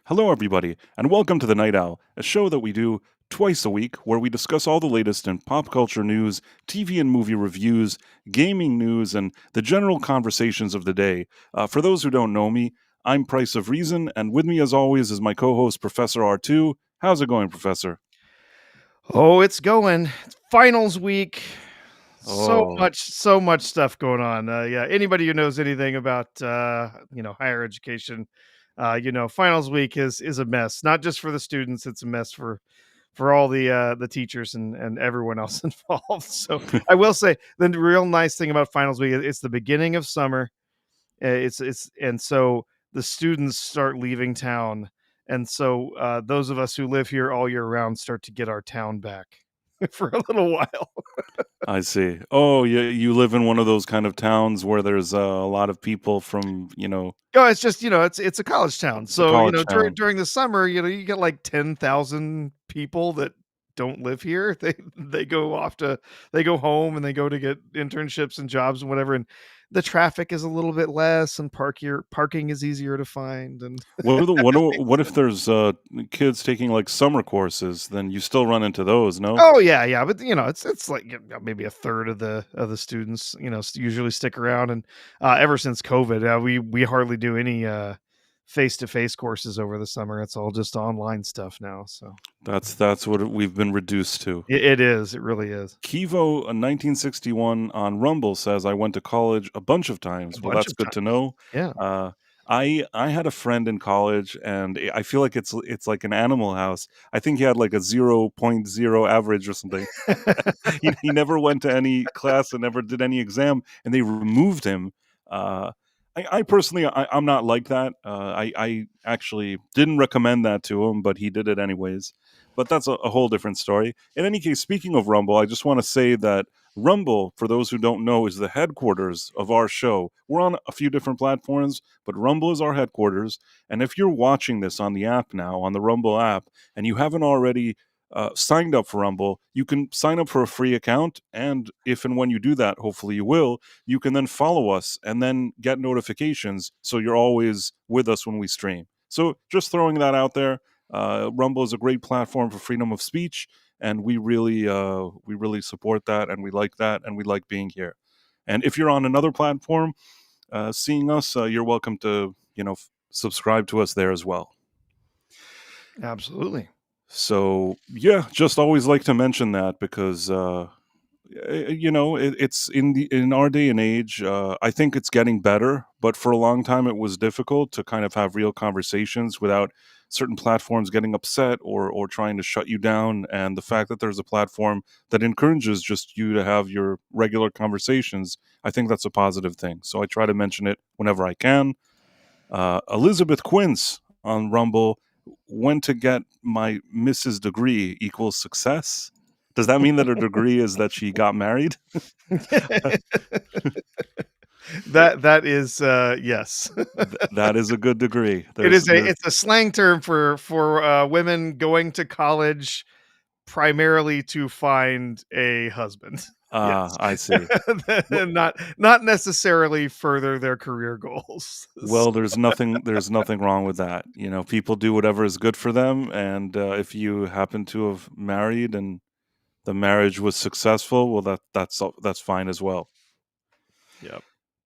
Hello, everybody, and welcome to the Night Owl, a show that we do twice a week where we discuss all the latest in pop culture news, TV and movie reviews, gaming news, and the general conversations of the day. For those who don't know me, I'm Price of Reason, and with me, as always, is my co host, Professor R2. How's it going, Professor? Oh, it's going. It's finals week. So Oh, much, so much stuff going on. Yeah, anybody who knows anything about higher education, finals week is a mess. Not just for the students, it's a mess for all the teachers and everyone else involved. So I will say the real nice thing about finals week is it's the beginning of summer. It's and so the students start leaving town, and so those of us who live here all year round start to get our town back for a little while. I see. Oh, you live in one of those kind of towns where there's a lot of people from, No, it's just it's a college town, the so college town. during the summer, you get like 10,000 people that don't live here. They go home and they go to get internships and jobs and whatever, and the traffic is a little bit less, and parking is easier to find, and What if there's kids taking like summer courses? Then you still run into those, no? oh, yeah, but, it's like, maybe a third of the students, usually stick around, and, ever since COVID, we hardly do any, face-to-face courses over the summer. It's all just online stuff now, so That's what we've been reduced to. it is, it really is. Kivo 1961 on Rumble says I went to college a bunch of A times. Well, bunch that's of good to times. know. Yeah. Uh, I had a friend in college, and I feel like it's like an Animal House. I think he had like a 0.0 average or something. He never went to any class and never did any exam, and they removed him. Uh, I personally, I'm not like that. I actually didn't recommend that to him, but he did it anyways. But that's a whole different story. In any case, speaking of Rumble, I just want to say that Rumble, for those who don't know, is the headquarters of our show. We're on a few different platforms, but Rumble is our headquarters. And if you're watching this on the app now, on the Rumble app, and you haven't already signed up for Rumble, you can sign up for a free account. And if and when you do that, hopefully you will, you can then follow us and then get notifications so you're always with us when we stream. So just throwing that out there. Rumble is a great platform for freedom of speech, and we really support that, and we like that, and we like being here. And if you're on another platform, seeing us, you're welcome to subscribe to us there as well. Absolutely. So yeah, just always like to mention that because it's in our day and age. I think it's getting better, but for a long time it was difficult to kind of have real conversations without certain platforms getting upset or trying to shut you down. And the fact that there's a platform that encourages just you to have your regular conversations, I think that's a positive thing. So I try to mention it whenever I can. Elizabeth Quince on Rumble, when to get my Mrs. degree equals success. Does that mean that her degree is that she got married? That is, yes. That is a good degree. It is There's it's a slang term for women going to college primarily to find a husband. Yes. I see. Well, Not necessarily further their career goals. well, there's nothing wrong with that. People do whatever is good for them, and if you happen to have married and the marriage was successful, well, that's fine as well. Yep.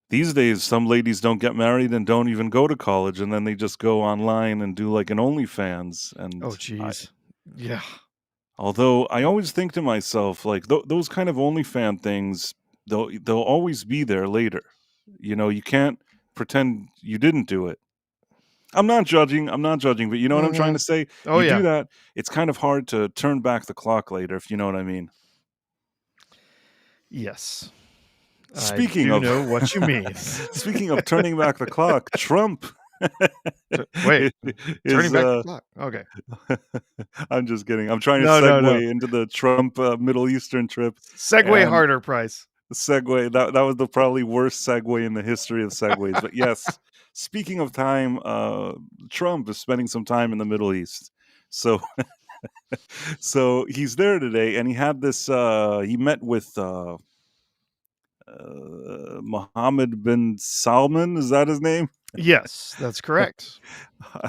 These days, some ladies don't get married and don't even go to college, and then they just go online and do like an OnlyFans. Oh, And geez. Yeah. although I always think to myself, like those kind of OnlyFans things, they'll always be there later. You can't pretend you didn't do it. I'm not judging. I'm not judging, but you know what I'm trying to Mhm. say. Oh, You do yeah. that, it's kind of hard to turn back the clock later, if you know what I mean. Yes. I Speaking do of, know what you mean. speaking of turning back the clock, Trump Wait, turning is back the clock. Okay. I'm just kidding. I'm trying to No. segue into the Trump Middle Eastern trip, Segue and harder, Price. segue that was the probably worst segue in the history of segues. But yes, speaking of time, Trump is spending some time in the Middle East. So so he's there today, and he had this. He met with Mohammed bin Salman. Is that his name? Yes, that's correct.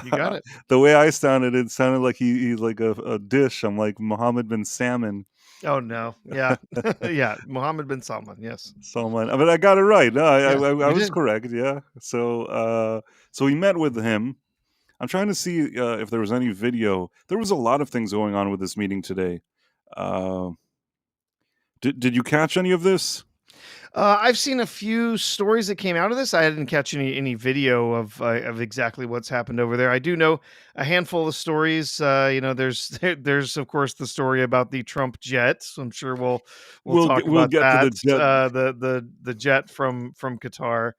You got it. The way I sounded, it sounded like he's like a dish. I'm like Mohammed bin Salmon. Oh, no. Yeah. Yeah, Mohammed bin Salman, yes. Salman. I mean, I got it right. No, Yeah, I you was did. correct. Yeah. So we met with him. I'm trying to see if there was any video. There was a lot of things going on with this meeting today. Uh, did you catch any of this? I've seen a few stories that came out of this. I didn't catch any video of exactly what's happened over there. I do know a handful of stories. There's there's of course the story about the Trump jet. So I'm sure we'll talk We'll about get to the that. jet. The jet from Qatar.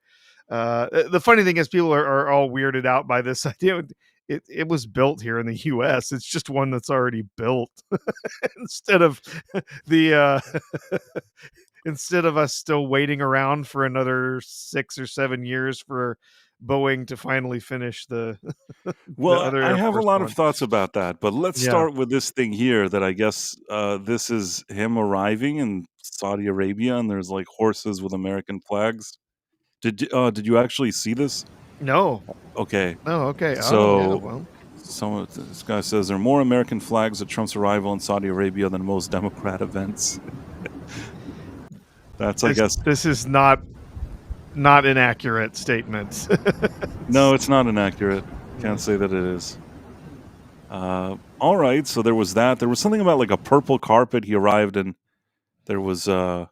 The funny thing is, people are all weirded out by this idea. It was built here in the U.S. It's just one that's already built instead of the instead of us still waiting around for another 6 or 7 years for Boeing to finally finish the the Well, other I Air have a Force lot of One. thoughts about that, but let's Yeah. start with this thing here that I guess this is him arriving in Saudi Arabia, and there's like horses with American flags. Did you actually see this? No. Okay, Oh, okay. Oh, yeah, so well, this guy says there are more American flags at Trump's arrival in Saudi Arabia than most Democrat events. That's, I this guess, this is not an accurate statement. no, It's it's not inaccurate. yeah. Can't say that it is. All right, so there was that. There was something about like a purple carpet he arrived in. There was there's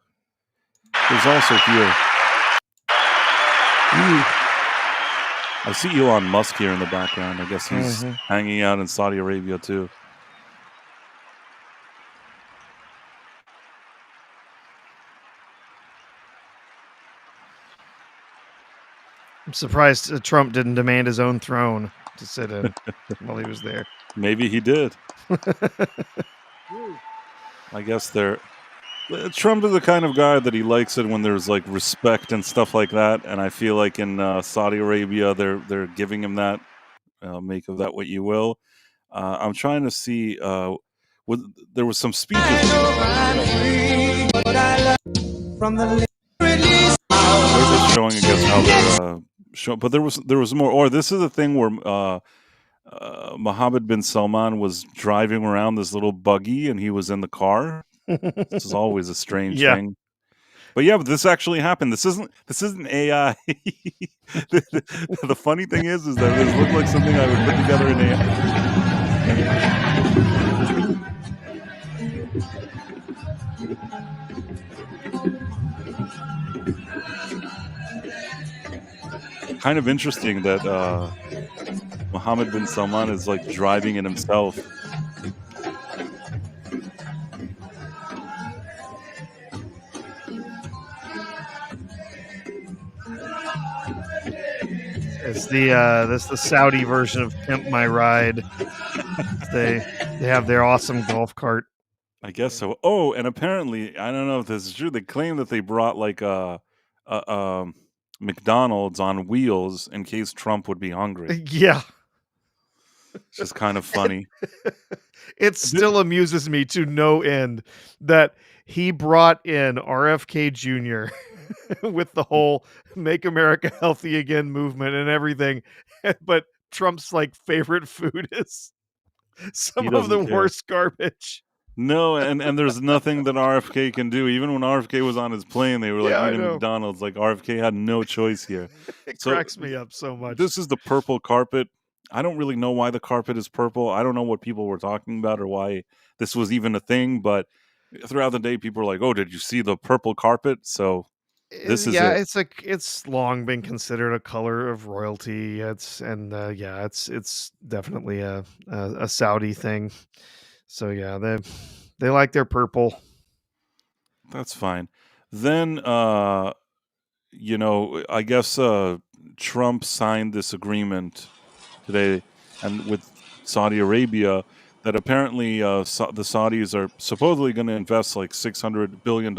also here. I see Elon Musk here in the background. I guess he's Mhm. hanging out in Saudi Arabia too. I'm surprised, Trump didn't demand his own throne to sit in while he was there. Maybe he did. I guess Trump is the kind of guy that he likes it when there's like respect and stuff like that, and I feel like in Saudi Arabia they're giving him that. Make of that what you will. I'm trying to see. With, there was some speeches being made. They're just showing, I guess, how they're show. But there was more. Or this is a thing where Mohammed bin Salman was driving around this little buggy, and he was in the car. This is always a strange Yeah. thing. But yeah, but this actually happened. This isn't AI. The funny thing is that this looked like something I would put together in AI. Kind of interesting that Mohammed bin Salman is like driving it himself. It's the Saudi version of Pimp My Ride. They they have their awesome golf cart. I guess so. Oh, and apparently, I don't know if this is true. They claim that they brought like a McDonald's on wheels in case Trump would be hungry. Yeah. It's just kind of funny. It Th- still amuses me to no end that he brought in RFK Jr. with the whole "Make America Healthy Again" movement and everything, but Trump's like favorite food is some He of the doesn't care. worst garbage. No, and there's nothing that RFK can do. Even when RFK was on his plane, they were like Yeah, I eating know. McDonald's. Like RFK had no choice here. It So cracks me up so much. this is the purple carpet. I don't really know why the carpet is purple. I don't know what people were talking about or why this was even a thing. But throughout the day, people were like, "Oh, did you see the purple carpet?" So this is Yeah, it. it's long been considered a color of royalty. It's definitely a Saudi thing. So yeah, they like their purple. That's fine. Then, I guess Trump signed this agreement today, and with Saudi Arabia, that apparently the Saudis are supposedly going to invest like $600 billion.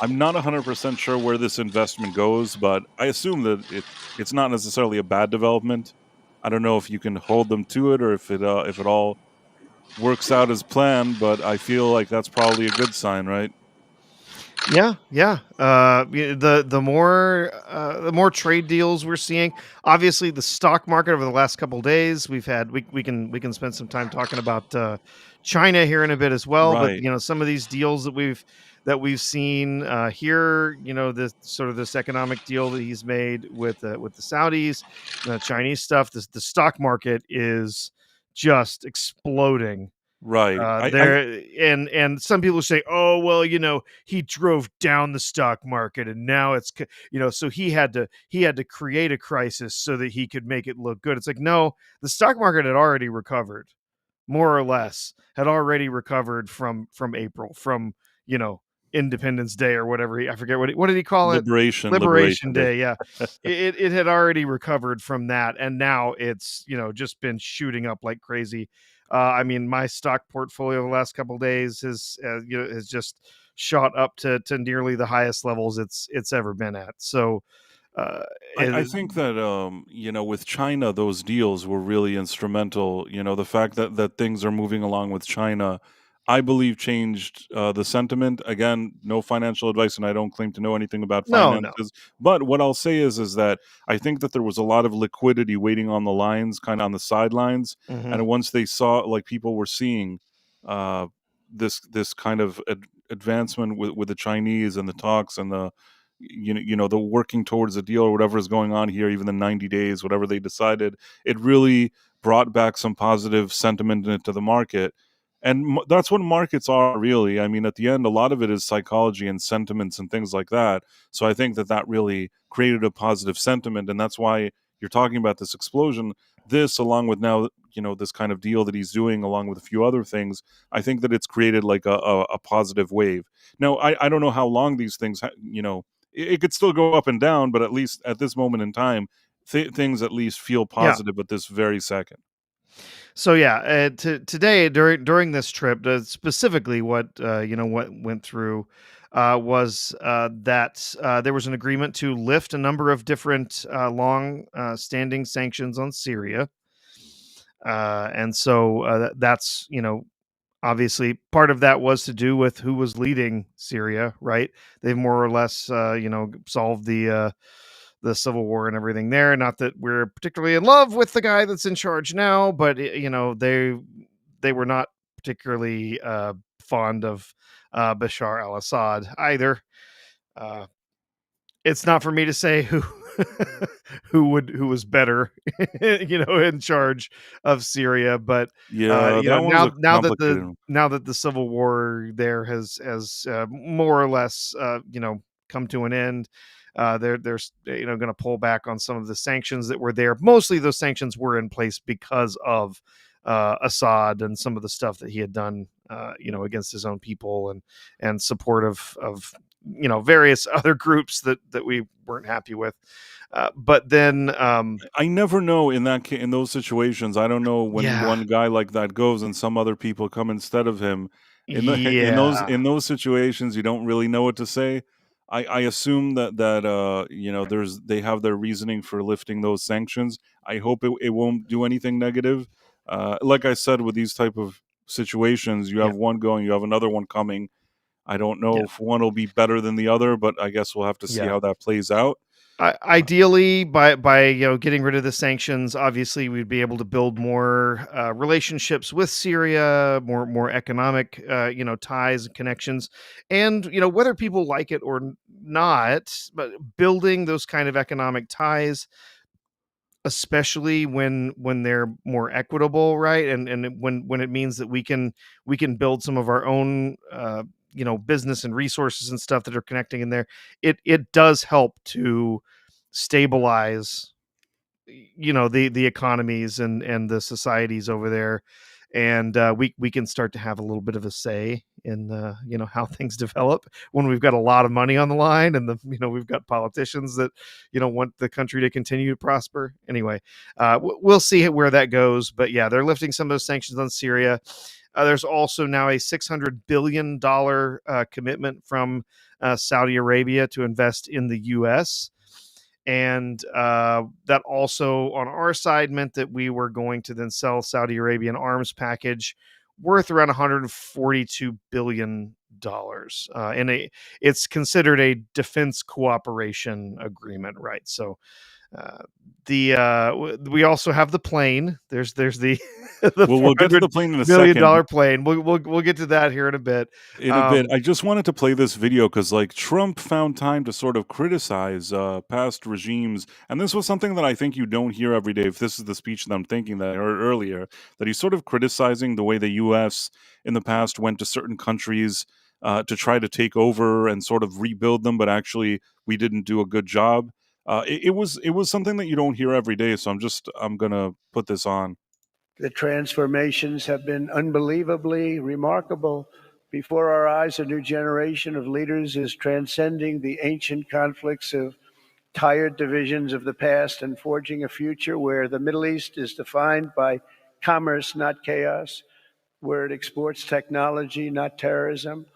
I'm not 100% sure where this investment goes, but I assume that it's not necessarily a bad development. I don't know if you can hold them to it or if it all works out as planned, but I feel like that's probably a good sign, right? Yeah, yeah. The more trade deals we're seeing. Obviously, the stock market over the last couple days, we can spend some time talking about China here in a bit as well. But Right, some of these deals that we've seen here, this sort of this economic deal that he's made with the Saudis, the Chinese stuff. The stock market is just exploding right. I there and some people say, "Oh, well, he drove down the stock market and now so he had to create a crisis so that he could make it look good." It's like, "No, the stock market had already recovered, more or less, had already recovered from April, from, you know, Independence Day or whatever I forget what did he call it? Liberation Liberation Day. Day, yeah. It had already recovered from that, and now it's, just been shooting up like crazy. I mean, my stock portfolio the last couple days has just shot up to nearly the highest levels it's ever been at. So, uh, I it think that with China, those deals were really instrumental. The fact that things are moving along with China, I believe, changed the sentiment. Again, no financial advice, and I don't claim to know anything about No, no. finances. But what I'll say is that I think that there was a lot of liquidity waiting on the lines, kind of on the sidelines, Mhm. and once they saw, like people were seeing, uh, this kind of advancement with the Chinese and the talks and the the working towards a deal or whatever is going on here, even the 90 days, whatever they decided, it really brought back some positive sentiment into the market. And that's what markets are really. I mean, at the end, a lot of it is psychology and sentiments and things like that. So I think that really created a positive sentiment. And that's why you're talking about this explosion. This, along with now, this kind of deal that he's doing, along with a few other things, I think that it's created like a positive wave. Now, I don't know how long these things, it could still go up and down, but at least at this moment in time, things at least feel Yeah. positive at this very second. So yeah, today during this trip, specifically what went through was that there was an agreement to lift a number of different long standing sanctions on Syria, and so that's obviously part of that was to do with who was leading Syria, right? They've more or less solved the civil war and everything there. Not that we're particularly in love with the guy that's in charge now, but they were not particularly fond of Bashar al-Assad either. Uh, it's not for me to say who who was better, in charge of Syria, but Yeah, that one's a complicated one. now that the civil war there has more or less come to an end. They're going to pull back on some of the sanctions that were there. Mostly those sanctions were in place because of Assad and some of the stuff that he had done, against his own people and support of various other groups that we weren't happy with. But then, I never know in in those situations. I don't know when yeah, one guy like that goes and some other people come instead of him. yeah, In those situations, you don't really know what to say. I assume that they have their reasoning for lifting those sanctions. I hope it won't do anything negative. Like I said, with these type of situations, you yeah, have one going, you have another one coming. I don't yeah, know if one will be better than the other, but I guess we'll have to see yeah. how that plays out. Ideally, by getting rid of the sanctions, obviously we'd be able to build more relationships with Syria, more economic ties and connections, and whether people like it or not, but building those kind of economic ties, especially when they're more equitable, right? And when it means that we can build some of our own business and resources and stuff that are connecting in there, it does help to stabilize the economies and the societies over there, and we can start to have a little bit of a say in how things develop when we've got a lot of money on the line, and we've got politicians that want the country to continue to prosper. Anyway, we'll see where that goes, but yeah, they're lifting some of those sanctions on Syria. There's also now a $600 billion commitment from Saudi Arabia to invest in the U.S., and that also on our side meant that we were going to then sell Saudi Arabia an arms package worth around $142 billion. and it's considered a defense cooperation agreement, right? So uh, we also have the plane. There's the the Well, four we'll get to hundred the plane in a million second. dollar plane. We'll get to that here in a bit. In a bit. Um, I just wanted to play this video because, like, Trump found time to sort of criticize past regimes, and this was something that I think you don't hear every day. If this is the speech that I'm thinking that I heard earlier, that he's sort of criticizing the way the U.S. in the past went to certain countries to try to take over and sort of rebuild them, but actually we didn't do a good job. It was something that you don't hear every day, so I'm gonna put this on. The transformations have been unbelievably remarkable. Before our eyes, a new generation of leaders is transcending the ancient conflicts of tired divisions of the past and forging a future where the Middle East is defined by commerce, not chaos, where it exports technology, not terrorism,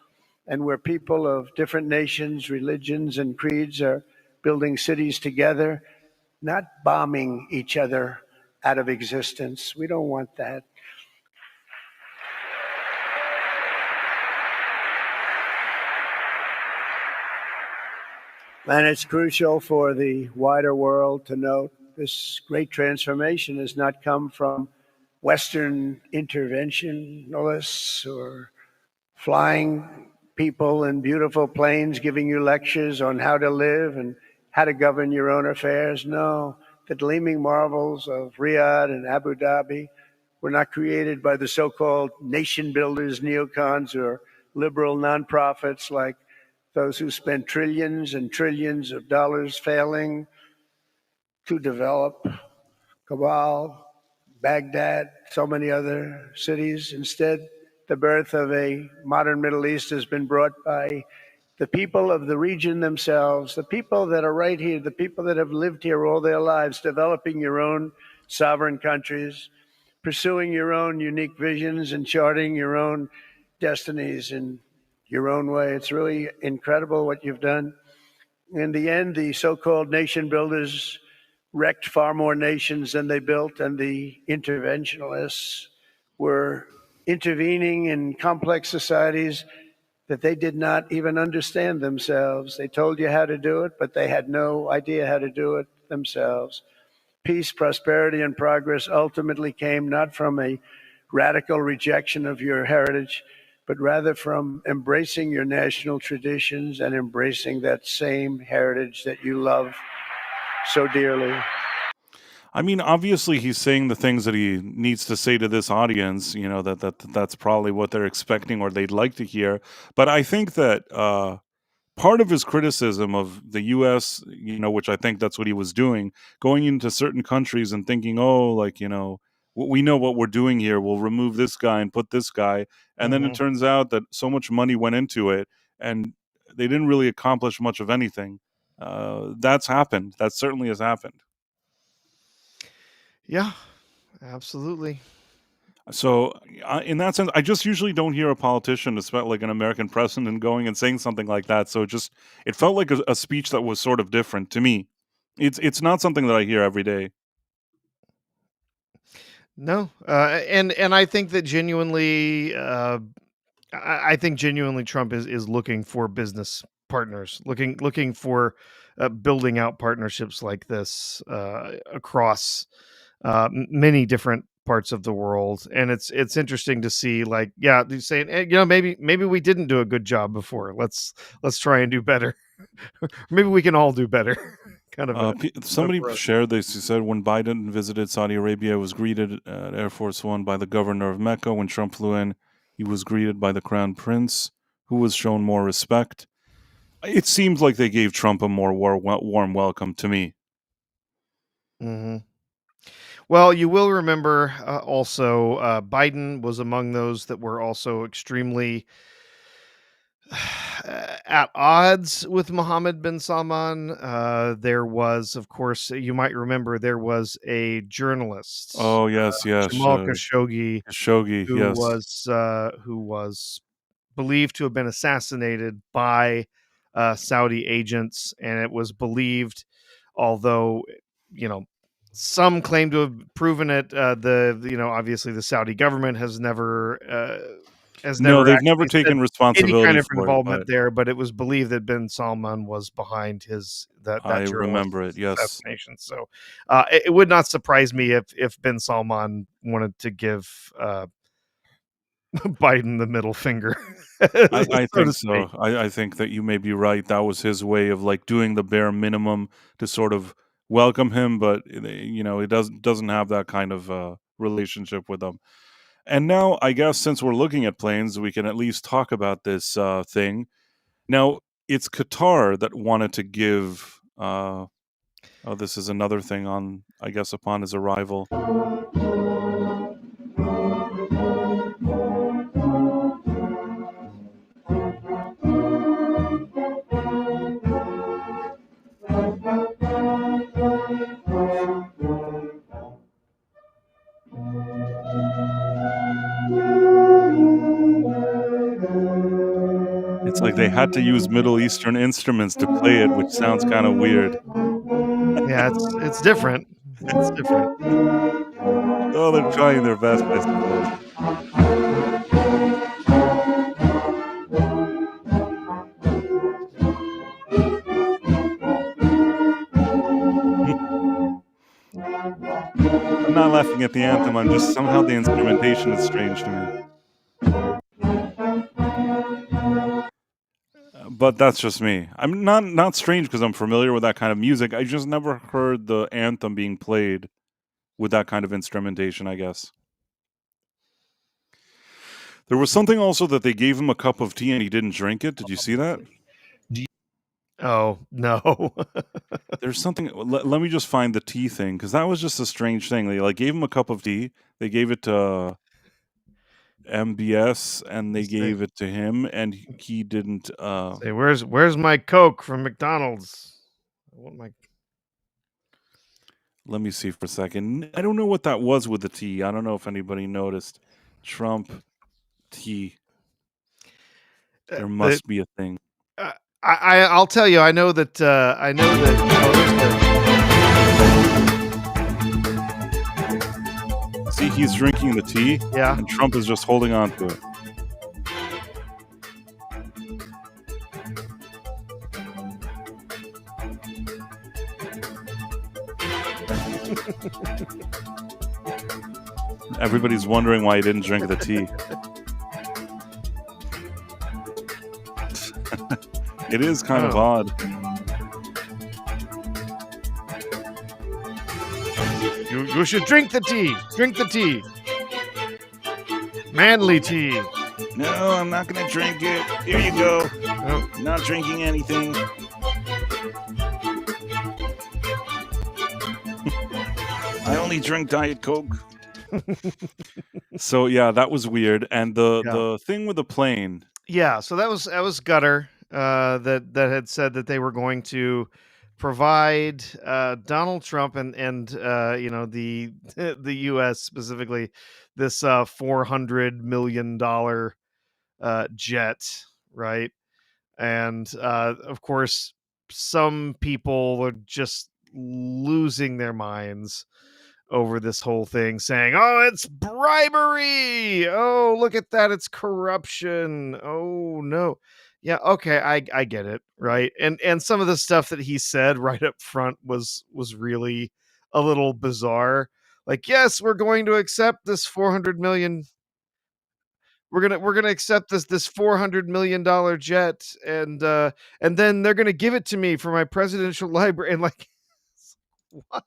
and where people of different nations, religions, and creeds are building cities together, not bombing each other out of existence. We don't want that. And it's crucial for the wider world to note this great transformation has not come from Western interventionists or flying people in beautiful planes giving you lectures on how to live and how to govern your own affairs. No, the gleaming marvels of Riyadh and Abu Dhabi were not created by the so called nation builders, neocons, or liberal nonprofits like those who spent trillions and trillions of dollars failing to develop Kabul, Baghdad, so many other cities. Instead, the birth of a modern Middle East has been brought by the people of the region themselves, the people that are right here, the people that have lived here all their lives, developing your own sovereign countries, pursuing your own unique visions, and charting your own destinies in your own way. It's really incredible what you've done. In the end, the so called nation builders wrecked far more nations than they built, and the interventionists were intervening in complex societies that they did not even understand themselves. They told you how to do it, but they had no idea how to do it themselves. Peace, prosperity, and progress ultimately came not from a radical rejection of your heritage, but rather from embracing your national traditions and embracing that same heritage that you love so dearly. I mean, obviously, he's saying the things that he needs to say to this audience. You know that's probably what they're expecting or they'd like to hear. But I think that part of his criticism of the U.S., which I think that's what he was doing, going into certain countries and thinking, oh, like we know what we're doing here. We'll remove this guy and put this guy, and then it mhm. turns out that so much money went into it, and they didn't really accomplish much of anything. That's happened. That certainly has happened. Yeah, absolutely. So, in that sense, I just usually don't hear a politician, especially like an American president, going and saying something like that. So it felt like a speech that was sort of different to me. It's not something that I hear every day. No, and I think that genuinely, I think genuinely Trump is looking for business partners, looking for building out partnerships like this across many different parts of the world, and it's interesting to see, like, yeah, he's saying, maybe we didn't do a good job before. Let's try and do better. Maybe we can all do better. Kind of a Somebody approach. shared this. He said when Biden visited Saudi Arabia, he was greeted at Air Force One by the governor of Mecca. When Trump flew in, he was greeted by the crown prince, who was shown more respect. It seems like they gave Trump a more warm welcome to me. Mhm. Well, you will remember also Biden was among those that were also extremely at odds with Mohammed bin Salman. There was, of course, you might remember there was a journalist, Oh yes, yes, Jamal Khashoggi, Khashoggi, yes. who was believed to have been assassinated by Saudi agents, and it was believed, although you know some claim to have proven it, obviously the Saudi government has never has No, never they've never actually said taken any kind responsibility of for it, involvement but there, but it was believed that bin Salman was behind that I remember it, journalist's yes. assassination. So it would not surprise me if bin Salman wanted to give Biden the middle finger, I so to think speak. so. I think that you may be right. That was his way of like doing the bare minimum to sort of welcome him, but it doesn't have that kind of relationship with them. And now, I guess since we're looking at planes, we can at least talk about this thing. Now, it's Qatar that wanted to give. Oh, this is another thing on, I guess, upon his arrival. It's like they had to use Middle Eastern instruments to play it, which sounds kind of weird. Yeah, it's different. It's different. Oh, they're trying their best, I suppose. I'm not laughing at the anthem. I'm just somehow the instrumentation is strange to me. But that's just me. I'm not strange because I'm familiar with that kind of music. I just never heard the anthem being played with that kind of instrumentation, I guess. There was something also that they gave him a cup of tea and he didn't drink it. Did you see that? Oh, no. There's something. Let me just find the tea thing because that was just a strange thing. They like gave him a cup of tea. They gave it to MBS and they Say gave it to him, and he didn't. say, "Where's my Coke from McDonald's?" I want my Let me see for a second. I don't know what that was with the tea. I don't know if anybody noticed. Trump tea. There the must be a thing. I'll tell you, I know that See, he's drinking the tea, yeah. and Trump is just holding on to it. Everybody's wondering why he didn't drink the tea. It is kind of odd. You should drink the tea. Drink the tea. Manly tea. No, I'm not going to drink it. Here you go. Oh, Not drinking anything. I only drink Diet Coke. So yeah, that was weird. And the thing with the plane. yeah, so that was Gutter that had said that they were going to provide Donald Trump and the the U.S. specifically this $400 million jet, right? And of course, some people are just losing their minds over this whole thing, saying, "Oh, it's bribery! Oh, look at that, it's corruption! Oh no." Yeah, okay, I get it, right? And some of the stuff that he said right up front was really a little bizarre. Like, yes, we're going to accept this 400 million. We're gonna accept this $400 million jet, and then they're gonna give it to me for my presidential library. And like, what?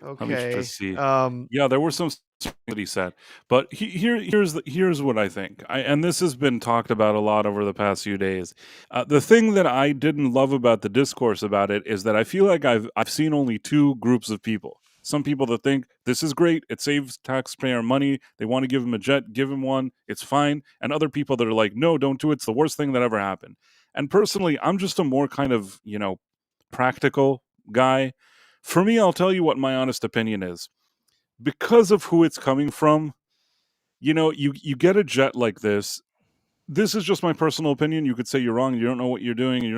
Let me Okay. just see. Yeah, there were some stuff that he said, but here's what I think. And this has been talked about a lot over the past few days. The thing that I didn't love about the discourse about it is that I feel like I've seen only two groups of people. Some people that think this is great, it saves taxpayer money. They want to give him a jet, give him one, it's fine. And other people that are like, no, don't do it. It's the worst thing that ever happened. And personally, I'm just a more kind of practical guy. For me, I'll tell you what my honest opinion is. Because of who it's coming from, you get a jet like this. This is just my personal opinion. You could say you're wrong. You don't know what you're doing. You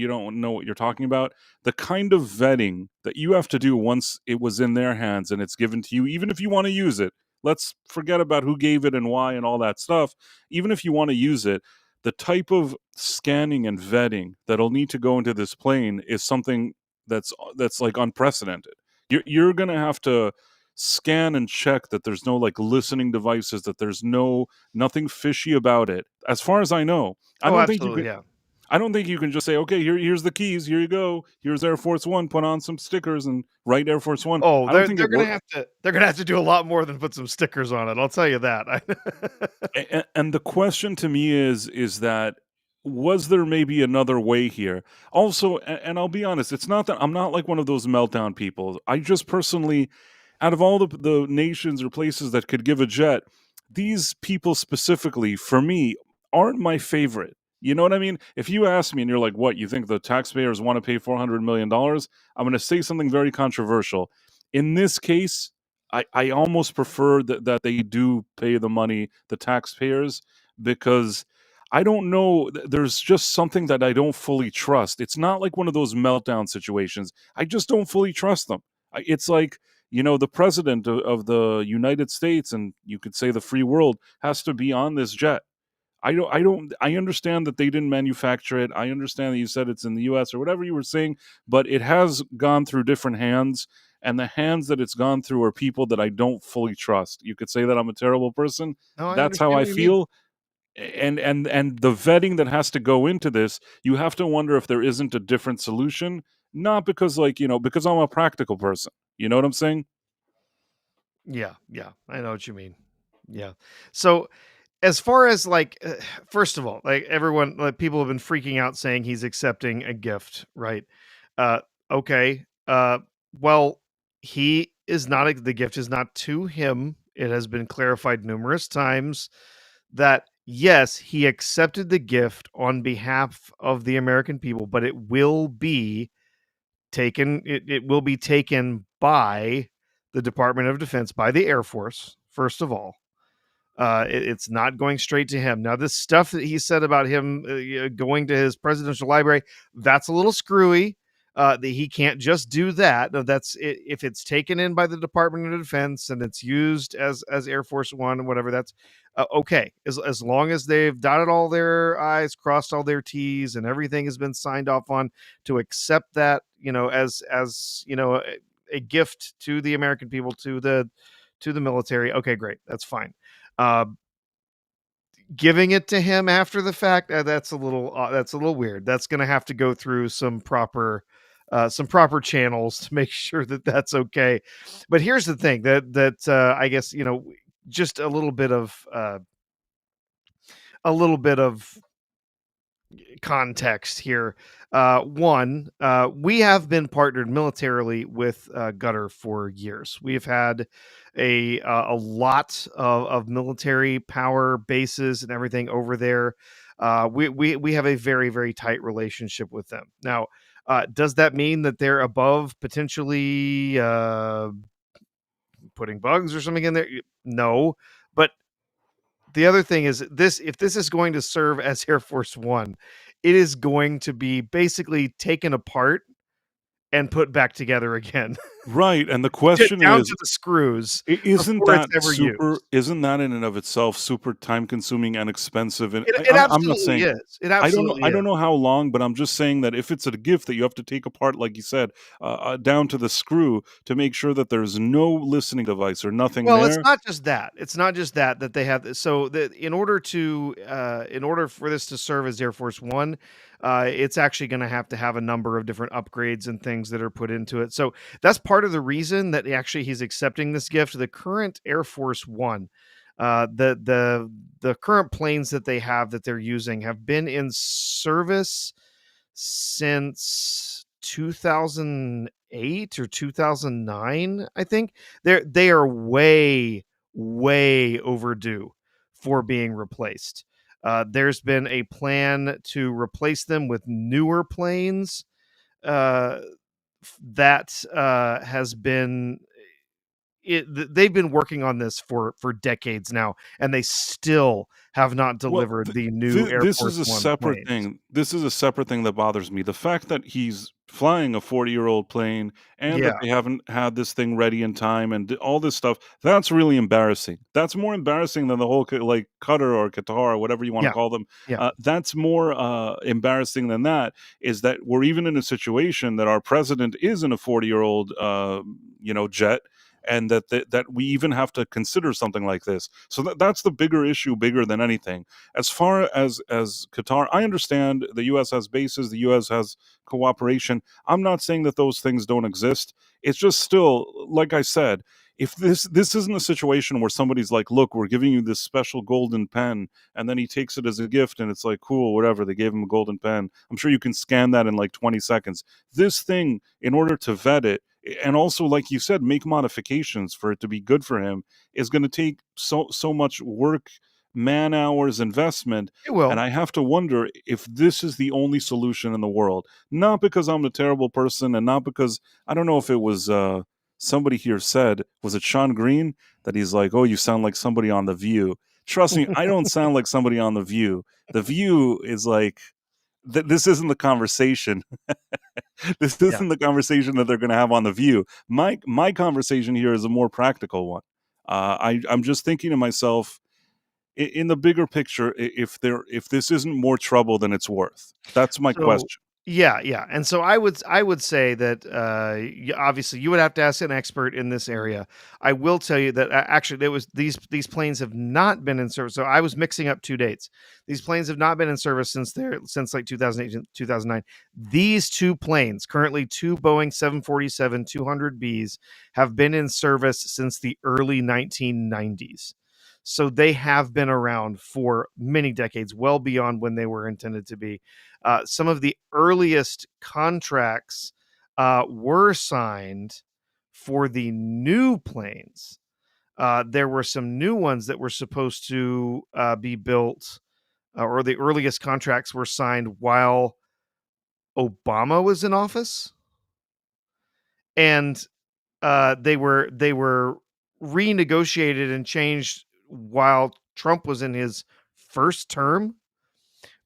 don't know what you're talking about. The kind of vetting that you have to do once it was in their hands and it's given to you, even if you want to use it, let's forget about who gave it and why and all that stuff. Even if you want to use it, the type of scanning and vetting that'll need to go into this plane is something that's like unprecedented. You're gonna have to scan and check that there's no like listening devices, that there's nothing fishy about it. As far as I know, I Oh, don't think you absolutely, could. yeah. I don't think you can just say, okay, here's the keys. Here you go. Here's Air Force One. Put on some stickers and write Air Force One. Oh, I don't think it works. they're gonna have to do a lot more than put some stickers on it. I'll tell you that. And the question to me is that, was there maybe another way here? Also, and I'll be honest, it's not that I'm not like one of those meltdown people. I just personally, out of all the nations or places that could give a jet, these people specifically, for me, aren't my favorite. You know what I mean? If you ask me and you're like, what, you think the taxpayers want to pay $400 million? I'm going to say something very controversial. In this case, I almost prefer that they do pay the money, the taxpayers, because I don't know. There's just something that I don't fully trust. It's not like one of those meltdown situations. I just don't fully trust them. It's like, the president of the United States, and you could say the free world, has to be on this jet. I understand that they didn't manufacture it. I understand that you said it's in the US or whatever you were saying, but it has gone through different hands, and the hands that it's gone through are people that I don't fully trust. You could say that I'm a terrible person. No, I That's how understand I what you mean. feel. And the vetting that has to go into this, you have to wonder if there isn't a different solution, not because because I'm a practical person. You know what I'm saying? Yeah, yeah, I know what you mean. Yeah. So, as far as like, first of all, like everyone, like people have been freaking out saying he's accepting a gift, right? Uh, okay. Well, he is not. The gift is not to him. It has been clarified numerous times that yes, he accepted the gift on behalf of the American people, but it will be taken. It will be taken by the Department of Defense, by the Air Force, first of all. It's not going straight to him. Now, this stuff that he said about him going to his presidential library, that's a little screwy. That he can't just do that. No, that's it, if it's taken in by the Department of Defense and it's used as Air Force One and whatever. That's okay, as long as they've dotted all their I's, crossed all their T's, and everything has been signed off on to accept that, as a gift to the American people, to the military. Okay, great, that's fine. Uh, Giving it to him after the fact, that's a little weird. That's going to have to go through some proper channels to make sure that that's okay. But here's the thing I guess just a little bit of context here. One, we have been partnered militarily with Gutter for years. We've had a lot of military power bases and everything over there. We have a very, very tight relationship with them. Now, does that mean that they're above potentially putting bugs or something in there? No, but the other thing is this: if this is going to serve as Air Force One, it is going to be basically taken apart and put back together again. Right. And the question Down is, to the screws isn't before it's that ever super? used. Isn't that in and of itself super time consuming and expensive? And It I'm not absolutely saying is. It I don't know. absolutely I is. don't know how long, but I'm just saying that if it's a gift that you have to take apart, like you said, down to the screw to make sure that there's no listening device or nothing Well, it's there. not just that. It's not just that they have. So that in order for this to serve as Air Force One, it's actually going to have a number of different upgrades and things that are put into it. So that's part of the reason that he's accepting this gift. The current Air Force One, the current planes that they have that they're using have been in service since 2008 or 2009, I think. They are way overdue for being replaced. There's been a plan to replace them with newer planes uh, that has been they've been working on this for decades now, and they still have not Well, delivered the new Air this Force is a One separate planes. thing. This is a separate thing that bothers me. The fact that he's flying a 40-year-old plane and that Yeah, they haven't had this thing ready in time and all this stuff. That's really embarrassing. That's more embarrassing than the whole like Qatar or Qatar or whatever you want to yeah, call them. yeah. That's more embarrassing than that, is that we're even in a situation that our president is in a 40-year-old jet, and that we even have to consider something like this. So that's the bigger issue, bigger than anything. As far as Qatar, I understand the U.S. has bases, the U.S. has cooperation. I'm not saying that those things don't exist. It's just still, like I said, if this isn't a situation where somebody's like, look, we're giving you this special golden pen, and then he takes it as a gift and it's like, cool, whatever, they gave him a golden pen. I'm sure you can scan that in like 20 seconds. This thing, in order to vet it, and also, like you said, make modifications for it to be good for him, is going to take so much work, man hours, investment. It And will. I have to wonder if this is the only solution in the world. Not because I'm a terrible person, and not because, I don't know if it was somebody here said, was it Sean Green, that he's like, oh, you sound like somebody on The View. Trust me, I don't sound like somebody on The View. The View is like, this isn't the conversation. This Yeah. isn't the conversation that they're going to have on The View. My conversation here is a more practical one. I'm just thinking to myself, in the bigger picture, if this isn't more trouble than it's worth. That's my So question. yeah, yeah, and so I would say that obviously you would have to ask an expert in this area. I will tell you that actually there was these planes have not been in service. So I was mixing up two dates. These planes have not been in service since like 2008 and 2009. These two planes, currently two Boeing 747-200Bs, have been in service since the early 1990s. So they have been around for many decades, well beyond when they were intended to be. Some of the earliest contracts were signed for the new planes. There were some new ones that were supposed to be built, or the earliest contracts were signed while Obama was in office, and they were renegotiated and changed while Trump was in his first term,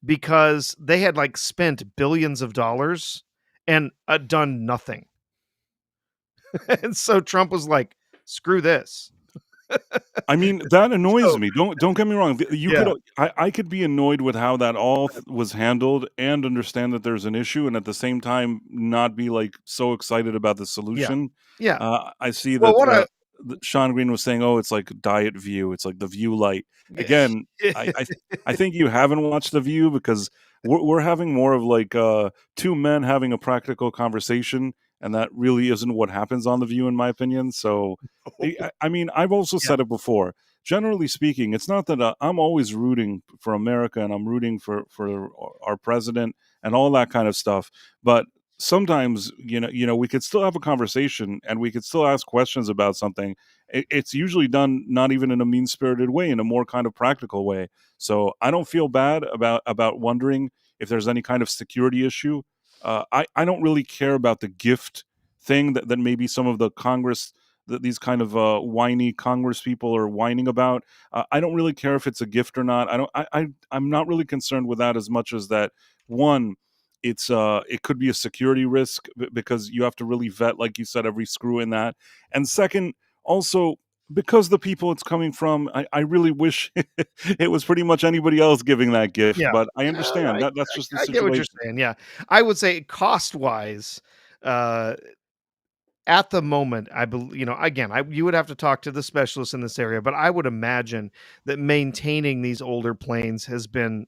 because they had like spent billions of dollars and done nothing. And so Trump was like, screw this. I mean, that annoys So, me. Don't get me wrong. You could yeah, I could be annoyed with how that all was handled and understand that there's an issue, and at the same time not be like so excited about the yeah, solution. yeah. I see Well, that what I Sean Green was saying, "Oh, it's like Diet View. It's like the View Light." Again, I think you haven't watched the View, because we're having more of like two men having a practical conversation, and that really isn't what happens on the View, in my opinion. So I mean, I've also yeah, said it before. Generally speaking, it's not that I'm always rooting for America and I'm rooting for our president and all that kind of stuff. But sometimes, we could still have a conversation and we could still ask questions about something. It's usually done not even in a mean spirited way, in a more kind of practical way. So I don't feel bad about wondering if there's any kind of security issue. I don't really care about the gift thing that maybe some of the Congress, that these kind of whiny Congress people are whining about. I don't really care if it's a gift or not. I don't. I'm not really concerned with that as much as that. One, it could be a security risk, because you have to really vet, like you said, every screw in that. And second, also, because the people it's coming from, I really wish it was pretty much anybody else giving that gift. yeah. But I understand I, that that's just the I get what you're situation. saying. Yeah. I would say cost wise, uh, at the moment, I believe, again, you would have to talk to the specialists in this area, but I would imagine that maintaining these older planes has been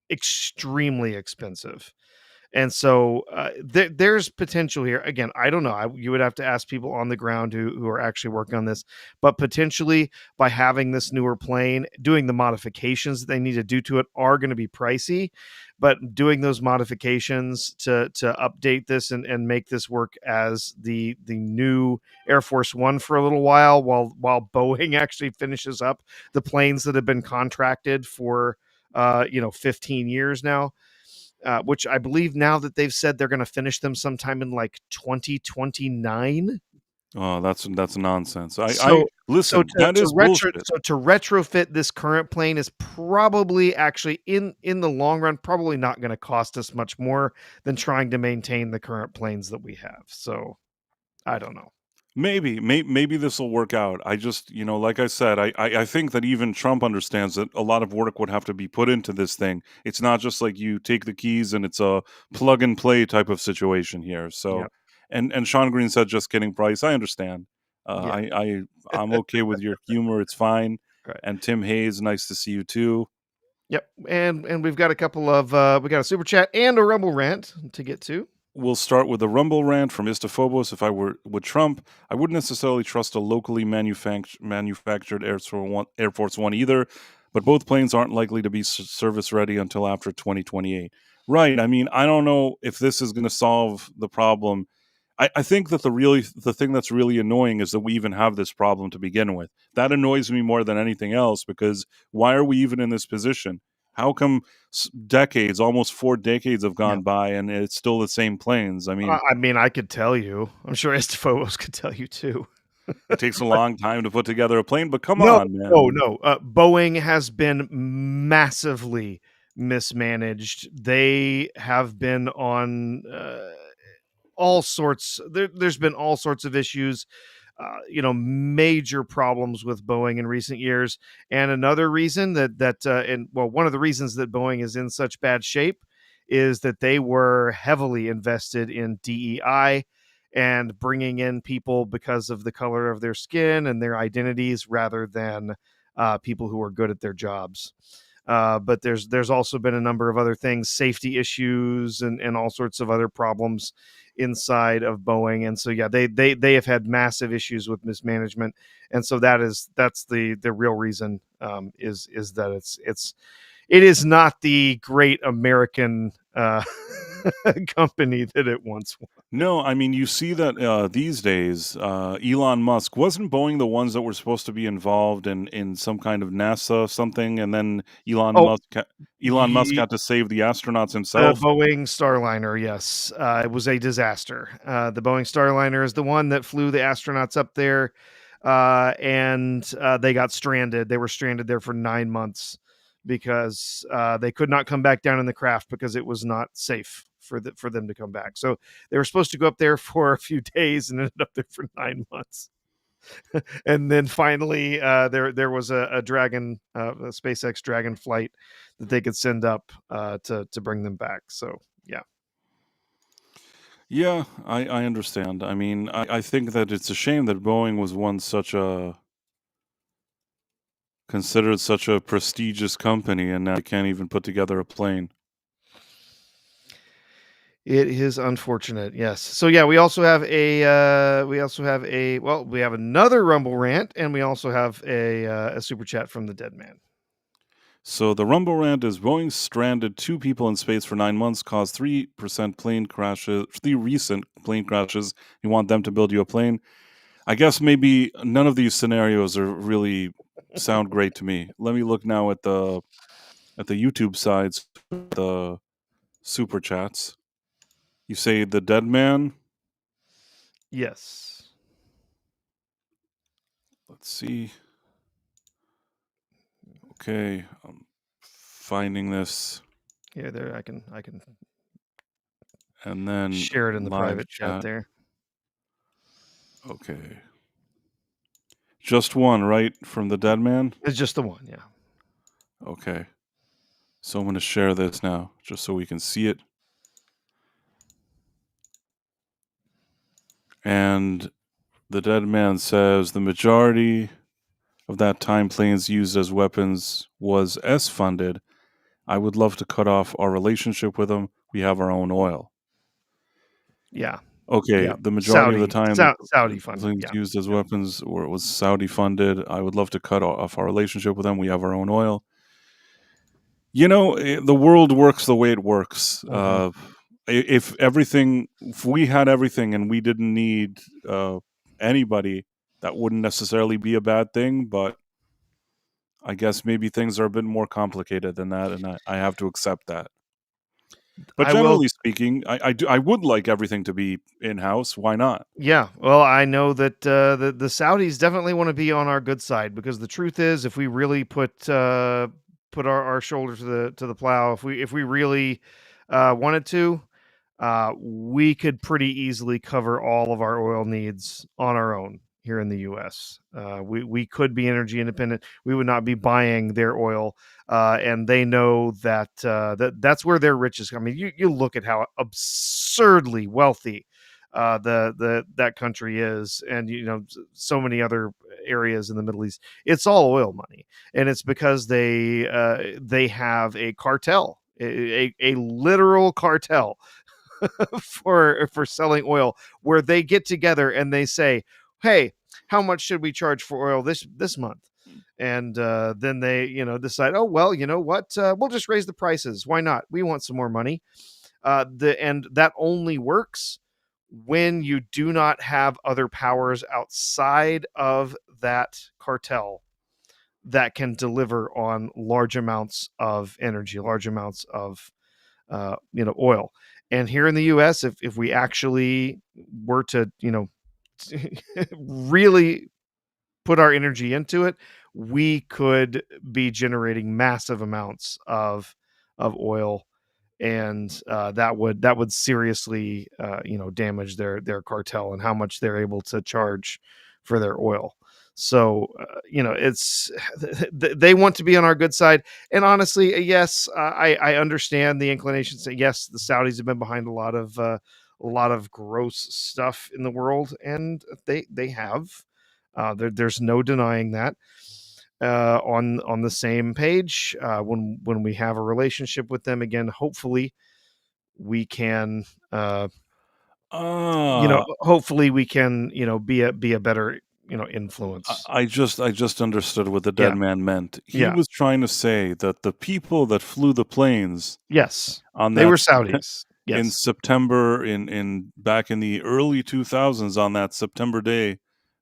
extremely expensive. And so there's potential here. Again, I don't know. You would have to ask people on the ground who are actually working on this. But potentially, by having this newer plane, doing the modifications that they need to do to it are going to be pricey. But doing those modifications to update this and make this work as the new Air Force One for a little while Boeing actually finishes up the planes that have been contracted for 15 years now, which I believe now that they've said they're going to finish them sometime in like 2029. Oh, that's nonsense. So So Listen, that is bullshit. to retrofit this current plane is probably actually in the long run, probably not gonna cost us much more than trying to maintain the current planes that we have. So, I don't know. Maybe this will work out. I just, like I said, I think that even Trump understands that a lot of work would have to be put into this thing. It's not just like you take the keys and it's a plug and play type of situation here. So, Yep. and Sean Green said, just kidding, Bryce. I understand. Yeah. I'm okay with your humor. It's fine. Right. And Tim Hayes, nice to see you too. Yep. And we've got a couple of we got a super chat and a rumble rant to get to. We'll start with a rumble rant from Istophobos. If I were with Trump, I wouldn't necessarily trust a locally manufactured Air Force One either, but both planes aren't likely to be service ready until after 2028. Right. I mean, I don't know if this is going to solve the problem. I think that the thing that's really annoying is that we even have this problem to begin with. That annoys me more than anything else, because why are we even in this position? How come decades, almost 4 decades, have Yeah. gone by and it's still the same planes? I mean, I mean, I could tell you. I'm sure Estefobos could tell you too. it takes a long time to put together a plane, but come No, on, man. no. Boeing has been massively mismanaged. They have been on all sorts. There's been all sorts of issues. Major problems with Boeing in recent years. And another reason one of the reasons that Boeing is in such bad shape is that they were heavily invested in DEI and bringing in people because of the color of their skin and their identities rather than people who are good at their jobs. But there's also been a number of other things, safety issues and all sorts of other problems inside of Boeing. And so, yeah, they have had massive issues with mismanagement. And so that's the real reason, is that it is not the great American company that it once was. No, I mean, you see that these days, Elon Musk, wasn't Boeing the ones that were supposed to be involved in some kind of NASA something, and then Oh, Elon Musk had to save the astronauts the himself. Boeing Starliner, yes. It was a disaster. The Boeing Starliner is the one that flew the astronauts up there, and they got stranded. They were stranded there for 9 months because they could not come back down in the craft because it was not safe for them to come back. So they were supposed to go up there for a few days and ended up there for 9 months. And then finally, there was a Dragon, a SpaceX Dragon flight that they could send up to bring them back. So yeah, Yeah, I understand. I mean, I think that it's a shame that Boeing was once considered such a prestigious company, and now they can't even put together a plane. it is unfortunate. Yes. So yeah, we also have we have another Rumble rant, and we also have a super chat from the Dead Man. So the Rumble rant is: Boeing stranded 2 people in space for 9 months, caused 3% plane crashes, 3 recent plane crashes. You want them to build you a plane? I guess maybe none of these scenarios are really sound great to me. Let me look now at the YouTube sides, the super chats. You say the Dead Man. Yes. Let's see. Okay, I'm finding this, Yeah, there I can and then share it in the live private chat there. Okay. Just one, right? From the Dead Man? It's just the one, yeah. Okay. So I'm going to share this now, just so we can see it. And the Dead Man says the majority of that time planes used as weapons was S-funded. I would love to cut off our relationship with them. We have our own oil. Yeah. Okay, Yeah. the majority of the time the Saudi funded. planes Yeah. used as weapons was Saudi funded. I would love to cut off our relationship with them. We have our own oil. The world works the way it works. Mhm. If we had everything and we didn't need anybody, that wouldn't necessarily be a bad thing. But I guess maybe things are a bit more complicated than that, and I have to accept that. But I will. generally speaking, I would like everything to be in house. Why not? Yeah, well, I know that the Saudis definitely want to be on our good side, because the truth is, if we really put our shoulder to the plow, if we really wanted to, we could pretty easily cover all of our oil needs on our own here in the U.S. We could be energy independent. We would not be buying their oil, and they know that that's where their riches. I mean, you look at how absurdly wealthy the that country is, and so many other areas in the Middle East. It's all oil money, and it's because they have a cartel, a literal cartel for selling oil, where they get together and they say, "Hey, how much should we charge for oil this month?" And then they decide, "Oh, well, you know what? We'll just raise the prices. Why not? We want some more money." And that only works when you do not have other powers outside of that cartel that can deliver on large amounts of energy, large amounts of oil. And here in the U.S., if we actually were to really put our energy into it, we could be generating massive amounts of oil, and that would seriously damage their cartel and how much they're able to charge for their oil. So it's they want to be on our good side, and honestly, yes, I understand the inclination to say yes. The Saudis have been behind a lot of gross stuff in the world, and they have. There's no denying that. On the same page, when we have a relationship with them again, hopefully we can Ah, hopefully we can be a better influence. I just understood what the dead Yeah, man meant. He yeah, was trying to say that the people that flew the planes yes, on they were that Saudis. in Yes, September in back in the early 2000s on that September day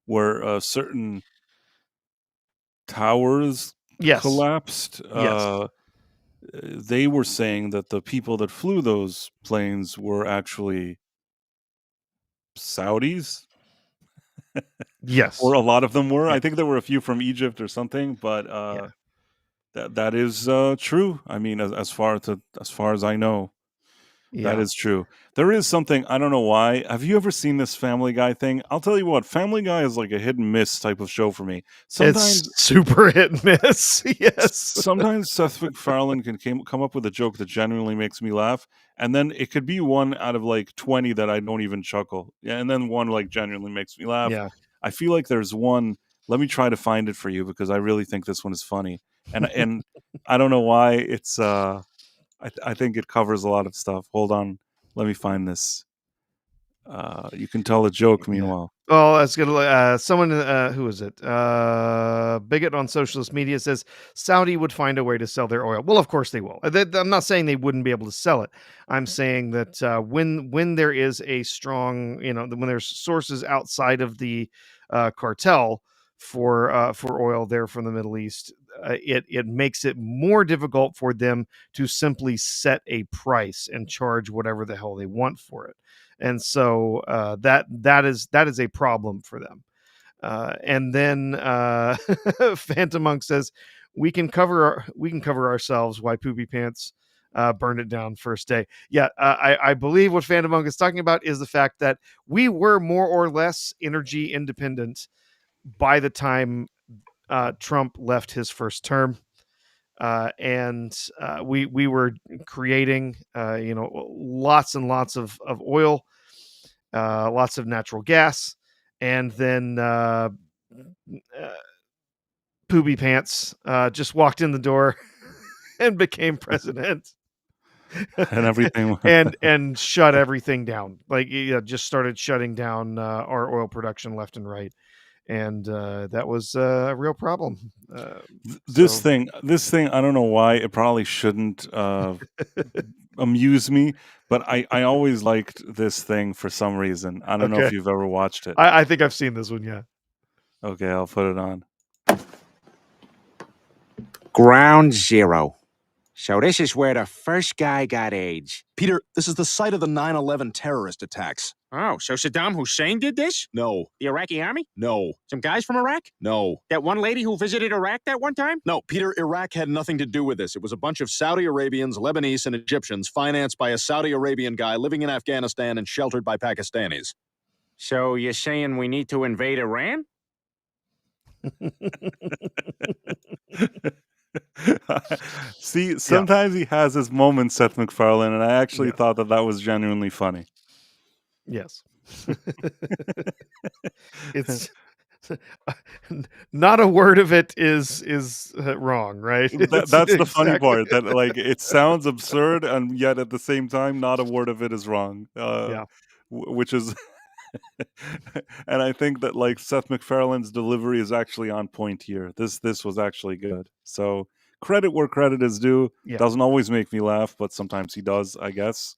where certain towers yes, collapsed, yes, they were saying that the people that flew those planes were actually Saudis, or yes, a lot of them were. yeah, I think there were a few from Egypt or something, but yeah, that is true. I mean, as far as I know, that yeah. is true. There is something, I don't know why. Have you ever seen this Family Guy thing? I'll tell you what, Family Guy is like a hit and miss type of show for me. It's Sometimes super hit and miss. Yes. sometimes Seth MacFarlane can come up with a joke that genuinely makes me laugh, and then it could be one out of like 20 that I don't even chuckle. Yeah, and then one like genuinely makes me laugh. Yeah. I feel like there's one. Let me try to find it for you because I really think this one is funny. And I don't know why it's I think it covers a lot of stuff. Hold on. Let me find this. You can tell a joke Yeah. meanwhile. Oh, that's good. Someone, who is it? Bigot on socialist media says Saudi would find a way to sell their oil. Well, of course they will. I'm not saying they wouldn't be able to sell it. I'm saying that when there is a strong, when there's sources outside of the cartel for oil there from the Middle East, it makes it more difficult for them to simply set a price and charge whatever the hell they want for it. And so that is a problem for them. And then Phantom Monk says we can cover ourselves why Poopy Pants burned it down first day. Yeah, I believe what Phantom Monk is talking about is the fact that we were more or less energy independent by the time Trump left his first term. And we were creating lots and lots of oil, lots of natural gas, and then uh, Poopy Pants just walked in the door and became president, And everything. and shut everything down. Like, just started shutting down our oil production left and right, and that was a real problem. This So thing, I don't know why it probably shouldn't amuse me, but I always liked this thing for some reason. I don't know okay, if you've ever watched it. I think I've seen this one. Yeah. Okay, I'll put it on. Ground Zero. So this is where the first guy got AIDS. Peter, this is the site of the 9/11 terrorist attacks. Oh, so Saddam Hussein did this? No, The Iraqi army? no, Some guys from Iraq? no. That one lady who visited Iraq that one time? No, Peter, Iraq had nothing to do with this. It was a bunch of Saudi Arabians, Lebanese, and Egyptians financed by a Saudi Arabian guy living in Afghanistan and sheltered by Pakistanis. So you're saying we need to invade Iran? See, sometimes he has his moments, Seth MacFarlane, and I actually Yeah. thought that that was genuinely funny. Yes. It's not a word of it is wrong, right? That's the funny exactly- part. That like it sounds absurd, and yet at the same time, not a word of it is wrong. Yeah. Which is, and I think that like Seth MacFarlane's delivery is actually on point here. This was actually good. So credit where credit is due. Yeah. Doesn't always make me laugh, but sometimes he does, I guess.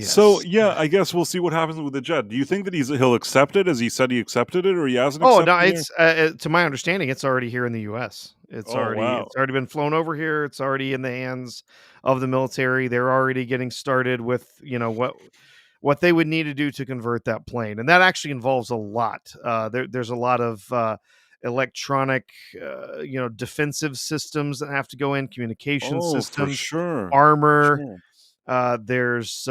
So Yes. yeah, I guess we'll see what happens with the jet. Do you think that he'll accept it, as he said he accepted it, or he hasn't? Oh no, accepted it? it's to my understanding, it's already here in the U.S. It's Oh, wow. it's already been flown over here. It's already in the hands of the military. They're already getting started with what they would need to do to convert that plane, and that actually involves a lot. There's a lot of electronic, defensive systems that have to go in, communication Oh, for systems, sure. armor. Sure. There's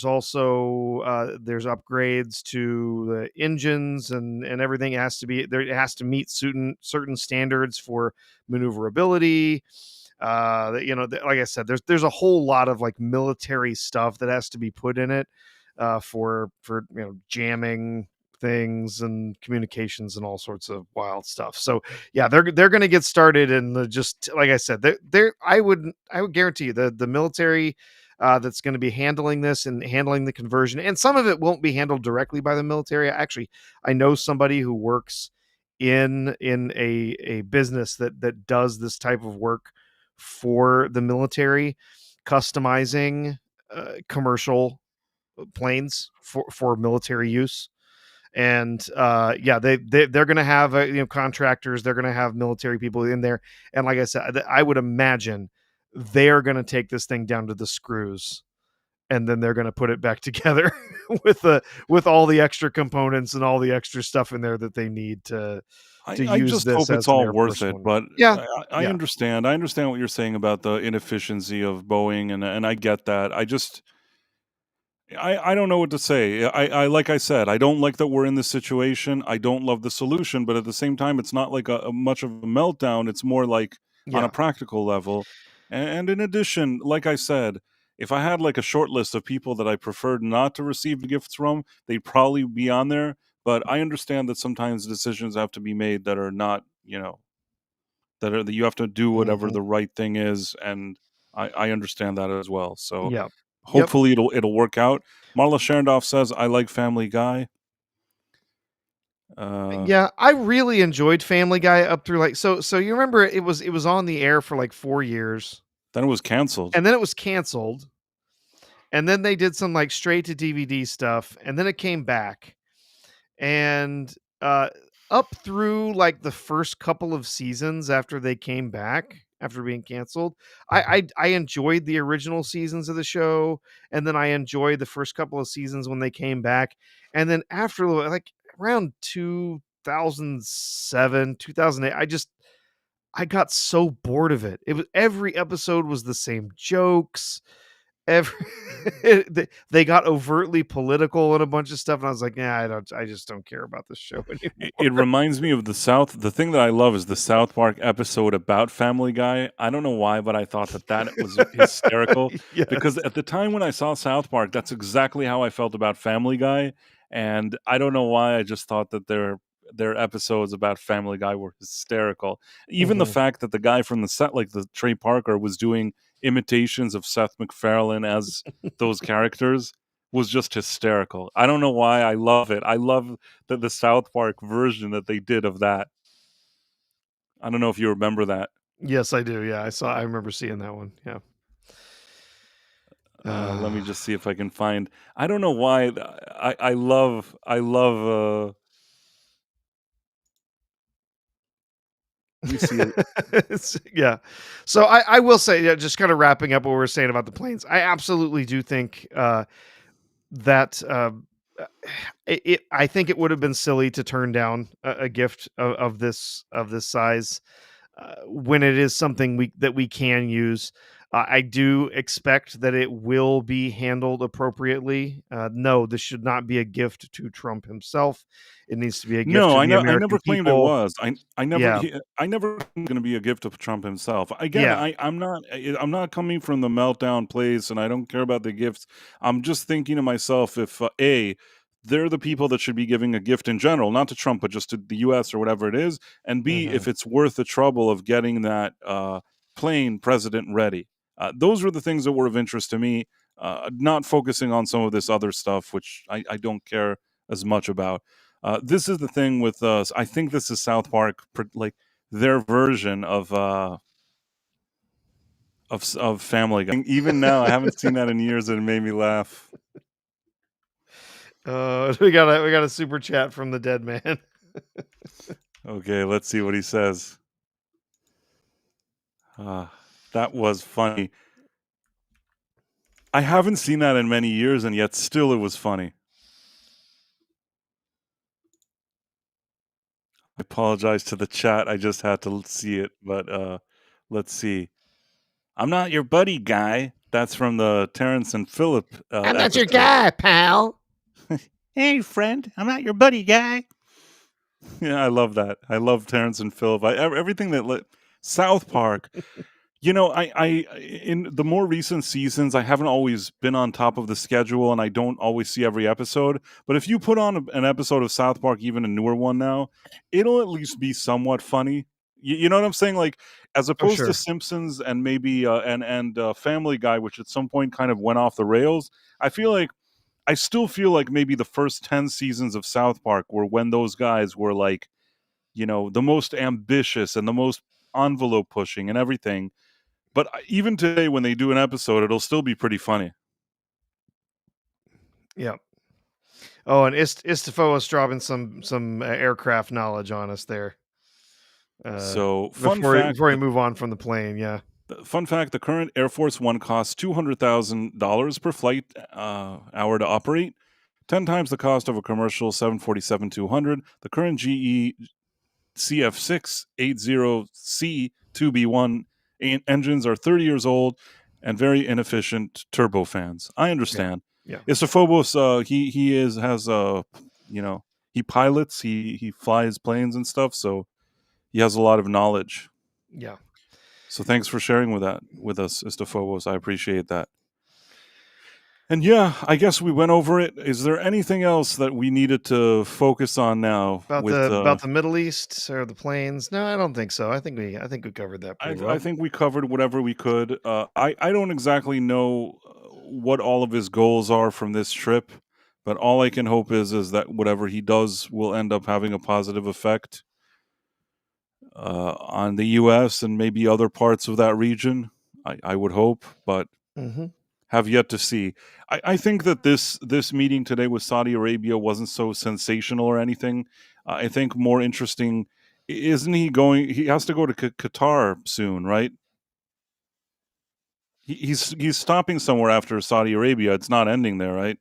also there's upgrades to the engines and everything has to be there. It has to meet certain standards for maneuverability. Like I said, there's a whole lot of like military stuff that has to be put in it for jamming things and communications and all sorts of wild stuff. So yeah, they're going to get started, and just like I said, I would guarantee you the military that's going to be handling this and handling the conversion, and some of it won't be handled directly by the military. Actually, I know somebody who works in a business that does this type of work for the military, customizing commercial planes for military use. And they're going to have contractors, they're going to have military people in there, and like I said, I would imagine they're going to take this thing down to the screws, and then they're going to put it back together with all the extra components and all the extra stuff in there that they need to I use just this hope as it's an all Air worth Force it. One. But Yeah, I yeah. understand. I understand what you're saying about the inefficiency of Boeing, and I get that. I don't know what to say. I like I said, I don't like that we're in this situation. I don't love the solution, but at the same time, it's not like a much of a meltdown. It's more like on a Yeah. practical level. And in addition, like I said, if I had like a short list of people that I preferred not to receive gifts from, they'd probably be on there. But I understand that sometimes decisions have to be made that are not, that you have to do whatever Mhm. the right thing is, and I understand that as well. So Yeah. Yep. hopefully it'll work out. Marla Sherndorf says, "I like Family Guy." Yeah, I really enjoyed Family Guy up through so you remember it was on the air for like 4 years, Then it was canceled. and then it was canceled, and then they did some like straight to DVD stuff, and then it came back. And up through like the first couple of seasons after they came back after being canceled, I enjoyed the original seasons of the show, and then I enjoyed the first couple of seasons when they came back, and then after like around 2007 2008, I got so bored of it. It was every episode was the same jokes. Every they got overtly political and a bunch of stuff, and I was like, "Yeah, I just don't care about this show anymore." It reminds me of the South. The thing that I love is the South Park episode about Family Guy. I don't know why, but I thought that was hysterical. Yes. Because at the time when I saw South Park, that's exactly how I felt about Family Guy, and I don't know why. I just thought that their episodes about Family Guy were hysterical. Even the Mhm. fact that the guy from the set, like the Trey Parker, was doing imitations of Seth MacFarlane as those characters was just hysterical. I don't know why. I love it. I love the South Park version that they did of that. I don't know if you remember that. Yes, I do. Yeah, I remember seeing that one. Yeah. Let me just see if I can find. I don't know why. I love. We see it. Yeah. So I will say, yeah, just kind of wrapping up what we were saying about the planes. I absolutely do think that uh, I think it would have been silly to turn down a gift of this size when it is something we can use. I do expect that it will be handled appropriately. No, this should not be a gift to Trump himself. It needs to be a gift No, to the I American never claimed it people. was. Yeah, I never going to be a gift of Trump himself. Again, yeah, I'm not coming from the meltdown place, and I don't care about the gifts. I'm just thinking to myself, if they're the people that should be giving a gift in general, not to Trump, but just to the U.S. or whatever it is, and B, hmm if it's worth the trouble of getting that plane president ready. Those were the things that were of interest to me. Not focusing on some of this other stuff, which I don't care as much about. This is the thing with I think this is South Park, like their version of Family Guy. Even now, I haven't seen that in years, and it made me laugh. we got a super chat from the dead man. Okay, let's see what he says. That was funny. I haven't seen that in many years, and yet still it was funny. I apologize to the chat. I just had to see it, but let's see. I'm not your buddy guy. That's from the Terrence and Phillip I'm not your episode. guy, pal. Hey, friend, I'm not your buddy guy. Yeah, I love that. I love Terrence and Phillip. Everything that South Park. You know, I in the more recent seasons, I haven't always been on top of the schedule, and I don't always see every episode. But if you put on an episode of South Park, even a newer one now, it'll at least be somewhat funny. You know what I'm saying? Like, as Oh, opposed to sure. Simpsons and maybe and Family Guy, which at some point kind of went off the rails. I still feel like maybe the first 10 seasons of South Park were when those guys were like, the most ambitious and the most envelope pushing and everything. But even today, when they do an episode, it'll still be pretty funny. Yeah. Oh, and Istafo is dropping some aircraft knowledge on us there. So, Before we move on from the plane, yeah. fun fact: the current Air Force One costs $200,000 per flight hour to operate, 10 times the cost of a commercial 747-200. The current GE CF680C 2B1 engines are 30 years old and very inefficient turbofans. I understand. Yeah. Isophobos, he pilots, he flies planes and stuff, so he has a lot of knowledge. Yeah. So thanks for sharing with us, Istophobos. I appreciate that. And yeah, I guess we went over it. Is there anything else that we needed to focus on now About the Middle East or the planes? No, I don't think so. I think we covered that pretty well. I think we covered whatever we could. I don't exactly know what all of his goals are from this trip, but all I can hope is that whatever he does will end up having a positive effect on the U.S. and maybe other parts of that region. I would hope, but have yet to see. I think that this meeting today with Saudi Arabia wasn't so sensational or anything. I think more interesting. Isn't he going? He has to go to Qatar soon, right? He's stopping somewhere after Saudi Arabia. It's not ending there, right?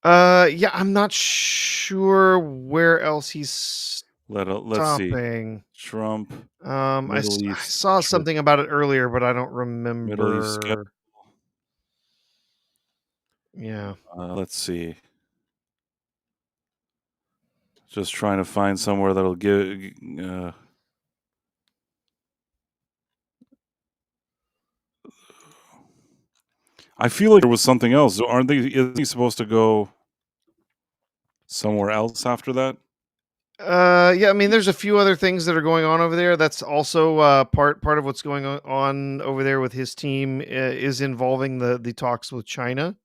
Yeah, I'm not sure where else he's Let's see. stopping. Trump. I East saw trip. something about it earlier, but I don't Middle East schedule. remember. Yeah. Let's see. Just trying to find somewhere that'll give. I feel like there was something else. Aren't they? Isn't he supposed to go somewhere else after that? Yeah, I mean, there's a few other things that are going on over there. That's also part of what's going on over there with his team is involving the talks with China.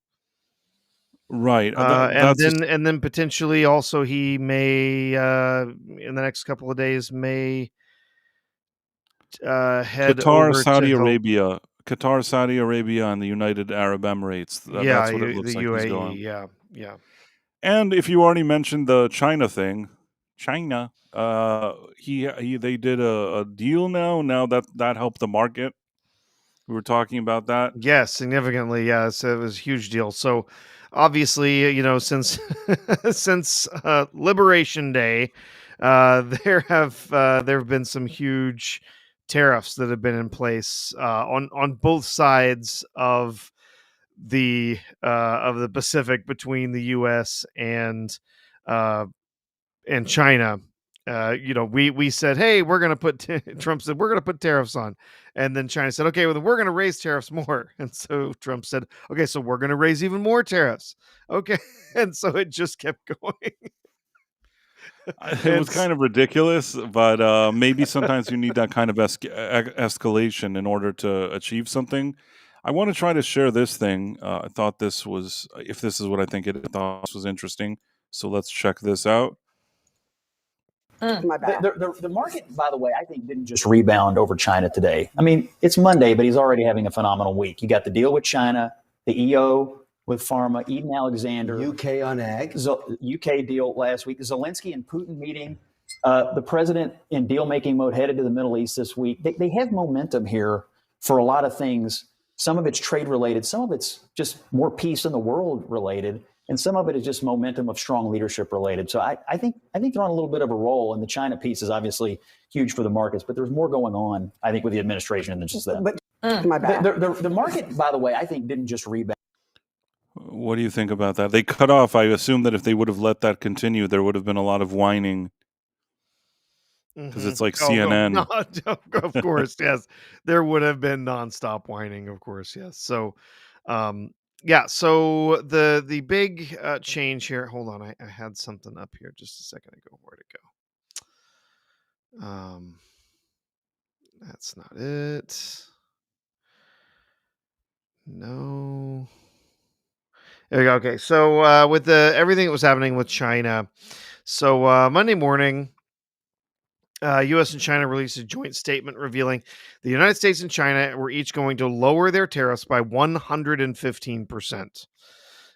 Right. And then potentially also he may in the next couple of days may head Qatar, over Saudi to Arabia, Qatar, Saudi Arabia, and the United Arab Emirates. That's what it looks the like UAE. he's going. Yeah, yeah. And if you already mentioned the China thing, China. They did a deal now. Now that helped the market. We were talking about that. Yes, significantly. Yes, it was a huge deal. So obviously, since since Liberation Day, there have been some huge tariffs that have been in place on both sides of the Pacific between the U.S. Uh, and China. We said, hey, we're going to put Trump said we're going to put tariffs on, and then China said, okay, well then we're going to raise tariffs more, and so Trump said, okay, so we're going to raise even more tariffs, okay, and so it just kept going, It and was kind of ridiculous, but maybe sometimes you need that kind of escalation in order to achieve something. I want to try to share this thing. I thought this was, if this is what I think it is, I thought this was interesting. So let's check this out. My bad. The market, by the way, I think didn't just rebound over China today. I mean, it's Monday, but he's already having a phenomenal week. You got the deal with China, the EO with pharma, Eden Alexander, UK on ag, UK deal last week, the Zelensky and Putin meeting, the president in deal-making mode headed to the Middle East this week. They have momentum here for a lot of things. Some of it's trade-related. Some of it's just more peace in the world related. And some of it is just momentum of strong leadership related. So I think they're on a little bit of a roll. And the China piece is obviously huge for the markets, but there's more going on, I think, with the administration than just that. But my bad. The market, by the way, I think didn't just rebound. What do you think about that? They cut off. I assume that if they would have let that continue, there would have been a lot of whining. Because it's like CNN. Of course, yes. There would have been nonstop whining, of course, yes. So, yeah. So the big change here. Hold on, I had something up here just a second ago. Where'd it go? That's not it. No. There we go. Okay, so with everything that was happening with China, so Monday morning. U.S. and China released a joint statement revealing the United States and China were each going to lower their tariffs by 115%.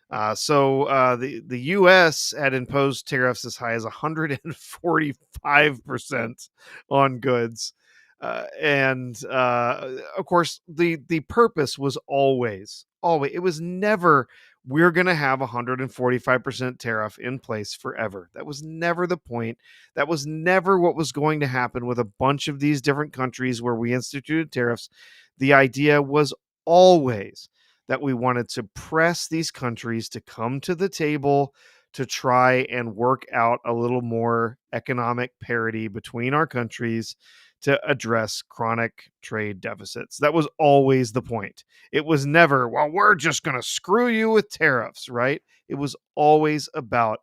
The U.S. had imposed tariffs as high as 145% on goods. Of course, the purpose was always, it was never, we're going to have 145% tariff in place forever. That was never the point. That was never what was going to happen with a bunch of these different countries where we instituted tariffs. The idea was always that we wanted to press these countries to come to the table to try and work out a little more economic parity between our countries to address chronic trade deficits. That was always the point. It was never, well, we're just going to screw you with tariffs, right? It was always about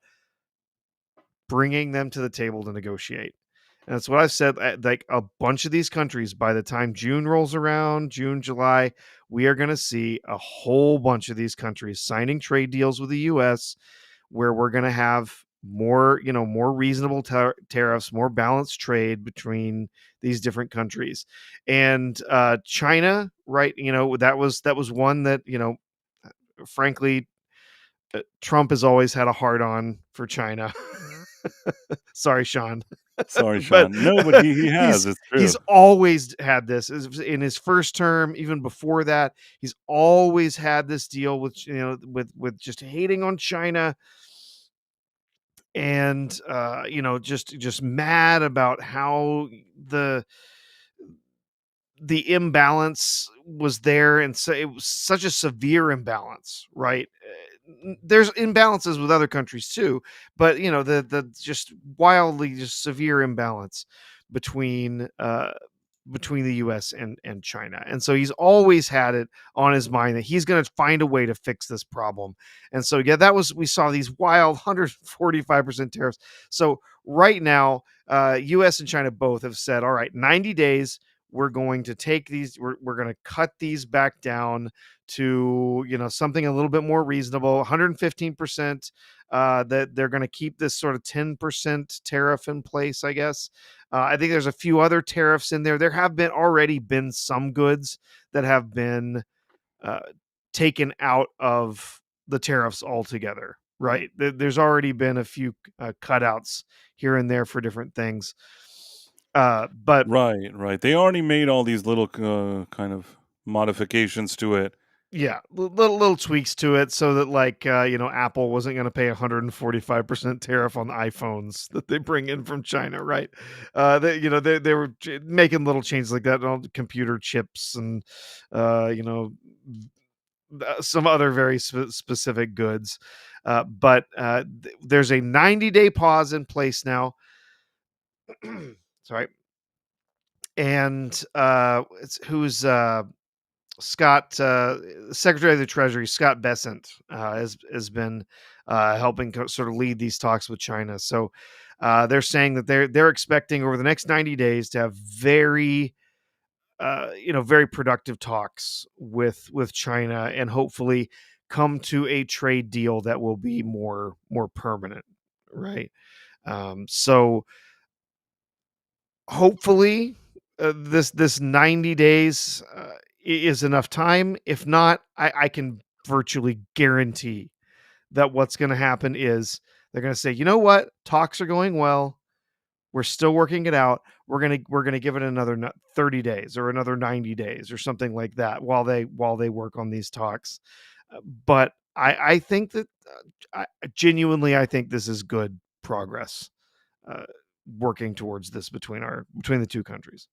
bringing them to the table to negotiate. And that's what I've said. Like a bunch of these countries, by the time June rolls around, June, July, we are going to see a whole bunch of these countries signing trade deals with the U.S. where we're going to have more reasonable tariffs, more balanced trade between these different countries. And China, right? That was one that, frankly, Trump has always had a hard on for China. Sorry, Sean. Sorry, Sean. No, but he has. It's true. He's always had this in his first term. Even before that, he's always had this deal with with just hating on China, and just mad about how the imbalance was there, and so it was such a severe imbalance, right? There's imbalances with other countries too, but the just wildly just severe imbalance between the US and China. And so he's always had it on his mind that he's going to find a way to fix this problem. And so we saw these wild 145% tariffs. So right now, US and China both have said, all right, 90 days, we're going to take these, we're going to cut these back down to something a little bit more reasonable. 115%, that they're going to keep this sort of 10% tariff in place, I guess. I think there's a few other tariffs in there. There have already been some goods that have been taken out of the tariffs altogether. right? There's already been a few cutouts here and there for different things. But Right, right. They already made all these little kind of modifications to it. yeah, little tweaks to it so that like Apple wasn't going to pay 145% tariff on the iPhones that they bring in from China, right? They were making little changes like that on computer chips and uh, you know some other very specific goods. But there's a 90-day pause in place now. Sorry, and who's Scott, Secretary of the Treasury, Scott Bessent, has been helping sort of lead these talks with China. So they're saying that they're expecting over the next 90 days to have very productive talks with China, and hopefully come to a trade deal that will be more permanent, right? So hopefully this 90 days is enough time. If not, I can virtually guarantee that what's going to happen is they're going to say, you know what, talks are going well, we're still working it out, we're going to give it another 30 days or another 90 days or something like that while they work on these talks. But I think that genuinely I think this is good progress, uh, working towards this between the two countries.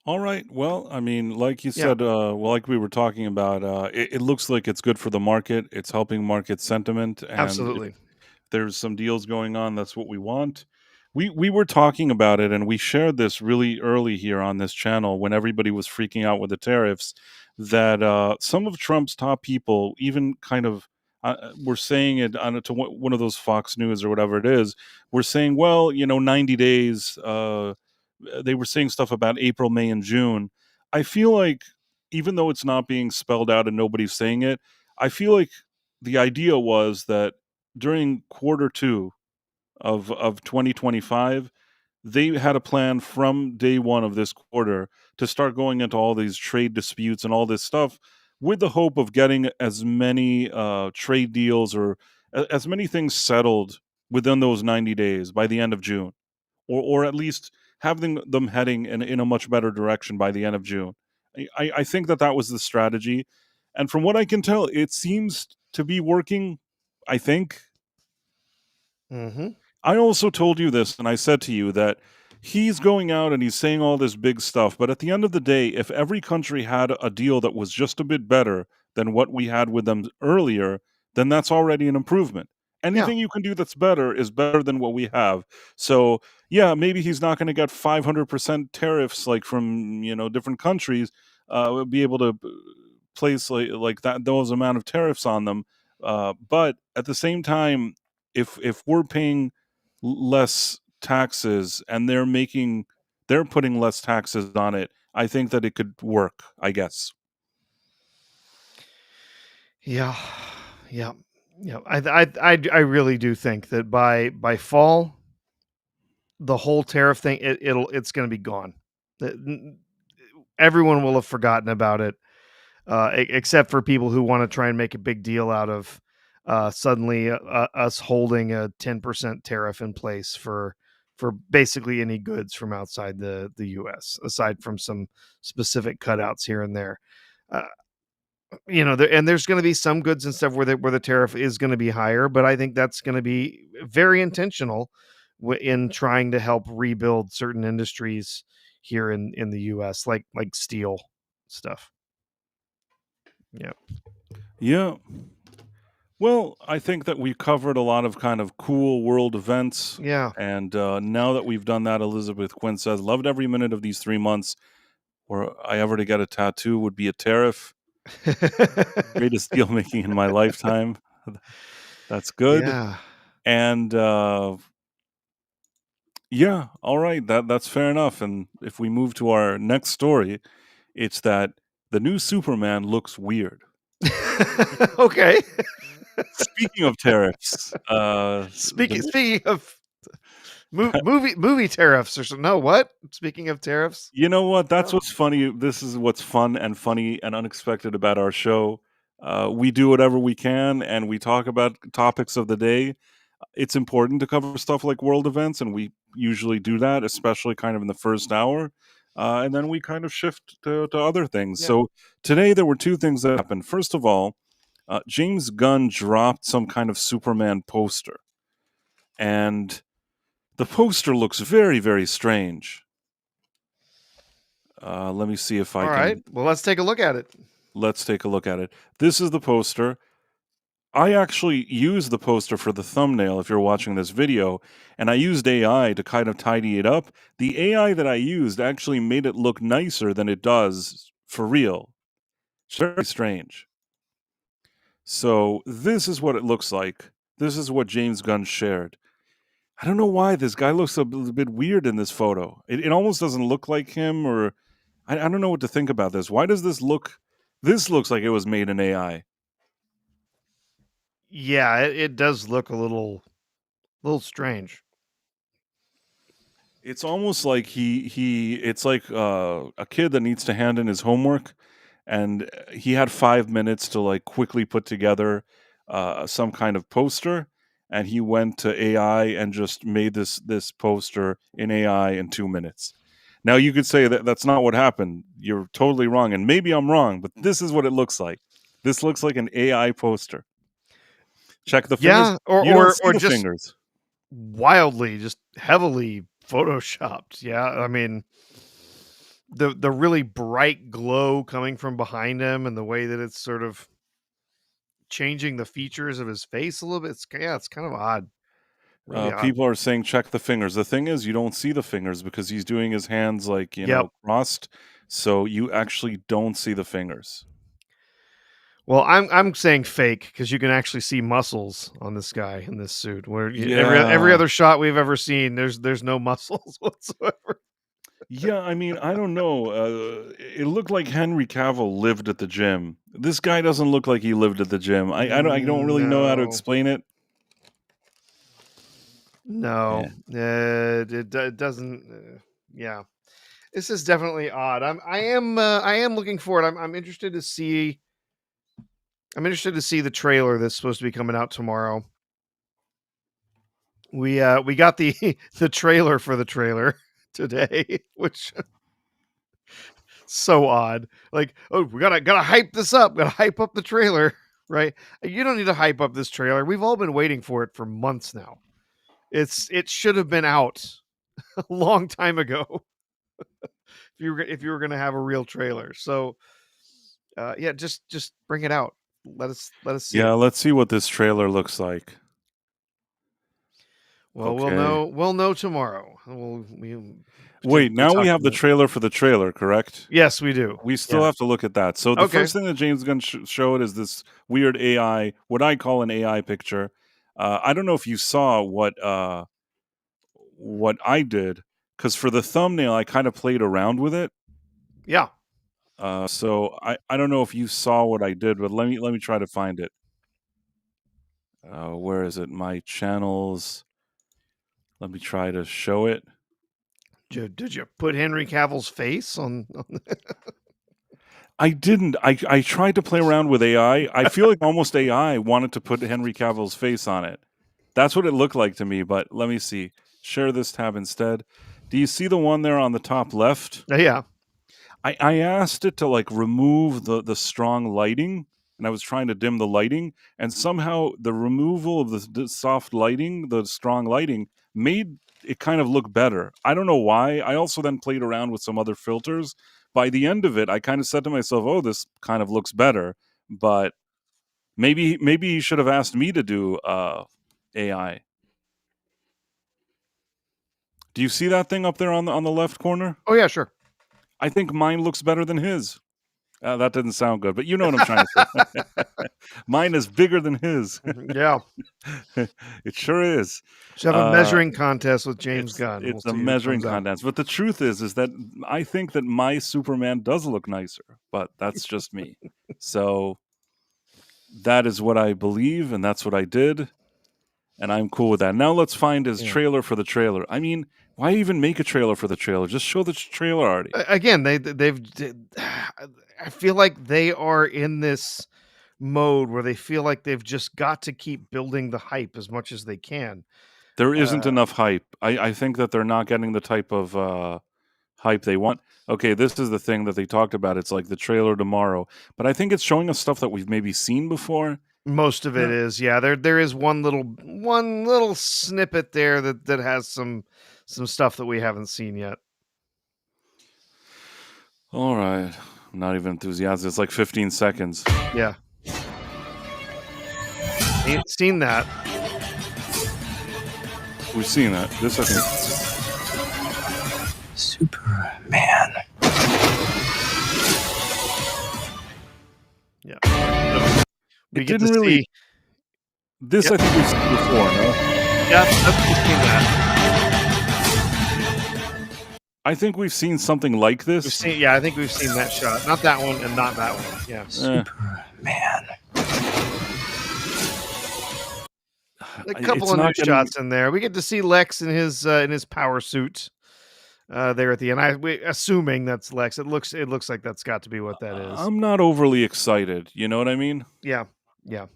All right. Well, I mean, like you Yeah, said, like we were talking about, it looks like it's good for the market. It's helping market sentiment, and if absolutely. there's some deals going on, that's what we want. We were talking about it, and we shared this really early here on this channel when everybody was freaking out with the tariffs. That some of Trump's top people, even kind of, were saying it on to one of those Fox News or whatever it is. We're saying, well, 90 days. They were saying stuff about April, May, and June. I feel like even though it's not being spelled out and nobody's saying it, I feel like the idea was that during quarter two of 2025, they had a plan from day one of this quarter to start going into all these trade disputes and all this stuff with the hope of getting as many trade deals or as many things settled within those 90 days by the end of June, or at least having them heading in a much better direction by the end of June. I think that was the strategy. And from what I can tell, it seems to be working, I think. Mm-hmm. I also told you this, and I said to you that he's going out and he's saying all this big stuff. But at the end of the day, if every country had a deal that was just a bit better than what we had with them earlier, then that's already an improvement. Yeah. Anything you can do that's better is better than what we have. So, yeah, maybe he's not going to get 500% tariffs like from, different countries, be able to place like that, those amount of tariffs on them. But at the same time, if we're paying less taxes and they're putting less taxes on it, I think that it could work, I guess. Yeah. Yeah. Yeah. I really do think that by fall, the whole tariff thing, it's going to be gone. Everyone will have forgotten about it, except for people who want to try and make a big deal out of suddenly us holding a 10% tariff in place for basically any goods from outside the U.S. aside from some specific cutouts here and there. Uh, and there's going to be some goods and stuff where the tariff is going to be higher, but I think that's going to be very intentional in trying to help rebuild certain industries here in the U.S. like steel stuff. Yeah. Yeah. Well, I think that we covered a lot of kind of cool world events. Yeah. And now that we've done that, Elizabeth Quinn says, loved every minute of these 3 months. Were I ever to get a tattoo, would be a tariff. Greatest deal making in my lifetime. That's good. Yeah. And yeah, all right, that's fair enough. And if we move to our next story, it's that the new Superman looks weird. Okay. Speaking of tariffs, Speaking of movie tariffs or something. No, what? Speaking of tariffs. you know what? That's No. what's funny. This is what's fun and funny and unexpected about our show. We do whatever we can, and we talk about topics of the day. It's important to cover stuff like world events, and we usually do that, especially kind of in the first hour. And then we kind of shift to other things. Yeah. So today there were two things that happened. First of all, James Gunn dropped some kind of Superman poster. And the poster looks very, very strange. Let me see if I All can. right. Well, let's take a look at it. Let's take a look at it. This is the poster. I actually used the poster for the thumbnail if you're watching this video, and I used AI to kind of tidy it up. The AI that I used actually made it look nicer than it does for real. It's very strange. So this is what it looks like. This is what James Gunn shared. I don't know why this guy looks a bit weird in this photo. It almost doesn't look like him, or I don't know what to think about this. Why does this look... This looks like it was made in AI. Yeah, it does look a little strange. It's almost like it's like a kid that needs to hand in his homework, and he had 5 minutes to like quickly put together some kind of poster, and he went to AI and just made this poster in AI in 2 minutes. Now you could say that that's not what happened. You're totally wrong, and maybe I'm wrong, but this is what it looks like. This looks like an AI poster. Check the fingers. Yeah, or You don't see the just fingers. wildly, just heavily photoshopped. Yeah, I mean, the really bright glow coming from behind him, and the way that it's sort of changing the features of his face a little bit. It's kind of odd. Really odd. People are saying check the fingers. The thing is, you don't see the fingers because he's doing his hands like, Yep. crossed. So you actually don't see the fingers. Well, I'm saying fake because you can actually see muscles on this guy in this suit. Where every Yeah. other shot we've ever seen, there's no muscles whatsoever. Yeah, I mean, I don't know. It looked like Henry Cavill lived at the gym. This guy doesn't look like he lived at the gym. I don't really know how to No. explain it. No, it doesn't. Yeah, this is definitely odd. I am looking forward. I'm interested to see. I'm interested to see the trailer that's supposed to be coming out tomorrow. We got the the trailer for the trailer today, which so odd. Like, oh, we gotta hype this up. Gotta hype up the trailer, right? You don't need to hype up this trailer. We've all been waiting for it for months now. It should have been out a long time ago if you were going to have a real trailer. So yeah, just bring it out. Let us see Yeah, it. let's see what this trailer looks like. Well, Okay. we'll know tomorrow. Wait, now we talk have the about it. trailer for the trailer, correct? Yes, we do. We still Yeah. have to look at that. So the Okay. first thing that James Gunn showed is this weird AI, what I call an AI picture. I don't know if you saw what I did, because for the thumbnail I kind of played around with it. Yeah. So I don't know if you saw what I did, but let me try to find it. Where is it? My channels. Let me try to show it. Did you put Henry Cavill's face on I didn't. I tried to play around with AI. I feel like almost AI wanted to put Henry Cavill's face on it. That's what it looked like to me, but let me see. Share this tab instead. Do you see the one there on the top left? Yeah. I asked it to like remove the strong lighting, and I was trying to dim the lighting, and somehow the removal of the soft lighting, the strong lighting, made it kind of look better. I don't know why. I also then played around with some other filters. By the end of it, I kind of said to myself, "Oh, this kind of looks better," but maybe he should have asked me to do AI. Do you see that thing up there on the left corner? Oh yeah, sure. I think mine looks better than his. That didn't sound good, but you know what I'm trying to say. Mine is bigger than his. Yeah. It sure is. Should have a measuring contest with James It's, Gunn. it's We'll a see who measuring comes out. contest. But the truth is that I think that my Superman does look nicer, but that's just me. So that is what I believe, and that's what I did, and I'm cool with that. Now let's find his Yeah. trailer for the trailer. I mean, why even make a trailer for the trailer? Just show the trailer already. Again, they've I feel like they are in this mode where they feel like they've just got to keep building the hype as much as they can. There isn't Uh, enough hype. I think that they're not getting the type of hype they want. Okay, this is the thing that they talked about. It's like the trailer tomorrow, but I think it's showing us stuff that we've maybe seen before. Most of it Yeah. is, yeah. There is one little snippet there that has some stuff that we haven't seen yet. All right. I'm not even enthusiastic. It's like 15 seconds. Yeah. Ain't seen that. We've seen that. This, I think. Superman. Yeah. So we It get to didn't really. see. This, Yep. I think we've seen before, no? Yeah, we've seen that. I think we've seen something like We've this. seen, yeah, I think we've seen that shot. Not that one and not that one. Yeah. Superman. A couple It's of new not getting. shots in there. We get to see Lex in his power suit there at the end. Assuming that's Lex. It looks like that's got to be what that is. I'm not overly excited. You know what I mean? Yeah. Yeah.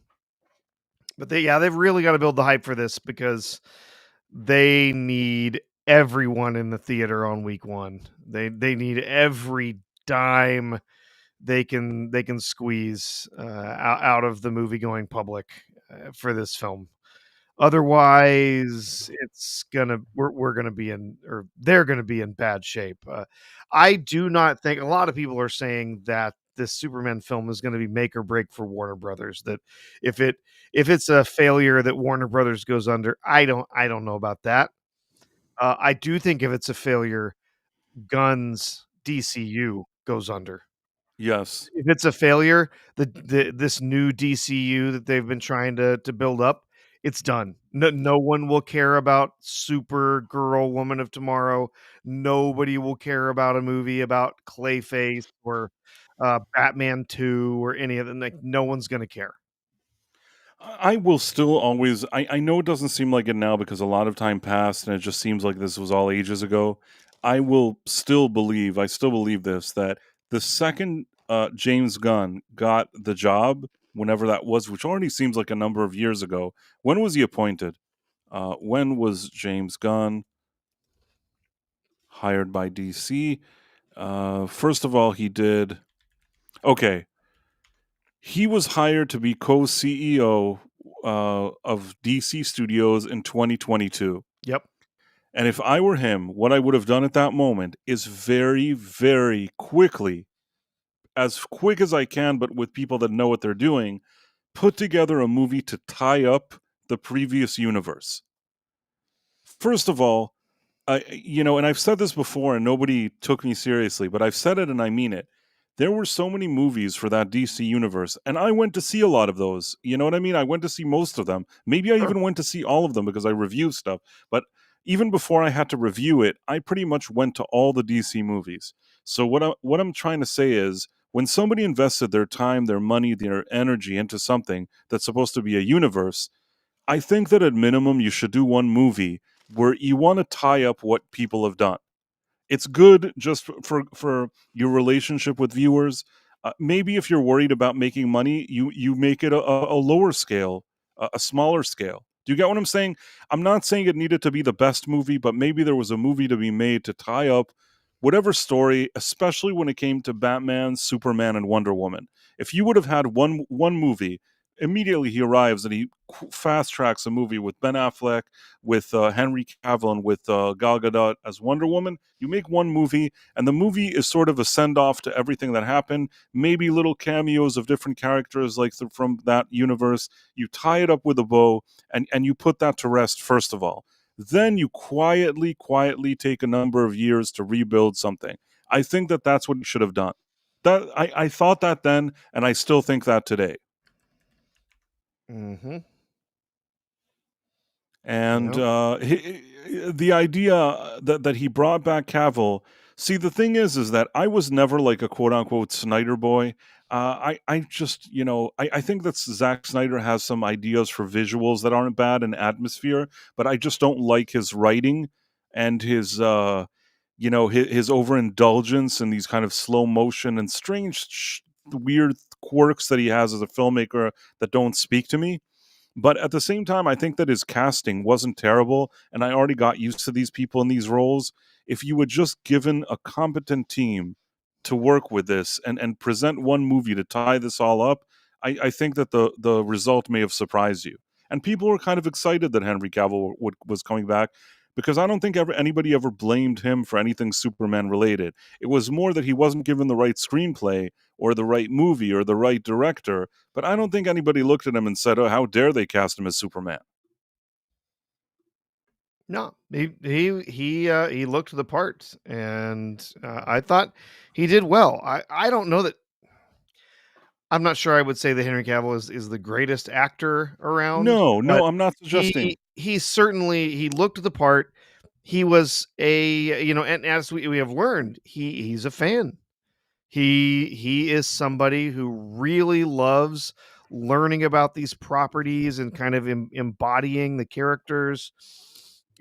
But they've really got to build the hype for this because they need everyone in the theater on week 1. They need every dime they can squeeze out of the movie going public for this film. Otherwise, we're gonna be in, or they're gonna be in bad shape. I do not think, a lot of people are saying that this Superman film is going to be make or break for Warner Brothers. That if it's a failure, that Warner Brothers goes under. I don't know about that. I do think if it's a failure, Gunn's DCU goes under. Yes. If it's a failure, this new DCU that they've been trying to build up, it's done. No one will care about Supergirl, Woman of Tomorrow. Nobody will care about a movie about Clayface or Batman 2 or any of them. Like, no one's gonna care. I will still always. I know it doesn't seem like it now because a lot of time passed and it just seems like this was all ages ago. I still believe this, that the second James Gunn got the job, whenever that was, which already seems like a number of years ago. When was he appointed? When was James Gunn hired by DC? First of all, he did. Okay. He was hired to be co-CEO of DC Studios in 2022. Yep. And if I were him, what I would have done at that moment is very, very quickly, as quick as I can, but with people that know what they're doing, put together a movie to tie up the previous universe. First of all, and I've said this before and nobody took me seriously, but I've said it and I mean it. There were so many movies for that DC universe, and I went to see a lot of those. You know what I mean? I went to see most of them. Maybe I Sure. even went to see all of them because I review stuff. But even before I had to review it, I pretty much went to all the DC movies. So what I'm trying to say is, when somebody invested their time, their money, their energy into something that's supposed to be a universe, I think that at minimum you should do one movie where you want to tie up what people have done. It's good just for your relationship with viewers. Maybe if you're worried about making money, you make it a lower scale, a smaller scale. Do you get what I'm saying? I'm not saying it needed to be the best movie, but maybe there was a movie to be made to tie up whatever story, especially when it came to Batman, Superman, and Wonder Woman. If you would have had one movie, immediately he arrives and he fast tracks a movie with Ben Affleck, with Henry Cavill, and with Gal Gadot as Wonder Woman. You make one movie, and the movie is sort of a send off to everything that happened. Maybe little cameos of different characters from that universe. You tie it up with a bow, and you put that to rest first of all. Then you quietly take a number of years to rebuild something. I think that that's what you should have done. That I thought that then, and I still think that today. Mm-hmm. And Yep. the idea that he brought back Cavill. See, the thing is that I was never like a quote unquote Snyder boy. I just, I think that Zack Snyder has some ideas for visuals that aren't bad and atmosphere, but I just don't like his writing and his overindulgence in these kind of slow motion and strange weird quirks that he has as a filmmaker that don't speak to me. But at the same time, I think that his casting wasn't terrible, and I already got used to these people in these roles. If you had just given a competent team to work with this and present one movie to tie this all up, I think that the result may have surprised you. And people were kind of excited that Henry Cavill was coming back, because I don't think anybody ever blamed him for anything Superman related. It was more that he wasn't given the right screenplay or the right movie or the right director, but I don't think anybody looked at him and said, "Oh, how dare they cast him as Superman?" No, he looked the part, and I thought he did well. I don't know that. I'm not sure I would say that Henry Cavill is the greatest actor around, No, but no, I'm not suggesting. he certainly he looked the part. He was a, and as we have learned, he's a fan. He is somebody who really loves learning about these properties and kind of embodying the characters,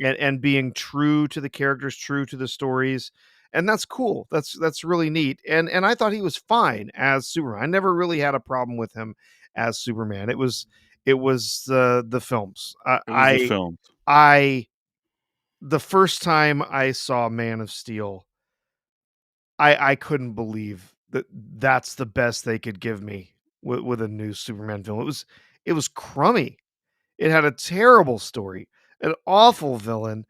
and being true to the characters, true to the stories. And that's cool. That's really neat. And I thought he was fine as Superman. I never really had a problem with him as Superman. It was the films. It was the film. I the first time I saw Man of Steel, I couldn't believe that that's the best they could give me with a new Superman film. It was crummy. It had a terrible story, an awful villain.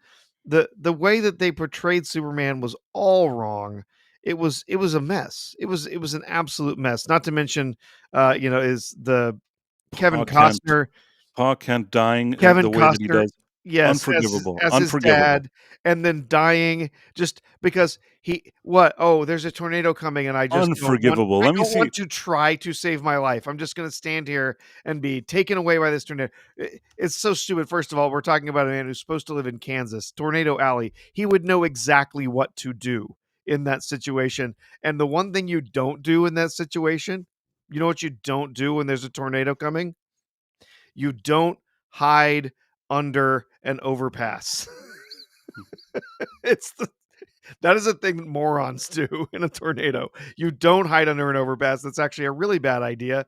The way that they portrayed Superman was all wrong. It was a mess. It was an absolute mess. Not to mention, is the Kevin Pa Kent, Costner Pa Kent dying Kevin the way that he Costner, does. yes, as his Unforgivable. as his Unforgivable. dad, and then dying just because he what? "Oh, there's a tornado coming, and Unforgivable. I Let me don't see. want to try to save my life. I'm just gonna stand here and be taken away by this tornado." It's so stupid. First of all, we're talking about a man who's supposed to live in Kansas, Tornado Alley. He would know exactly what to do in that situation, and the one thing you don't do in that situation, you know what you don't do when there's a tornado coming? You don't hide under an overpass. It's that is a thing that morons do in a tornado. You don't hide under an overpass. That's actually a really bad idea.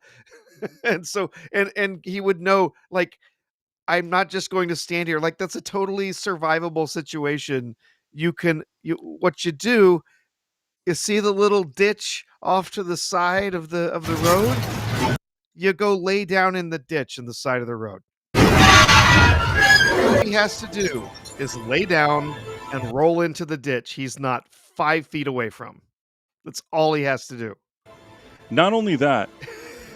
And so and he would know, like, I'm not just going to stand here. Like, that's a totally survivable situation. You what you do is, see the little ditch off to the side of the road? You go lay down in the ditch in the side of the road. All he has to do is lay down and roll into the ditch he's not 5 feet away from. That's all he has to do. Not only that,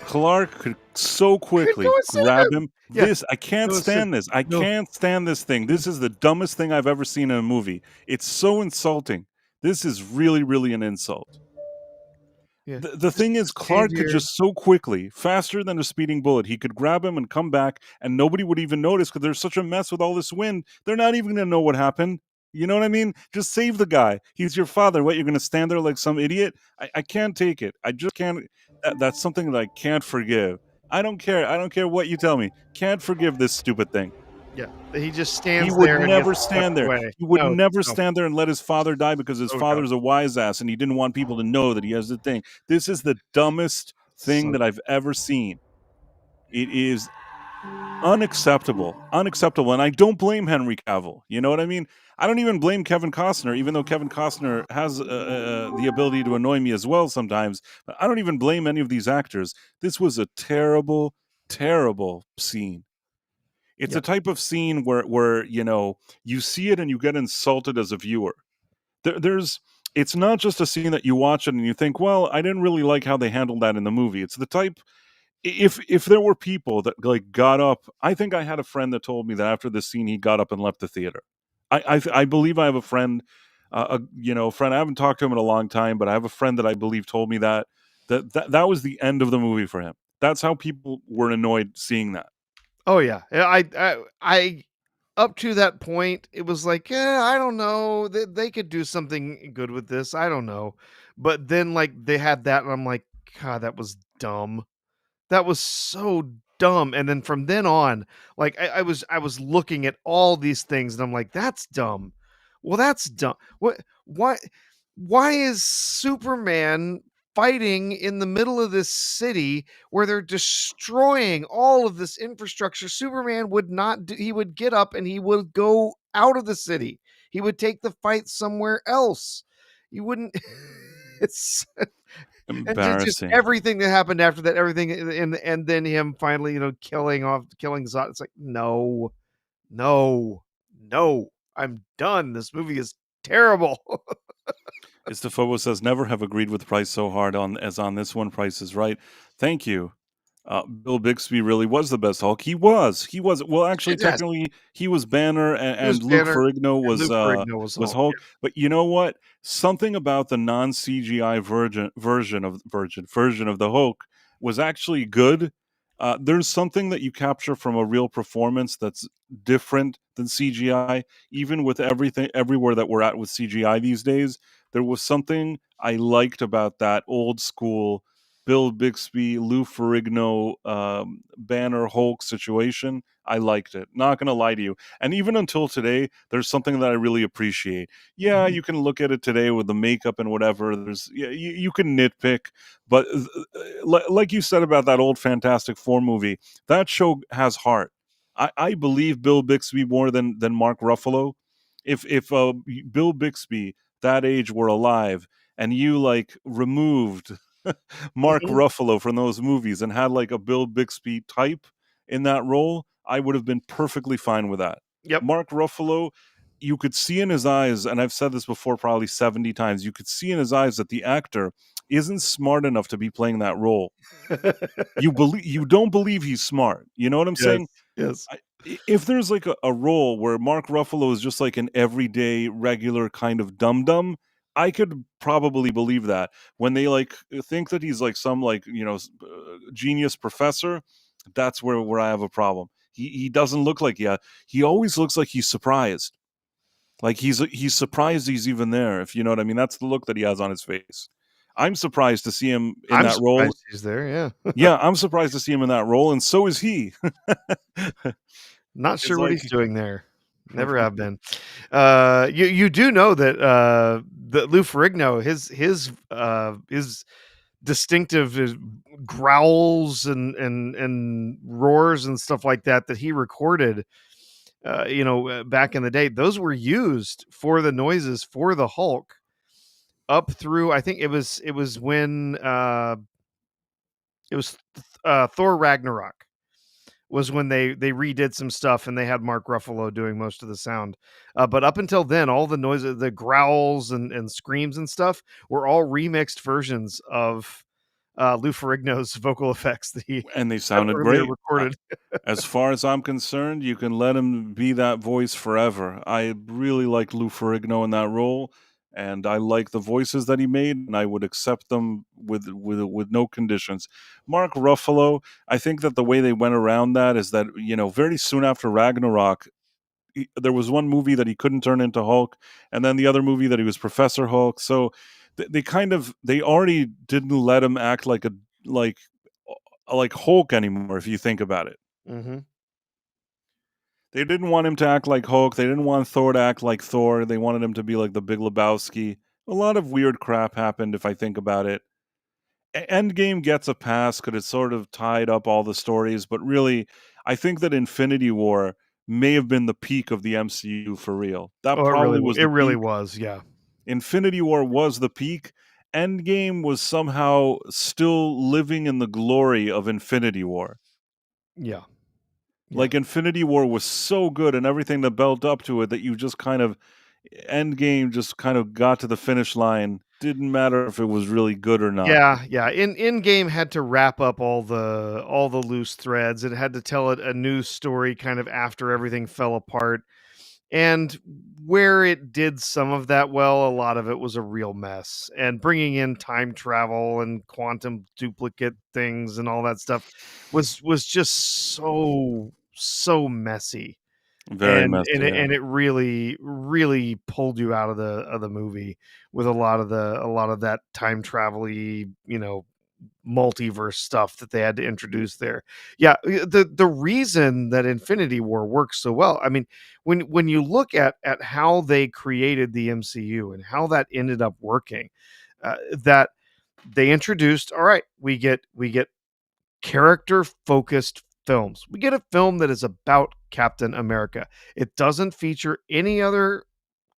Clark could so quickly Go and save grab him. him. Yeah, I can't go and save stand this. I no. can't stand this thing. This is the dumbest thing I've ever seen in a movie. It's so insulting. This is really, really an insult. Yeah. The thing is, Stand Clark could here. just so quickly, faster than a speeding bullet, he could grab him and come back, and nobody would even notice because there's such a mess with all this wind. They're not even going to know what happened. You know what I mean? Just save the guy. He's your father. What, you're going to stand there like some idiot? I can't take it. I just can't. That's something that I can't forgive. I don't care. I don't care what you tell me. Can't forgive this stupid thing. Yeah, he just He stands would there and never gets swept stand there. away. He would No, never no, stand there and let his father die because his no, no. father's a wise ass and he didn't want people to know that he has the thing. This is the dumbest thing that I've ever seen. It is unacceptable. Unacceptable. And I don't blame Henry Cavill. You know what I mean? I don't even blame Kevin Costner, even though Kevin Costner has the ability to annoy me as well sometimes. But I don't even blame any of these actors. This was a terrible, terrible scene. It's Yeah. a type of scene where you see it and you get insulted as a viewer. There's it's not just a scene that you watch it and you think, well, I didn't really like how they handled that in the movie. It's the type, if there were people that like got up. I think I had a friend that told me that after this scene he got up and left the theater. I believe I have a friend, friend. I haven't talked to him in a long time, but I have a friend that I believe told me that was the end of the movie for him. That's how people were annoyed seeing that. Oh yeah. Yeah, I up to that point, it was like, I don't know. They could do something good with this. I don't know. But then, like, they had that, and I'm like, God, that was dumb. That was so dumb. And then from then on, like, I was looking at all these things, and I'm like, that's dumb. Well, that's dumb. Why is Superman fighting in the middle of this city where they're destroying all of this infrastructure. Superman would not do, he would get up and he would go out of the city. He would take the fight somewhere else. You wouldn't it's and just Embarrassing. everything that happened after that, everything and then him finally, killing Zod. It's like, no, no, no. I'm done. This movie is terrible. Istofobo says, never have agreed with Price so hard on as on this one. Price is right. Thank you. Bill Bixby really was the best Hulk. He was. Well, actually, Yes. technically, he was Banner, He was and Luke Banner, Ferrigno and was Luke Ferrigno was Hulk, Hulk. But you know what? Something about the non CGI version of the Hulk was actually good. There's something that you capture from a real performance that's different than CGI. Even with everything, everywhere that we're at with CGI these days, there was something I liked about that old school Bill Bixby, Lou Ferrigno, Banner Hulk situation. I liked it. Not going to lie to you. And even until today, there's something that I really appreciate. Yeah, Mhm. you can look at it today with the makeup and whatever. You can nitpick, but like you said about that old Fantastic Four movie, that show has heart. I believe Bill Bixby more than Mark Ruffalo. If Bill Bixby that age were alive and you like removed Mark Mhm. Ruffalo from those movies and had like a Bill Bixby type in that role, I would have been perfectly fine with that. Yep. Mark Ruffalo, you could see in his eyes, and I've said this before probably 70 times, you could see in his eyes that the actor isn't smart enough to be playing that role. You don't believe he's smart. You know what I'm Yes, saying? yes. If there's like a role where Mark Ruffalo is just like an everyday, regular kind of dum dum, I could probably believe that. When they like think that he's like some like genius professor, that's where I have a problem. He doesn't look like he always looks like he's surprised. Like he's surprised he's even there. If you know what I mean, that's the look that he has on his face. I'm surprised to see him in I'm that role. surprised he's there, yeah. Yeah, I'm surprised to see him in that role, and so is he. Not It's sure what like he's doing there. Never have been. You do know that, that Lou Ferrigno, his distinctive growls and roars and stuff like that that he recorded, back in the day, those were used for the noises for the Hulk up through, I think it was when, it was, Thor Ragnarok was when they redid some stuff and they had Mark Ruffalo doing most of the sound. But up until then, all the noises, the growls and screams and stuff were all remixed versions of Lou Ferrigno's vocal effects that he and they had sounded earlier great. recorded. As far as I'm concerned, you can let him be that voice forever. I really like Lou Ferrigno in that role, and I like the voices that he made, and I would accept them with no conditions. Mark Ruffalo, I think that the way they went around that is that very soon after Ragnarok, there was one movie that he couldn't turn into Hulk, and then the other movie that he was Professor Hulk. So they already didn't let him act like like Hulk anymore. If you think about it, Hmm. they didn't want him to act like Hulk. They didn't want Thor to act like Thor. They wanted him to be like the Big Lebowski. A lot of weird crap happened if I think about it. Endgame gets a pass because it sort of tied up all the stories, but really, I think that Infinity War may have been the peak of the MCU for real. That Oh, probably was it the really peak. was, yeah, Infinity War was the peak. Endgame was somehow still living in the glory of Infinity War. yeah, yeah. Like Infinity War was so good and everything that built up to it that you just kind of Endgame just kind of got to the finish line. Didn't matter if it was really good or not. Yeah, yeah. In game had to wrap up all the loose threads. It had to tell it a new story kind of after everything fell apart. And where it did some of that well, a lot of it was a real mess. And bringing in time travel and quantum duplicate things and all that stuff was just so messy. Very And messy. Yeah. it really pulled you out of the movie with a lot of that time travel-y, multiverse stuff that they had to introduce there. Yeah, the reason that Infinity War works so well, I mean, when you look at how they created the MCU and how that ended up working, that they introduced, all right, we get character focused films. We get a film that is about Captain America. It doesn't feature any other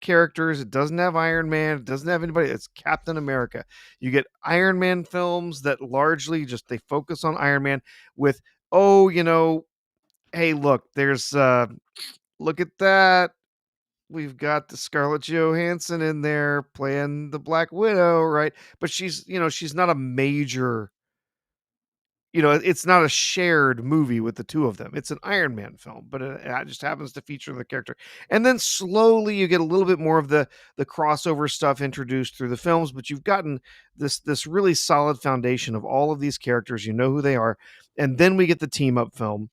characters. It doesn't have Iron Man. It doesn't have anybody. It's Captain America. You get Iron Man films that largely just they focus on Iron Man with, oh, hey, look, there's look at that. We've got the Scarlett Johansson in there playing the Black Widow, right? But she's not a major, it's not a shared movie with the two of them. It's an Iron Man film, but it just happens to feature the character. And then slowly you get a little bit more of the crossover stuff introduced through the films, but you've gotten this really solid foundation of all of these characters. You know who they are. And then we get the team up film,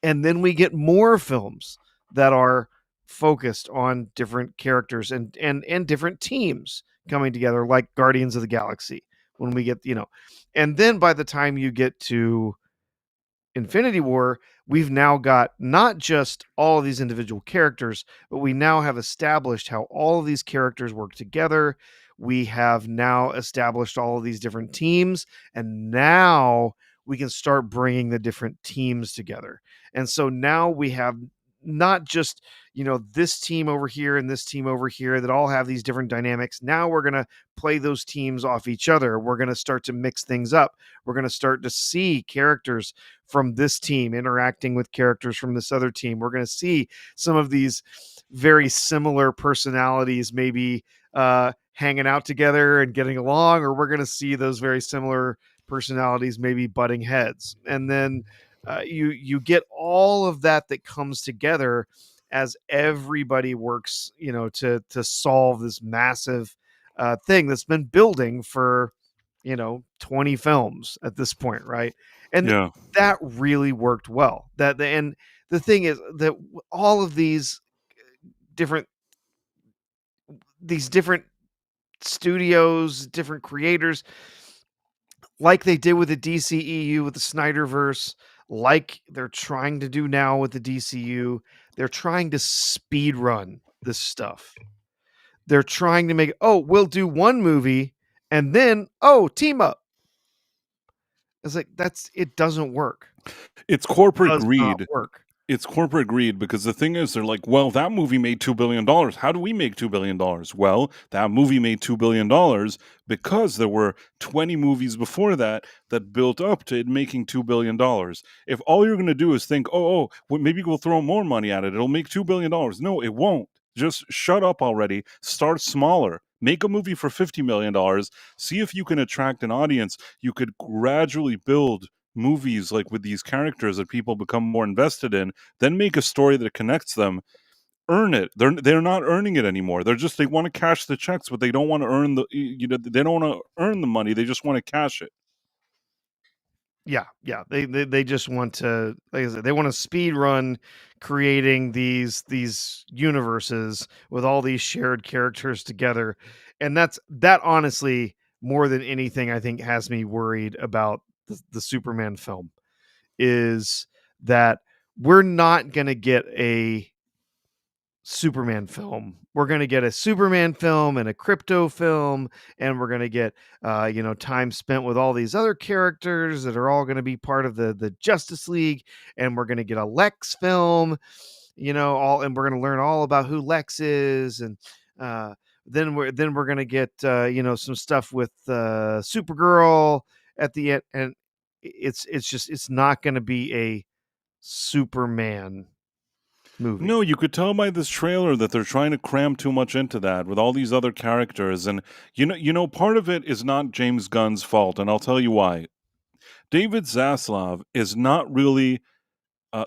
and then we get more films that are focused on different characters and different teams coming together, like Guardians of the Galaxy. When we get, and then by the time you get to Infinity War, we've now got not just all of these individual characters, but we now have established how all of these characters work together. We have now established all of these different teams, and now we can start bringing the different teams together. And so now we have not just, this team over here and this team over here that all have these different dynamics. Now we're going to play those teams off each other. We're going to start to mix things up. We're going to start to see characters from this team interacting with characters from this other team. We're going to see some of these very similar personalities maybe hanging out together and getting along, or we're going to see those very similar personalities maybe butting heads. And then you get all of that comes together as everybody works, to solve this massive thing that's been building for 20 films at this point, right? And Yeah. that really worked well. And the thing is that all of these different studios, different creators, like they did with the DCEU with the Snyderverse, like they're trying to do now with the DCU, they're trying to speed run this stuff. They're trying to make, we'll do one movie and then, team up. It's like, it doesn't work. It's corporate Does not greed. work. It's corporate greed, because the thing is, they're like, well, that movie made $2 billion. How do we make $2 billion? Well, that movie made $2 billion because there were 20 movies before that built up to it making $2 billion. If all you're going to do is think, well, maybe we'll throw more money at it, it'll make $2 billion. No, it won't. Just shut up already. Start smaller. Make a movie for $50 million. See if you can attract an audience. You could gradually build movies like with these characters that people become more invested in, then make a story that connects them. Earn it. They're not earning it anymore. They want to cash the checks, but they don't want to earn they don't want to earn the money. They just want to cash it. Yeah. They just want to, like I said, they want to speed run creating these universes with all these shared characters together. And that honestly, more than anything, I think has me worried about the Superman film, is that we're not going to get a Superman film. We're going to get a Superman film and a crypto film, and we're going to get time spent with all these other characters that are all going to be part of the Justice League, and we're going to get a Lex film, and we're going to learn all about who Lex is, and then we're going to get some stuff with Supergirl at the end, and it's not going to be a Superman movie. No, you could tell by this trailer that they're trying to cram too much into that with all these other characters. And part of it is not James Gunn's fault, and I'll tell you why. David Zaslav is not really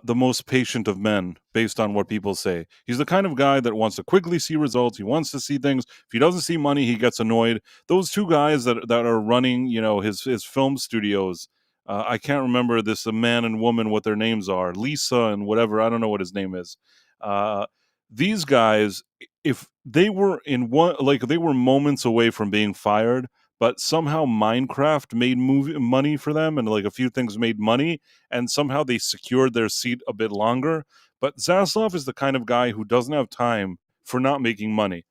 the most patient of men, based on what people say. He's the kind of guy that wants to quickly see results. He wants to see things. If he doesn't see money, he gets annoyed. Those two guys that are running, his film studios. I can't remember this, a man and woman, what their names are. Lisa and whatever. I don't know what his name is. These guys, if they were they were moments away from being fired, but somehow Minecraft made money for them, and like a few things made money, and somehow they secured their seat a bit longer. But Zaslav is the kind of guy who doesn't have time for not making money.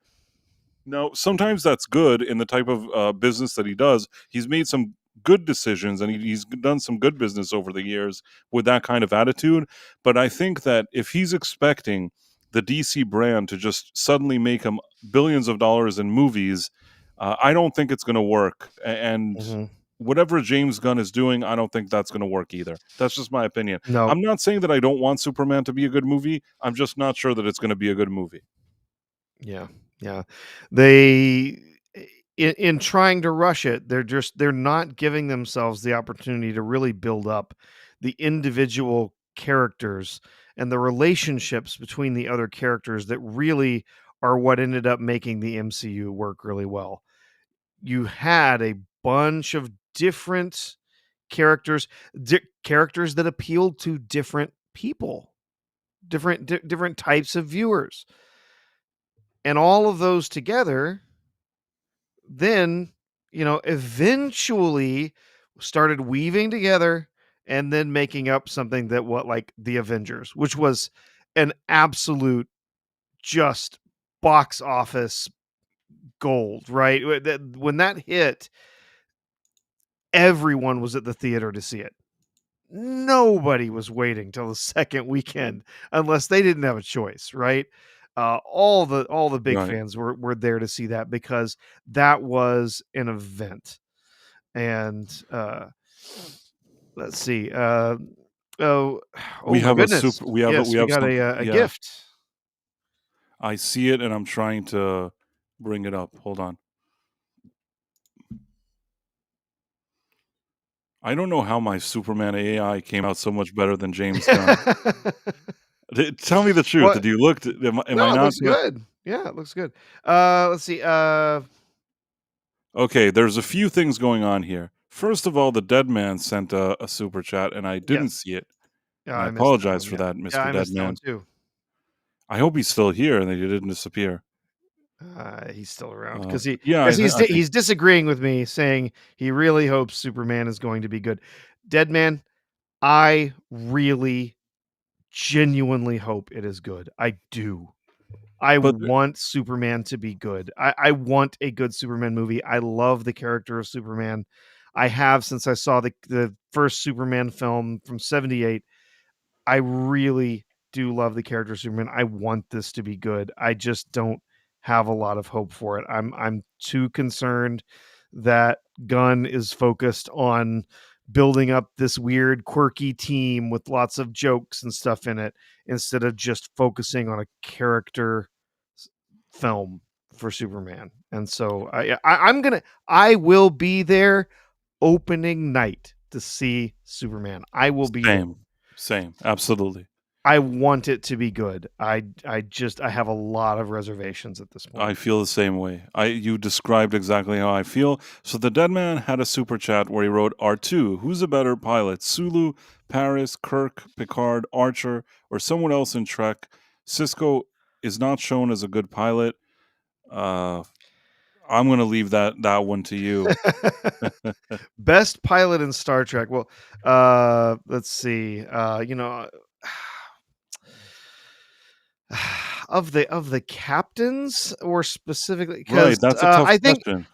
No, sometimes that's good in the type of business that he does. He's made some good decisions and he's done some good business over the years with that kind of attitude. But I think that if he's expecting the DC brand to just suddenly make him billions of dollars in movies, I don't think it's going to work. And Mhm. whatever James Gunn is doing, I don't think that's going to work either. That's just my opinion. No. I'm not saying that I don't want Superman to be a good movie. I'm just not sure that it's going to be a good movie. Yeah, yeah. They in trying to rush it, they're not giving themselves the opportunity to really build up the individual characters and the relationships between the other characters that really are what ended up making the MCU work really well. You had a bunch of different characters, characters that appealed to different people, different types of viewers. And all of those together then, eventually started weaving together and then making up something that what like the Avengers, which was an absolute just box office gold, right? When that hit, everyone was at the theater to see it. Nobody was waiting till the second weekend unless they didn't have a choice, right? All the big Right. fans were there to see that because that was an event. And let's see. Oh, oh We my have a goodness! super Yes, we we have got some a yeah, gift. I see it and I'm trying to bring it up. Hold on. I don't know how my Superman AI came out so much better than James Gunn. Tell me the truth. What? Did you look? Am I No, it not? looks good. Yeah, it looks good. Let's see. Okay, there's a few things going on here. First of all, the Dead Man sent a super chat, and I didn't Yes. see it, Yeah, and I I missed that apologize one. for Yeah. that, Yeah, Mister I Dead missed that one Man. too. I hope he's still here and that he didn't disappear. He's still around because he Yeah, because I think he's disagreeing with me, saying he really hopes Superman is going to be good. Dead Man, I really genuinely hope it is good. I do. I but want Superman to be good. I want a good Superman movie. I love the character of Superman. I have since I saw the first Superman film from '78. I really do love the character of Superman. I want this to be good. I just don't have a lot of hope for it. I'm too concerned that Gunn is focused on building up this weird quirky team with lots of jokes and stuff in it instead of just focusing on a character film for Superman. And so I will be there opening night to see Superman. I will be there. same, absolutely. I want it to be good. I have a lot of reservations at this point. I feel the same way. You described exactly how I feel. So the Dead Man had a super chat where he wrote R2, who's a better pilot? Sulu, Paris, Kirk, Picard, Archer, or someone else in Trek? Cisco is not shown as a good pilot. Uh I'm gonna leave that one to you. Best pilot in Star Trek. Well, let's see. Of the captains or specifically because Right, that's a tough I think question.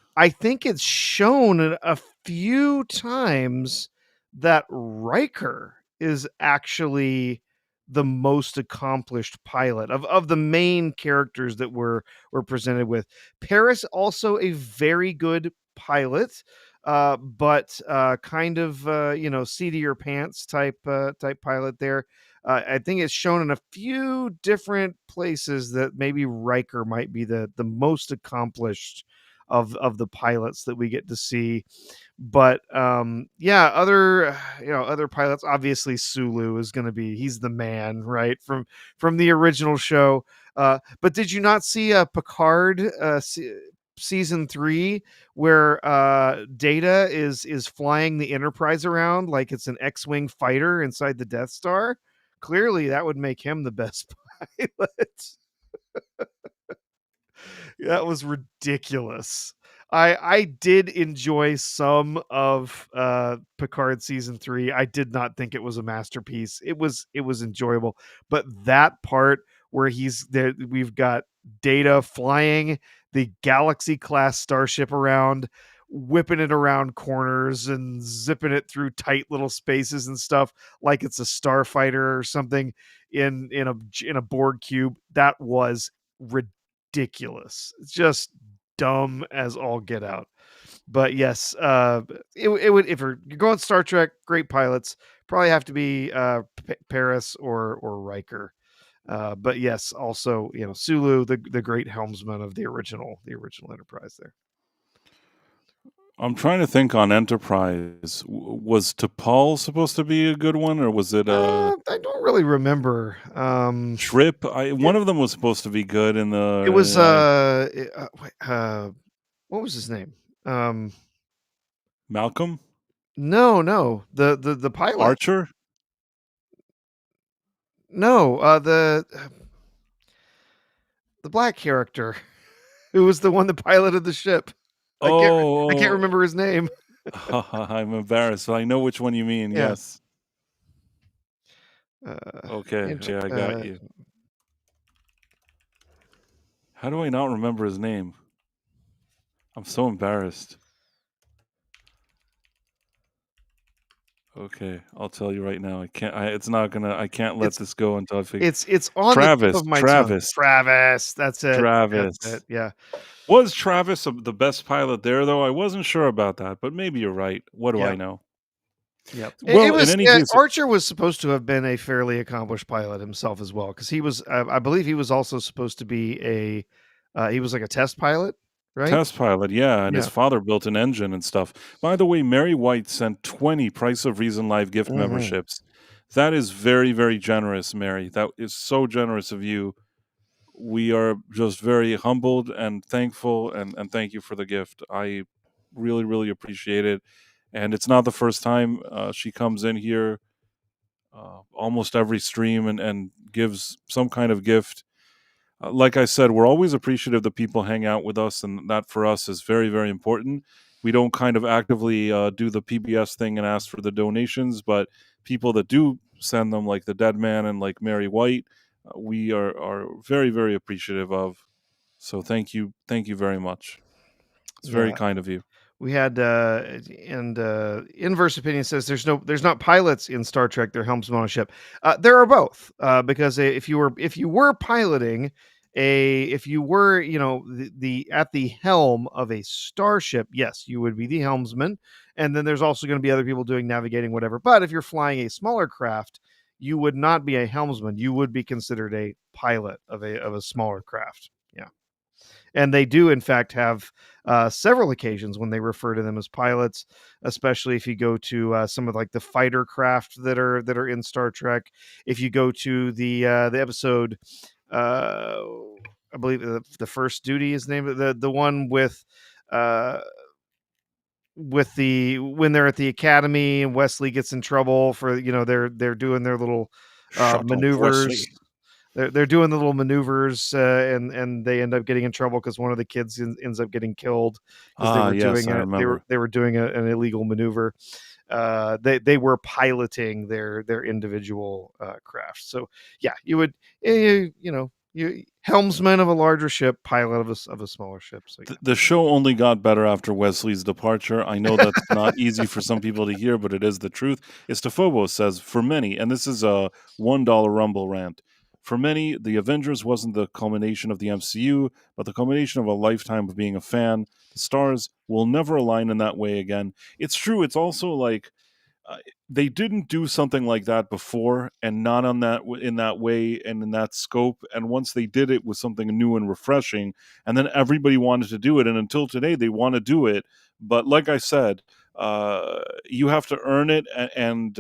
it's shown a few times that Riker is actually the most accomplished pilot of the main characters that were presented with. Paris also a very good pilot, but kind of seat of your pants type pilot there. I think it's shown in a few different places that maybe Riker might be the most accomplished of the pilots that we get to see. But yeah, other pilots. Obviously, Sulu is going to be he's the man, right, from the original show. But did you not see Picard season 3 where Data is flying the Enterprise around like it's an X-wing fighter inside the Death Star? Clearly, that would make him the best pilot. That was ridiculous. I did enjoy some of Picard season 3. I did not think it was a masterpiece. It was enjoyable, but that part where he's there, we've got Data flying the Galaxy class starship around, whipping it around corners and zipping it through tight little spaces and stuff like it's a starfighter or something in a Borg cube. That was ridiculous. It's just dumb as all get out. But yes, it would, if you're going Star Trek, great pilots probably have to be Paris or Riker. But yes, also Sulu, the great helmsman of the original Enterprise. There, I'm trying to think on Enterprise. Was T'Pol supposed to be a good one, or was it a I don't really remember. Trip? One of them was supposed to be good in the. It was what was his name? Malcolm No, the pilot. Archer. No, the black character who was the one that piloted the ship. I can't remember his name. I'm embarrassed. I know which one you mean. Yeah. Yes. Okay. Yeah, I got you. How do I not remember his name? I'm so embarrassed. Okay, I'll tell you right now. I can't. It's not gonna. I can't let this go until I figure. It's on Travis. the tip of my Travis. tongue. Travis. That's it. Travis. That's it. Yeah. Was Travis the best pilot there, though? I wasn't sure about that, but maybe you're right. What do I know? Yep. Well, in any case, Archer was supposed to have been a fairly accomplished pilot himself as well, because he was. I believe he was also supposed to be he was like a test pilot, right? Test pilot, yeah, and his father built an engine and stuff. By the way, Mary White sent 20 Price of Reason Live gift memberships. That is very, very generous, Mary. That is so generous of you. We are just very humbled and thankful, and thank you for the gift. I really, really appreciate it. And it's not the first time she comes in here almost every stream and gives some kind of gift. Like I said, we're always appreciative that people hang out with us, and that for us is very, very important. We don't kind of actively do the PBS thing and ask for the donations, but people that do send them, like the Dead Man and like Mary White, we are very, very appreciative of. So thank you very much. It's very kind of you. We had Inverse Opinion says there's not pilots in Star Trek, they're helmsmen on a ship. There are both, because if you were piloting if you were the at the helm of a starship, yes, you would be the helmsman, and then there's also going to be other people doing navigating, whatever. But if you're flying a smaller craft, you would not be a helmsman. You would be considered a pilot of a smaller craft. Yeah. And they do, in fact, have several occasions when they refer to them as pilots, especially if you go to some of like the fighter craft that are in Star Trek. If you go to the episode, I believe the First Duty is named, the one with when they're at the academy and Wesley gets in trouble for they're doing their little maneuvers. Wesley. They're doing the little maneuvers, and they end up getting in trouble because one of the kids ends up getting killed because they were doing an illegal maneuver. They were piloting their individual craft. So yeah, you would you helmsman of a larger ship, pilot of a smaller ship. So yeah. The show only got better after Wesley's departure. I know that's not easy for some people to hear, but it is the truth. Istafobos says, for many, and this is a $1 Rumble rant. For many, the Avengers wasn't the culmination of the MCU, but the culmination of a lifetime of being a fan. The stars will never align in that way again. It's true. It's also like they didn't do something like that before, and not on that in that way and in that scope. And once they did it with something new and refreshing, and then everybody wanted to do it. And until today, they want to do it. But like I said, you have to earn it, and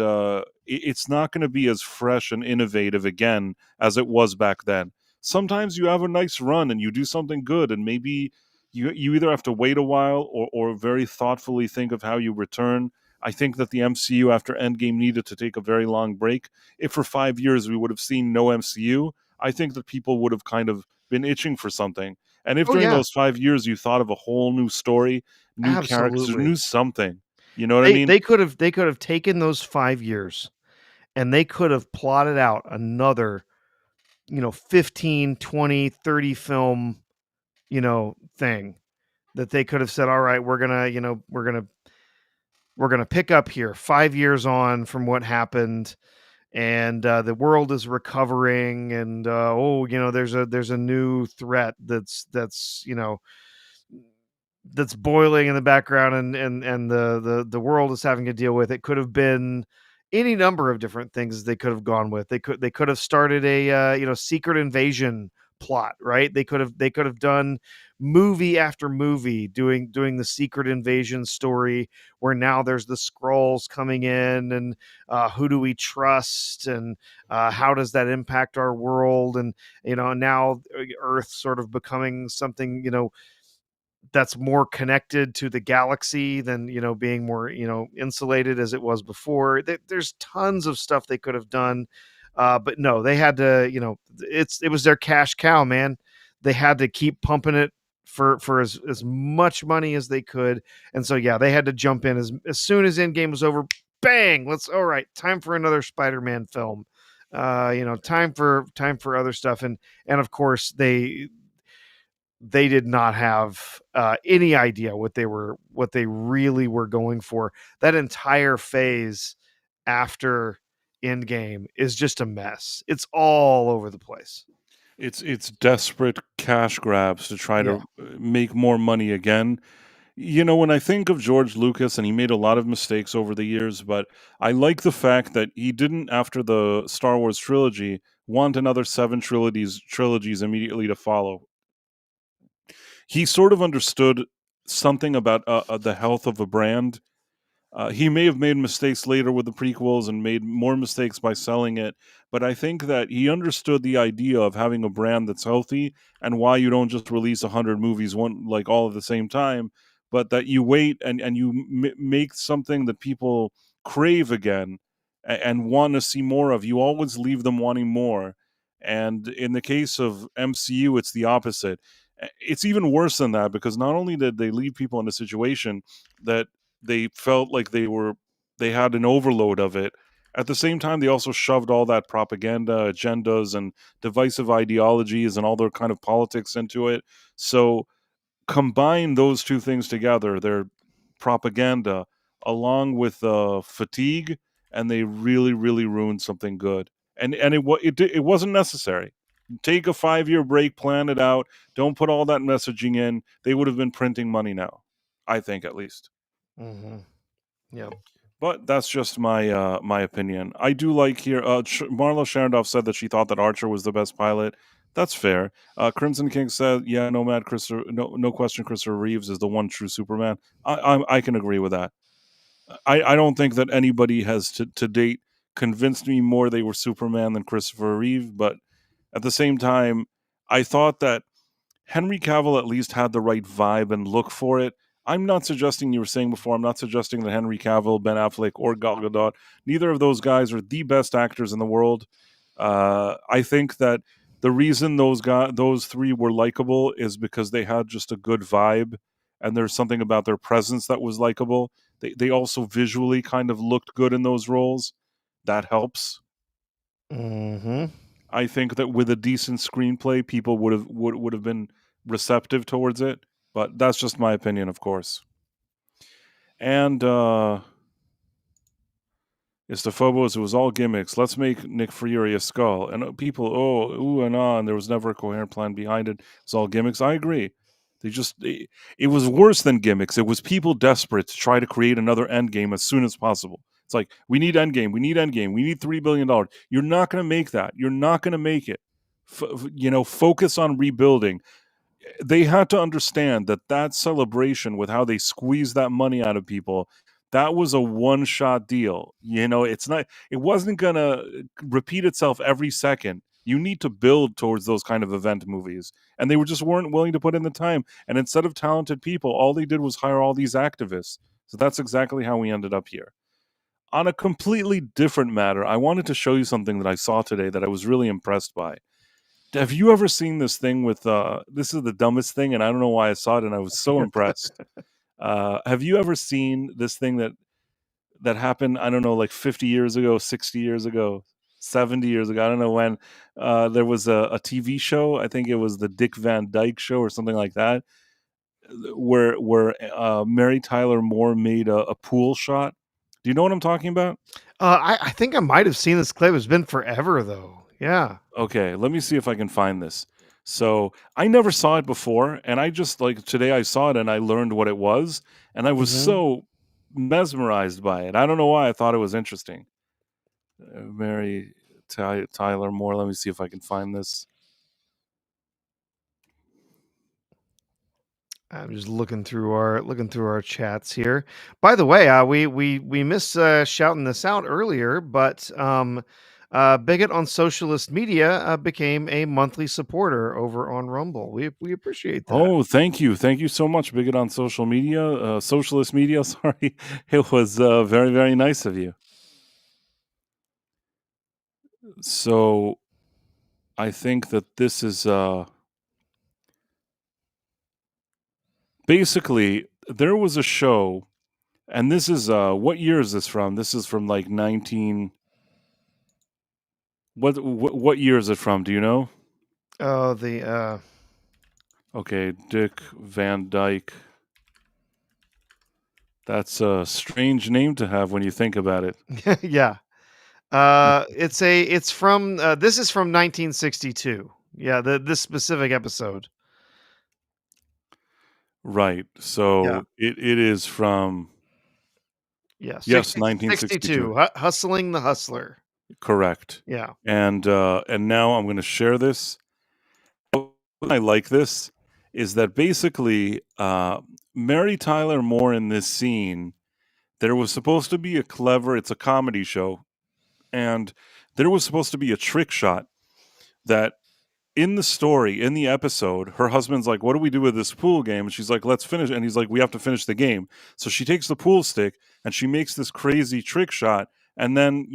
it's not going to be as fresh and innovative again as it was back then. Sometimes you have a nice run and you do something good, and maybe you either have to wait a while or very thoughtfully think of how you return. I think that the MCU after Endgame needed to take a very long break. If for 5 years we would have seen no MCU, I think that people would have kind of been itching for something. And if during those 5 years you thought of a whole new story, new characters, new something, you know what I mean? They could have taken those 5 years and they could have plotted out another 15, 20, 30 film thing that they could have said, all right, we're gonna pick up here 5 years on from what happened, and the world is recovering, and there's a new threat that's boiling in the background, and the world is having to deal with. It could have been any number of different things they could have gone with. They could have started a secret invasion plot, right? They could have done movie after movie doing the secret invasion story, where now there's the scrolls coming in, and who do we trust, and how does that impact our world, and now Earth sort of becoming something that's more connected to the galaxy than being more insulated as it was before. There's tons of stuff they could have done, but no, they had to. It was their cash cow, man. They had to keep pumping it for as much money as they could, and so yeah, they had to jump in as soon as Endgame was over. Bang! All right, time for another Spider-Man film. Time for other stuff, and of course they did not have any idea what they really were going for. That entire phase after Endgame is just a mess. It's all over the place. It's desperate cash grabs to try Yeah. to make more money again. When I think of George Lucas, and he made a lot of mistakes over the years, but I like the fact that he didn't, after the Star Wars trilogy, want another 7 trilogies immediately to follow. He sort of understood something about the health of a brand. He may have made mistakes later with the prequels and made more mistakes by selling it, but I think that he understood the idea of having a brand that's healthy, and why you don't just release 100 movies all at the same time, but that you wait and you make something that people crave again, and want to see more of. You always leave them wanting more. And in the case of MCU, it's the opposite. It's even worse than that, because not only did they leave people in a situation that they felt like they had an overload of it. At the same time, they also shoved all that propaganda, agendas, and divisive ideologies and all their kind of politics into it. So combine those two things together, their propaganda along with fatigue, and they really, really ruined something good. And it wasn't necessary. Take a 5-year break, plan it out. Don't put all that messaging in. They would have been printing money now, I think, at least. Mm-hmm. Yep. But that's just my opinion. I do like here. Marla Sharondoff said that she thought that Archer was the best pilot. That's fair. Crimson King said, "Yeah, no question, Christopher Reeves is the one true Superman." I can agree with that. I don't think that anybody has to date convinced me more they were Superman than Christopher Reeve. But at the same time, I thought that Henry Cavill at least had the right vibe and look for it. I'm not suggesting, you were saying before, I'm not suggesting that Henry Cavill, Ben Affleck, or Gal Gadot, neither of those guys are the best actors in the world. I think that the reason those three were likable is because they had just a good vibe, and there's something about their presence that was likable. They also visually kind of looked good in those roles. That helps. Mm-hmm. I think that with a decent screenplay, people would have been receptive towards it. But that's just my opinion, of course. And it's the Phobos. It was all gimmicks. Let's make Nick Fury a skull. And people, ooh and ah, and there was never a coherent plan behind it. It's all gimmicks. I agree. It was worse than gimmicks. It was people desperate to try to create another Endgame as soon as possible. It's like, we need Endgame. We need Endgame. We need $3 billion. You're not going to make that. You're not going to make it. Focus on rebuilding. They had to understand that celebration with how they squeezed that money out of people, that was a one-shot deal. It wasn't going to repeat itself every second. You need to build towards those kind of event movies. And they just weren't willing to put in the time. And instead of talented people, all they did was hire all these activists. So that's exactly how we ended up here. On a completely different matter, I wanted to show you something that I saw today that I was really impressed by. Have you ever seen this thing with this is the dumbest thing, and I don't know why I saw it and I was so impressed. Have you ever seen this thing that happened, I don't know, like 50 years ago, 60 years ago? 70 years ago. I don't know when. There was a TV show. I think it was the Dick Van Dyke Show or something like that, where Mary Tyler Moore made a pool shot. Do you know what I'm talking about? I think I might have seen this clip. It's been forever though. Yeah. Okay, let me see if I can find this. So I never saw it before, and I just like today I saw it and I learned what it was, and I was Mhm. so mesmerized by it. I don't know why I thought it was interesting. Mary Tyler Moore. Let me see if I can find this. I'm just looking through our chats here. By the way, we missed shouting this out earlier, but Bigot on Socialist Media became a monthly supporter over on Rumble. We appreciate that. Oh, thank you so much, Bigot on social media, socialist media. Sorry, it was very very nice of you. So I think that this is basically there was a show, and this is what year is this from? This is from like 19. What year is it from? Do you know? Oh, the Okay, Dick Van Dyke. That's a strange name to have when you think about it. yeah. It's from this is from 1962. Yeah, this specific episode. Right. Yeah. So it is from Yeah, yes, 62. 1962. Hustling the Hustler. Correct. Yeah. And now I'm going to share this. What I like this is that basically Mary Tyler Moore in this scene, there was supposed to be it's a comedy show, and there was supposed to be a trick shot that in the story, in the episode, her husband's like, "What do we do with this pool game?" And she's like, "Let's finish." And he's like, "We have to finish the game." So she takes the pool stick and she makes this crazy trick shot. And then,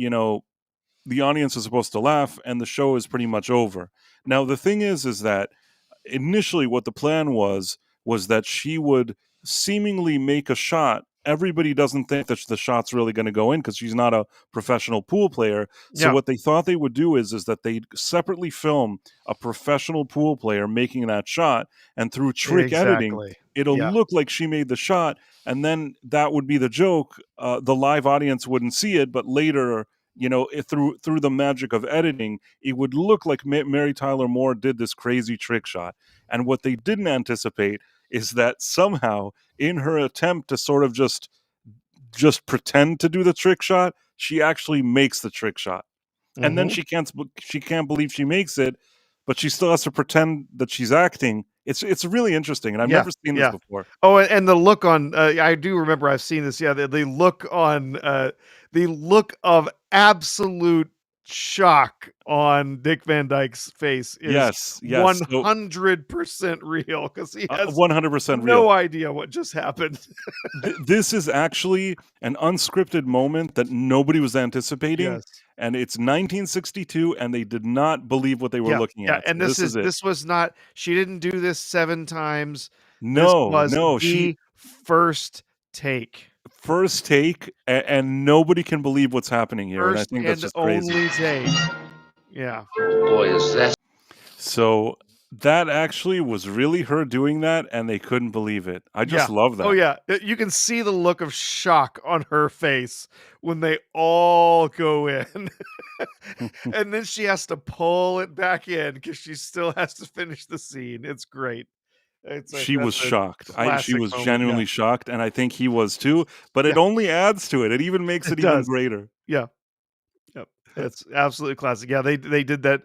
the audience is supposed to laugh and the show is pretty much over. Now, the thing is that initially what the plan was that she would seemingly make a shot. Everybody doesn't think that the shot's really going to go in because she's not a professional pool player. So Yeah. what they thought they would do is that they'd separately film a professional pool player making that shot, and through trick editing, Exactly. it'll Yeah. look like she made the shot, and then that would be the joke. The live audience wouldn't see it, but later, through the magic of editing, it would look like Mary Tyler Moore did this crazy trick shot. And what they didn't anticipate is that somehow, in her attempt to sort of just pretend to do the trick shot, she actually makes the trick shot. And then Mhm. she can't believe she makes it, but she still has to pretend that she's acting. It's really interesting, and I've Yeah. never seen this Yeah. before. Oh, and the look on I do remember I've seen this. Yeah, the look on the look of absolute shock on Dick Van Dyke's face is Yes. So 100% real because he has 100% real. no idea what just happened. This is actually an unscripted moment that nobody was anticipating, Yes. and it's 1962, and they did not believe what they were Yeah. looking Yeah. at. And So this is it. this was not, she didn't do this 7 times. This No, was no, the first take. first take, and nobody can believe what's happening here, and I First think that's and just crazy. only take. Yeah. Boy, is that So that actually was really her doing that, and they couldn't believe it. I just Yeah. love Oh, that. yeah. You can see the look of shock on her face when they all go in. And then she has to pull it back in because she still has to finish the scene. It's great. She was That's a shocked. She classic was moment. Yeah. genuinely shocked, and I think he was too, but it Yeah. only adds to it. It even makes It it even does. greater. Yeah. Yep. It's absolutely classic. Yeah, they did that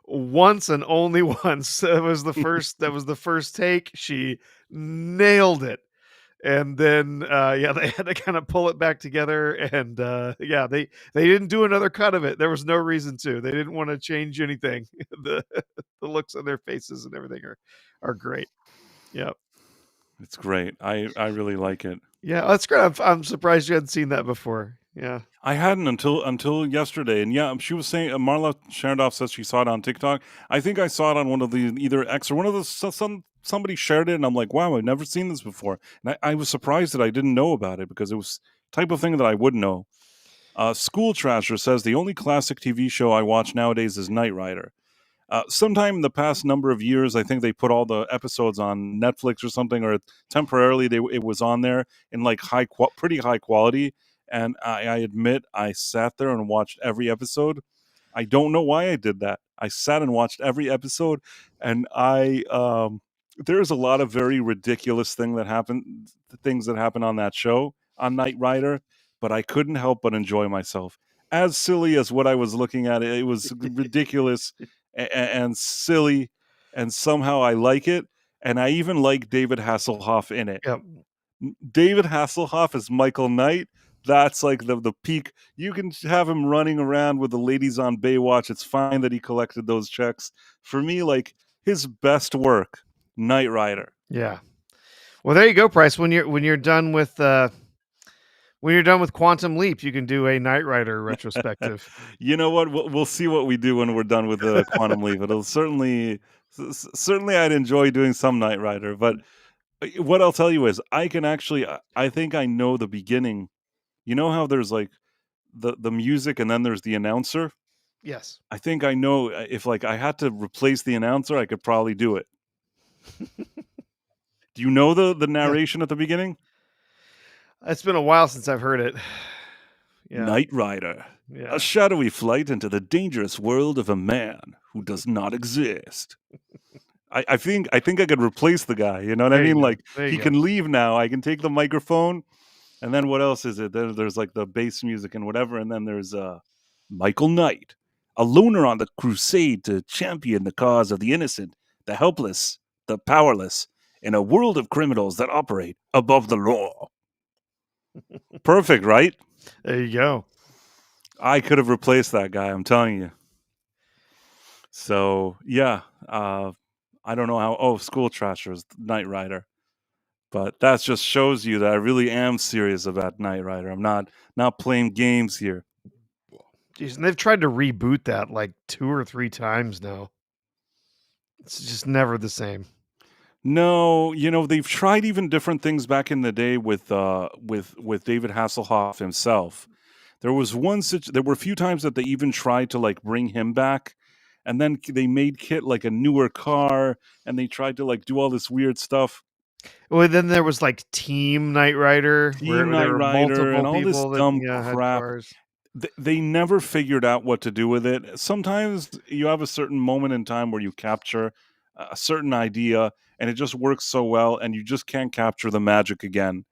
once and only once. That was the first take. She nailed it. And then yeah, they had to kind of pull it back together, and yeah, they didn't do another cut of it. There was no reason to. They didn't want to change anything. the the looks on their faces and everything are great. Yeah. It's great. I really like it. Yeah, that's great. I'm surprised you hadn't seen that before. Yeah. I hadn't until yesterday, and yeah, she was saying Marla Sharendoff says she saw it on TikTok. I think I saw it on one of the either X or one of the somebody shared it, and I'm like, wow, I've never seen this before, and I was surprised that I didn't know about it because it was type of thing that I would know. School Trasher says the only classic TV show I watch nowadays is Knight Rider. Sometime in the past number of years, I think they put all the episodes on Netflix or something, or temporarily it was on there in like pretty high quality. And I admit I sat there and watched every episode. I don't know why I did that. I sat and watched every episode, and there's a lot of very ridiculous things that happen on that show on Knight Rider, but I couldn't help but enjoy myself. As silly as what I was looking at, it was ridiculous and silly, and somehow I like it, and I even like David Hasselhoff in it. Yep. David Hasselhoff as Michael Knight. That's like the peak. You can have him running around with the ladies on Baywatch. It's fine that he collected those checks. For me, like his best work, Knight Rider. Yeah. Well, there you go, Price. When you're done with Quantum Leap, you can do a Knight Rider retrospective. You know what? We'll see what we do when we're done with the Quantum Leap. It'll certainly I'd enjoy doing some Knight Rider. But what I'll tell you is, I think I know the beginning. You know how there's like the music and then there's the announcer? Yes. I think I know if like I had to replace the announcer, I could probably do it. Do you know the narration at the beginning? It's been a while since I've heard it. Yeah. Knight Rider. Yeah. A shadowy flight into the dangerous world of a man who does not exist. I think I could replace the guy. You know what I There you mean? go. Like There you he go. can leave now. I can take the microphone, and then what else is it? There's like the bass music and whatever, and then there's Michael Knight, a loner on the crusade to champion the cause of the innocent, the helpless, the powerless, in a world of criminals that operate above the law. Perfect, right? There you go. I could have replaced that guy, I'm telling you. So, yeah, I don't know how. Oh, School Trashers, Knight Rider. But that just shows you that I really am serious about Knight Rider. I'm not playing games here. Jeez, and they've tried to reboot that like 2 or 3 times now. It's just never the same. No, they've tried even different things back in the day with David Hasselhoff himself. There were a few times that they even tried to like bring him back, and then they made Kit like a newer car, and they tried to like do all this weird stuff. Well, then there was like Team Knight Rider, where Team there Knight were Rider and multiple all this people that dumb had crap. cars. They never figured out what to do with it. Sometimes you have a certain moment in time where you capture a certain idea, and it just works so well, and you just can't capture the magic again.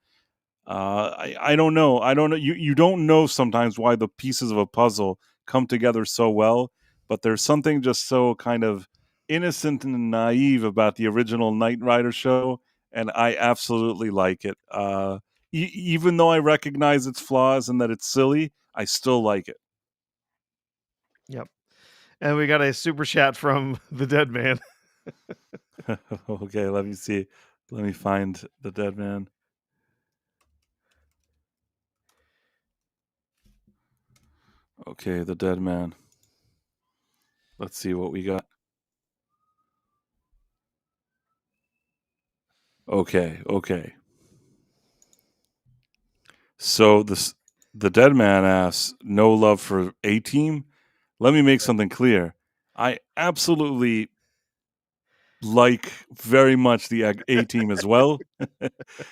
I don't know. I don't know. You don't know sometimes why the pieces of a puzzle come together so well, but there's something just so kind of innocent and naive about the original Knight Rider show, and I absolutely like it. Even though I recognize its flaws and that it's silly, I still like it. Yep. And we got a super chat from the Dead Man. Okay, let me see. Let me find the Dead Man. Okay, the Dead Man. Let's see what we got. Okay. So the Dead Man asks, no love for A-Team? Let me make something clear. I absolutely like very much the A-Team as well.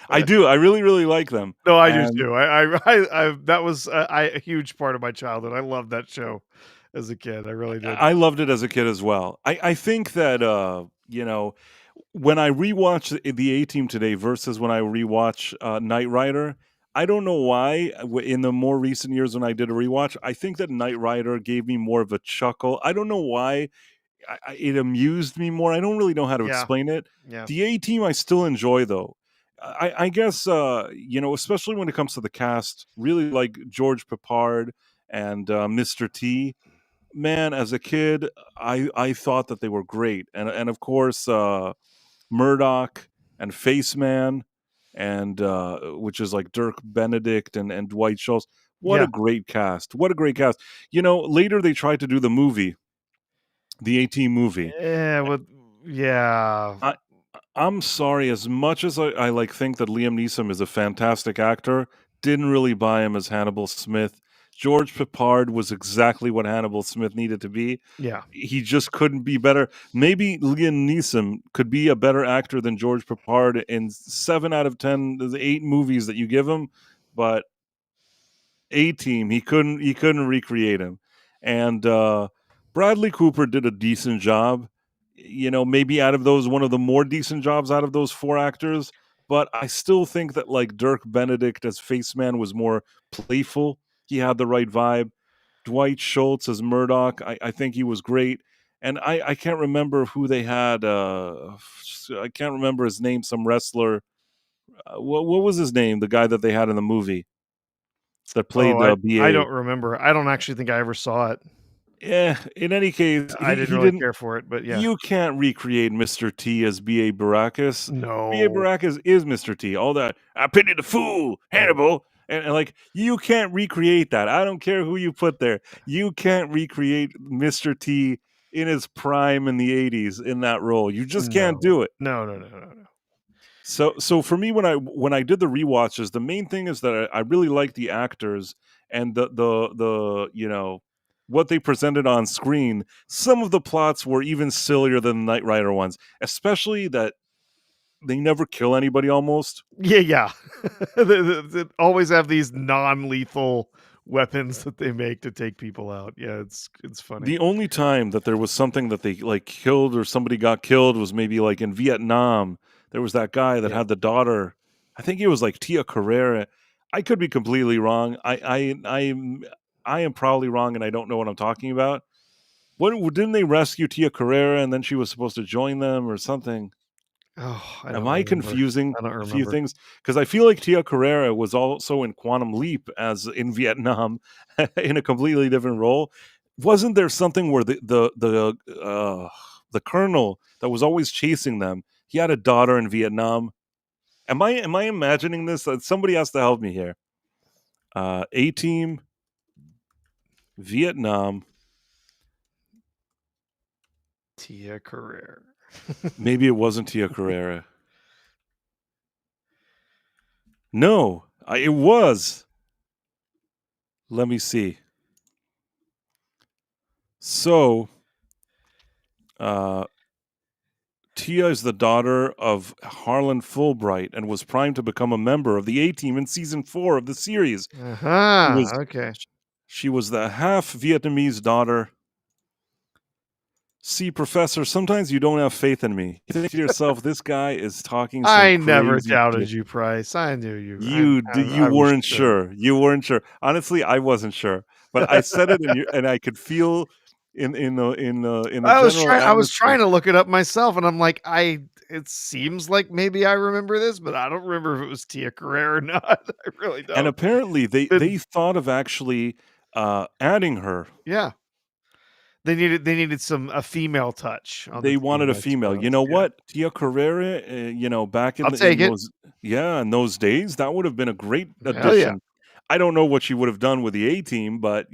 I do. I really, really like them. No, I do And too. I that was a huge part of my childhood. I loved that show as a kid. I really did. I loved it as a kid as well. I think that when I rewatch the A-Team today versus when I rewatch Knight Rider, I don't know why. In the more recent years when I did a rewatch, I think that Knight Rider gave me more of a chuckle. I don't know why. It amused me more. I don't really know how to Yeah. explain it. Yeah. The A-Team I still enjoy though. I guess especially when it comes to the cast, really like George Peppard and Mr. T. Man, as a kid, I thought that they were great, and of course Murdoch and Faceman, and which is like Dirk Benedict and Dwight Schultz. What Yeah. a great cast! What a great cast! Later they tried to do the movie, the A-Team movie. Yeah. I'm sorry, as much as I like think that Liam Neeson is a fantastic actor, didn't really buy him as Hannibal Smith. George Peppard was exactly what Hannibal Smith needed to be. Yeah. He just couldn't be better. Maybe Liam Neeson could be a better actor than George Peppard in 7 out of 10, the 8 movies that you give him, but A-Team, he couldn't recreate him. And Bradley Cooper did a decent job. Maybe out of those, one of the more decent jobs out of those 4 actors. But I still think that like Dirk Benedict as Faceman was more playful. He had the right vibe. Dwight Schultz as Murdoch, I think he was great. And I can't remember who they had. I can't remember his name. Some wrestler. What was his name? The guy that they had in the movie that played I BA. don't remember. I don't actually think I ever saw it. Yeah. In any case, I didn't really care for it, but yeah. You can't recreate Mr. T as B.A. Baracus. No. B.A. Baracus is Mr. T. All that, I pity the fool, Hannibal. And like, you can't recreate that. I don't care who you put there. You can't recreate Mr. T in his prime in the 80s in that role. You just can't do it. No. So for me, when I did the rewatches, the main thing is that I really like the actors and the what they presented on screen. Some of the plots were even sillier than the Knight Rider ones, especially that they never kill anybody almost. Yeah. They always have these non-lethal weapons that they make to take people out. Yeah, it's funny. The only time that there was something that they like killed or somebody got killed was maybe like in Vietnam. There was that guy that had the daughter. I think it was like Tia Carrera. I could be completely wrong. I am probably wrong, and I don't know what I'm talking about. Didn't they rescue Tia Carrera and then she was supposed to join them or something? Oh, Am I confusing I don't a few remember. things? Because I feel like Tia Carrera was also in Quantum Leap as in Vietnam in a completely different role. Wasn't there something where the colonel that was always chasing them, he had a daughter in Vietnam? Am I imagining this? Somebody has to help me here. A-Team, Vietnam. Tia Carrera. Maybe it wasn't Tia Carrera. No, it was. Let me see. So, Tia is the daughter of Harlan Fulbright and was primed to become a member of the A-Team in season 4 of the series. Okay. She was the half Vietnamese daughter. See, Professor, sometimes you don't have faith in me. You think to yourself, this guy is talking some I never crazy doubted shit. you, Price. I knew you. You I was weren't sure. You weren't sure. Honestly, I wasn't sure, but I said it, and I could feel in the I was general trying atmosphere. to look it up myself, and I'm like, it seems like maybe I remember this, but I don't remember if it was Tia Carrera or not. I really don't. And apparently, they thought of actually adding her. Yeah. They needed a female touch on the They team, wanted a I female. You suppose. know Yeah. what? Tia Carrera, back in I'll take it. in those days, that would have been a great Hell yeah. addition. I don't know what she would have done with the A-Team, but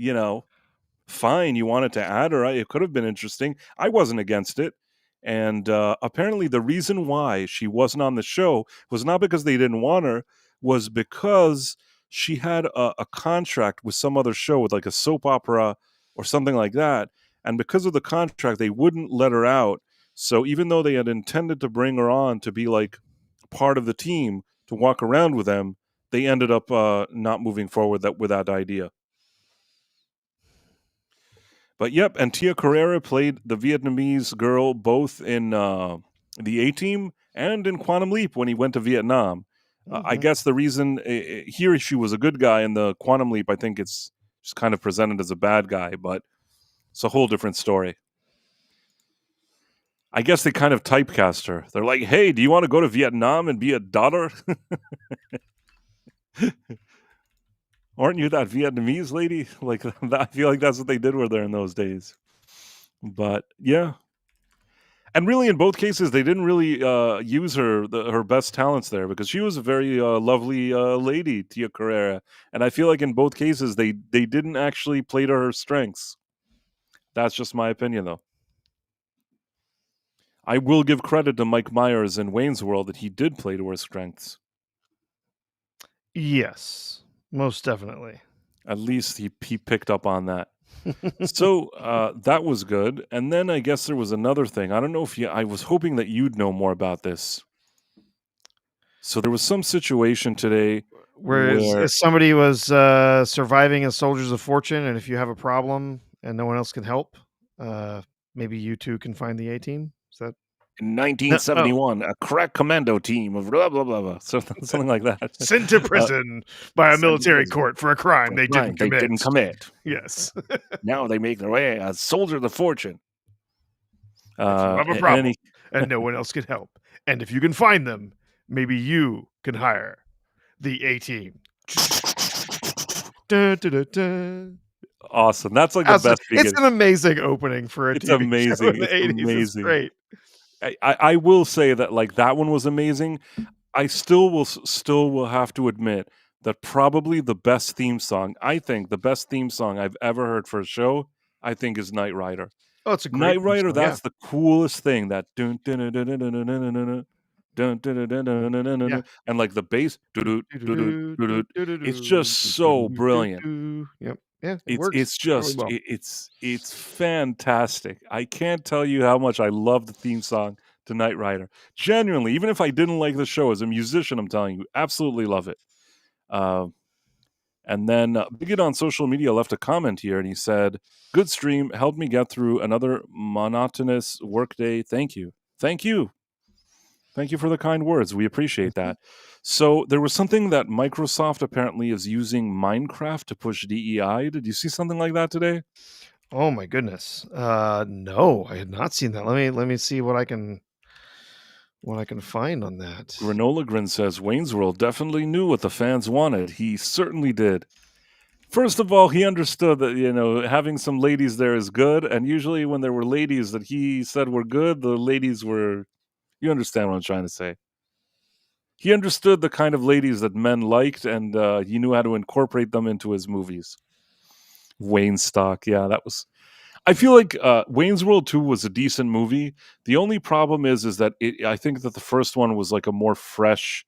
fine. You wanted to add her. It could have been interesting. I wasn't against it. And apparently, the reason why she wasn't on the show was not because they didn't want her, was because she had a contract with some other show, with like a soap opera or something like that. And because of the contract, they wouldn't let her out. So even though they had intended to bring her on to be like part of the team, to walk around with them, they ended up not moving forward with that idea. But yep, and Tia Carrera played the Vietnamese girl both in the A-Team and in Quantum Leap when he went to Vietnam. I guess the reason here she was a good guy in the Quantum Leap, I think it's just kind of presented as a bad guy, but it's a whole different story. I guess they kind of typecast her. They're like, hey, do you want to go to Vietnam and be a daughter? Aren't you that Vietnamese lady? Like, I feel like that's what they did with her in those days. But yeah. And really, in both cases, they didn't really use her best talents there, because she was a very lovely lady, Tia Carrera. And I feel like in both cases, they didn't actually play to her strengths. That's just my opinion, though. I will give credit to Mike Myers in Wayne's World that he did play to her strengths. Yes, most definitely. At least he picked up on that. So that was good. And then I guess there was another thing. I don't know if I was hoping that you'd know more about this. So there was some situation today Whereas where somebody was surviving as soldiers of fortune, and if you have a problem and no one else can help, maybe you two can find the A team. Is that in no? 1971, a crack commando team of blah, blah, blah, blah. So, something like that. Sent to prison by a sent to military prison court for a crime for they a crime didn't they commit. didn't commit. Yes. Now they make their way as soldiers of fortune. If you have a and problem then he- and no one else can help, and if you can find them, maybe you can hire the A team. Dun, dun, dun, dun. Awesome. That's like the It's best beginning. an amazing opening for a It's TV show amazing. in the It's 80s. It's amazing. great. I will say that like that one was amazing. I still will have to admit that probably the best theme song, I think the best theme song I've ever heard for a show, I think is Knight Rider. Oh, it's a great Knight theme Rider, song, that's the coolest thing. That dun dun dun dun dun dun dun dun dun dun dun dun dun dun dun dun Yeah. and like the bass, it's just so brilliant. Yep. Yeah, it works It's really just well. it's fantastic. I can't tell you how much I love the theme song to Knight Rider. Genuinely, even if I didn't like the show as a musician, I'm telling you, absolutely love it. And then Bigot on social media left a comment here, and he said, "Good stream, helped me get through another monotonous workday. Thank you, thank you, thank you for the kind words. We appreciate that." So there was something that Microsoft apparently is using Minecraft to push DEI. Did you see something like that today? Oh my goodness. No, I had not seen that. Let me see what I can find on that. Granola Grin says Wayne's World definitely knew what the fans wanted. He certainly did. First of all, he understood that, having some ladies there is good. And usually when there were ladies that he said were good, the ladies were, you understand what I'm trying to say. He understood the kind of ladies that men liked, and he knew how to incorporate them into his movies. Wayne Stock, yeah, that was... I feel like Wayne's World 2 was a decent movie. The only problem is that I think that the first one was like a more fresh,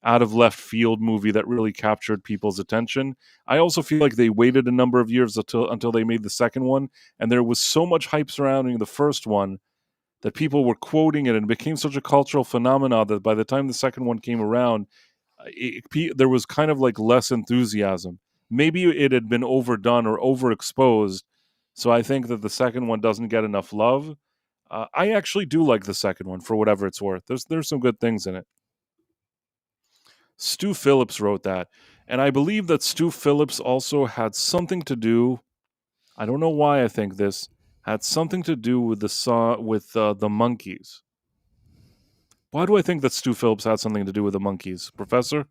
out of left field movie that really captured people's attention. I also feel like they waited a number of years until they made the second one, and there was so much hype surrounding the first one that people were quoting it, and it became such a cultural phenomenon that by the time the second one came around, there was kind of like less enthusiasm. Maybe it had been overdone or overexposed, so I think that the second one doesn't get enough love. I actually do like the second one for whatever it's worth. There's some good things in it. Stu Phillips wrote that. And I believe that Stu Phillips also had something to do, I don't know why I think this, had something to do with the Monkees. Why do I think that Stu Phillips had something to do with the Monkees, Professor?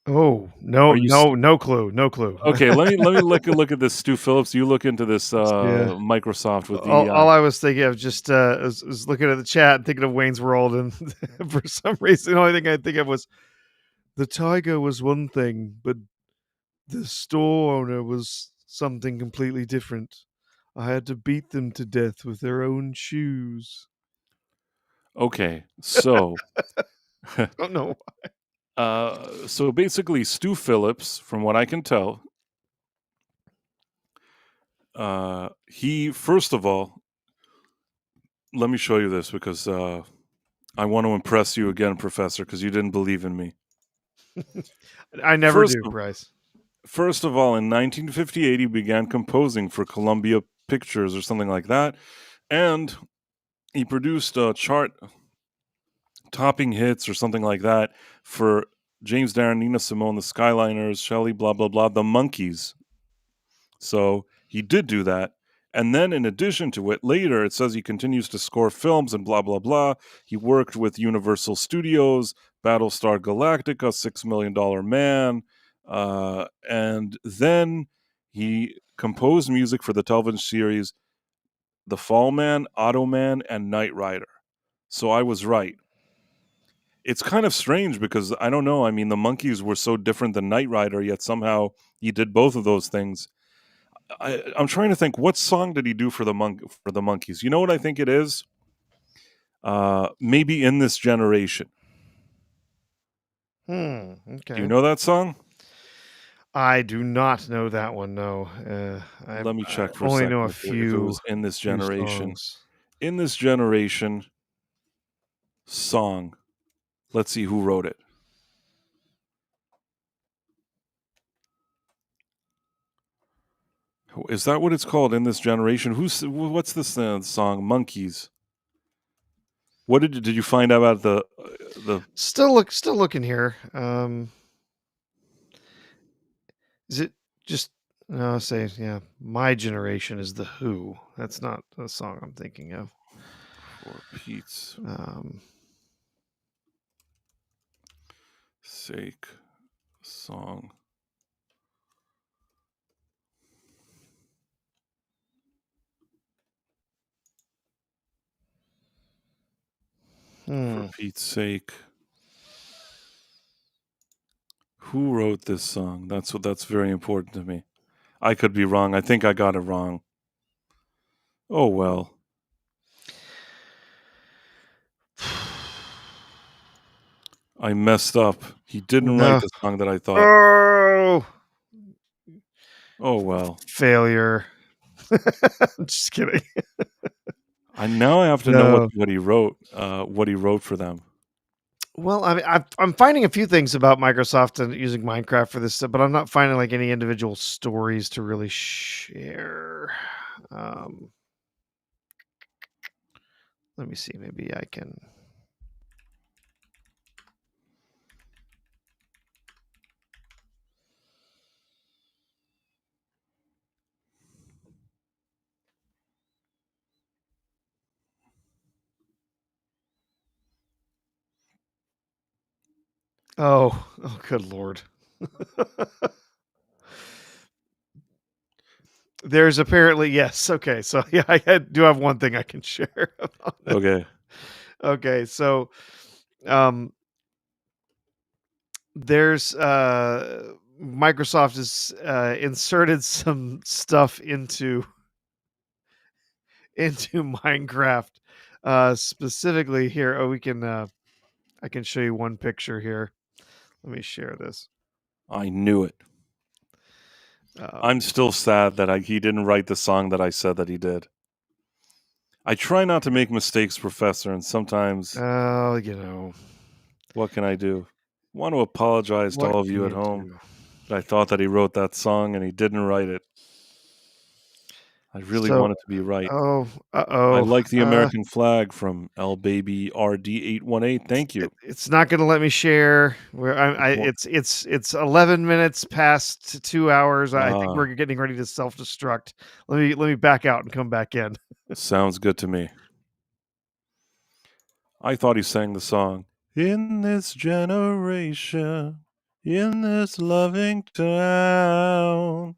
Oh, no clue. Okay, let me look at this Stu Phillips. You look into this Microsoft with all I was thinking of just was looking at the chat and thinking of Wayne's World, and for some reason the only thing I think of was the tiger was one thing, but the store owner was something completely different. I had to beat them to death with their own shoes. Okay, so I don't know. So basically, Stu Phillips, from what I can tell, he, first of all, let me show you this because I want to impress you again, Professor, because you didn't believe in me. I never do, Bryce. First of all, in 1958, he began composing for Columbia Pictures or something like that, and he produced chart-topping hits or something like that for James Darren, Nina Simone, the Skyliners, Shelley, blah, blah, blah, the Monkees. So he did do that. And then in addition to it, later it says he continues to score films and blah, blah, blah. He worked with Universal Studios, Battlestar Galactica, $6 Million Man. And then he composed music for the television series The Fall Man, Automan, and Knight Rider. So I was right. It's kind of strange because, I don't know, I mean, the Monkees were so different than Knight Rider, yet somehow he did both of those things. I'm trying to think, what song did he do for the Monkees? You know what I think it is? Maybe In This Generation. Okay. Do you know that song? I do not know that one. No, Let me I check for a only second know a if it few was In This few Generation. songs. In This Generation song. Let's see who wrote it. Is that what it's called? In This Generation? What's this song? Monkeys. What did you find out about the? Still looking here. Is it just no? Say yeah. My Generation is the Who. That's not the song I'm thinking of. For Pete's Um, sake, song. For Pete's sake. Who wrote this song? That's very important to me. I could be wrong. I think I got it wrong. Oh well. I messed up. He didn't write No. the song that I thought. Oh, Oh well. failure. I'm just kidding. I have to know No. what he wrote. What he wrote for them. Well, I mean, I'm finding a few things about Microsoft and using Minecraft for this stuff, but I'm not finding like any individual stories to really share. Let me see. Maybe I can. Oh, good Lord. There's apparently, yes. Okay. So, yeah, do have one thing I can share about it. Okay. Okay. So, there's Microsoft has inserted some stuff into Minecraft, specifically here. Oh, we can I can show you one picture here. Let me share this. I knew it. I'm still sad that he didn't write the song that I said that he did. I try not to make mistakes, Professor, and sometimes Oh, you know. what can I do? Want to apologize to What all of can you at you home. do? I thought that he wrote that song and he didn't write it. I really So, wanted to be right. oh, I like the American flag from L Baby RD818. Thank you. it's not going to let me share. Where it's 11 minutes past 2 hours. I think we're getting ready to self-destruct. Let me back out and come back in. Sounds good to me. I thought he sang the song. In this generation, in this loving town.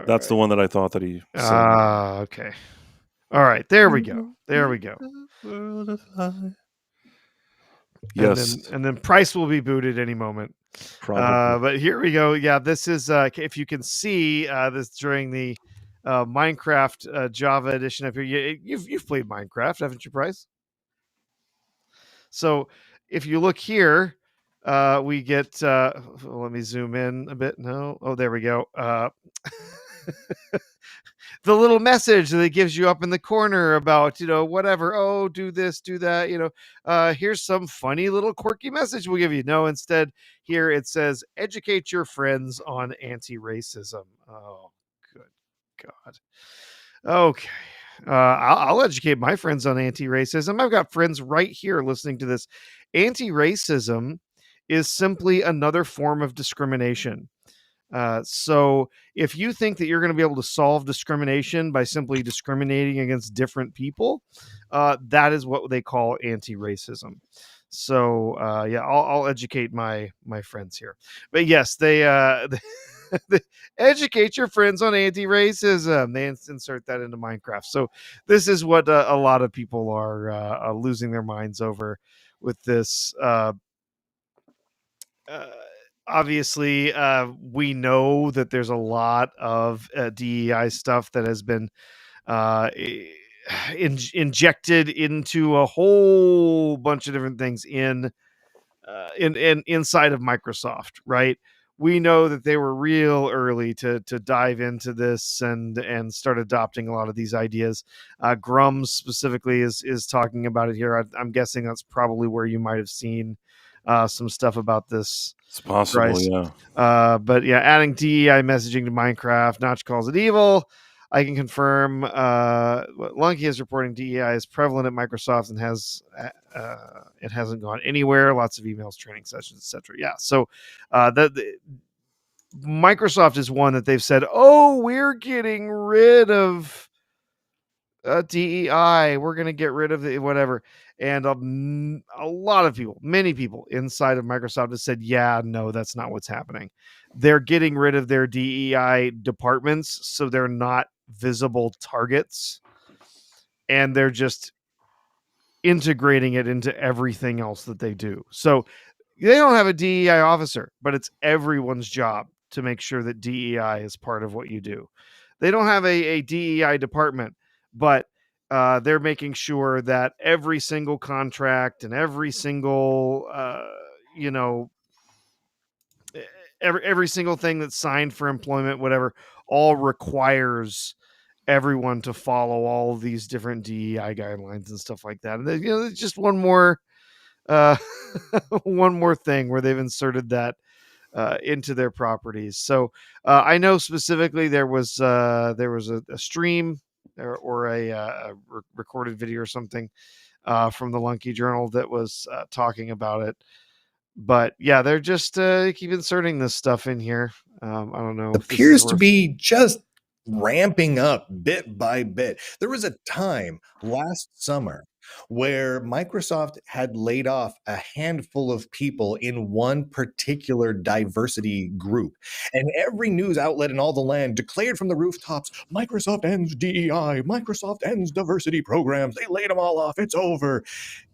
That's the one that I thought that he sang. Okay. All right, there we go. There we go. Yes. And then Price will be booted any moment. Probably. But here we go. Yeah, this is if you can see this during the Minecraft Java edition up here. You've played Minecraft, haven't you, Price? So if you look here, we get. Let me zoom in a bit. No, oh, there we go. The little message that it gives you up in the corner about, whatever. Oh, do this, do that. Here's some funny little quirky message we'll give you. No, instead, here it says, educate your friends on anti-racism. Oh, good God. Okay. I'll educate my friends on anti-racism. I've got friends right here listening to this. Anti-racism is simply another form of discrimination. So if you think that you're going to be able to solve discrimination by simply discriminating against different people, that is what they call anti-racism. So yeah, I'll educate my friends here. But yes, they educate your friends on anti-racism. They insert that into Minecraft. So this is what a lot of people are losing their minds over with this. Obviously, we know that there's a lot of DEI stuff that has been injected into a whole bunch of different things in inside of Microsoft, right? we know that they were real early to dive into this and start adopting a lot of these ideas. Grums specifically is talking about it here. I'm guessing that's probably where you might have seen some stuff about this. It's possible, Bryce. yeah. But yeah, adding DEI messaging to Minecraft. Notch calls it evil. I can confirm. Lunky is reporting DEI is prevalent at Microsoft and it hasn't gone anywhere. Lots of emails, training sessions, etc. Yeah. So Microsoft is one that they've said, "Oh, we're getting rid of DEI. We're going to get rid of the whatever." And a lot of people, many people inside of Microsoft have said, "Yeah, no, that's not what's happening. They're getting rid of their DEI departments, so they're not visible targets, and they're just integrating it into everything else that they do." So they don't have a DEI officer, but it's everyone's job to make sure that DEI is part of what you do. They don't have a DEI department, but they're making sure that every single contract and every single, every single thing that's signed for employment, whatever, all requires everyone to follow all of these different DEI guidelines and stuff like that. And it's just one more one more thing where they've inserted that into their properties. So I know specifically there was a stream or a recorded video or something from the Lunky Journal that was talking about it. But yeah, they're just keep inserting this stuff in here. I don't know. Appears to be just ramping up bit by bit. There was a time last summer where Microsoft had laid off a handful of people in one particular diversity group. And every news outlet in all the land declared from the rooftops, Microsoft ends DEI, Microsoft ends diversity programs. They laid them all off. It's over.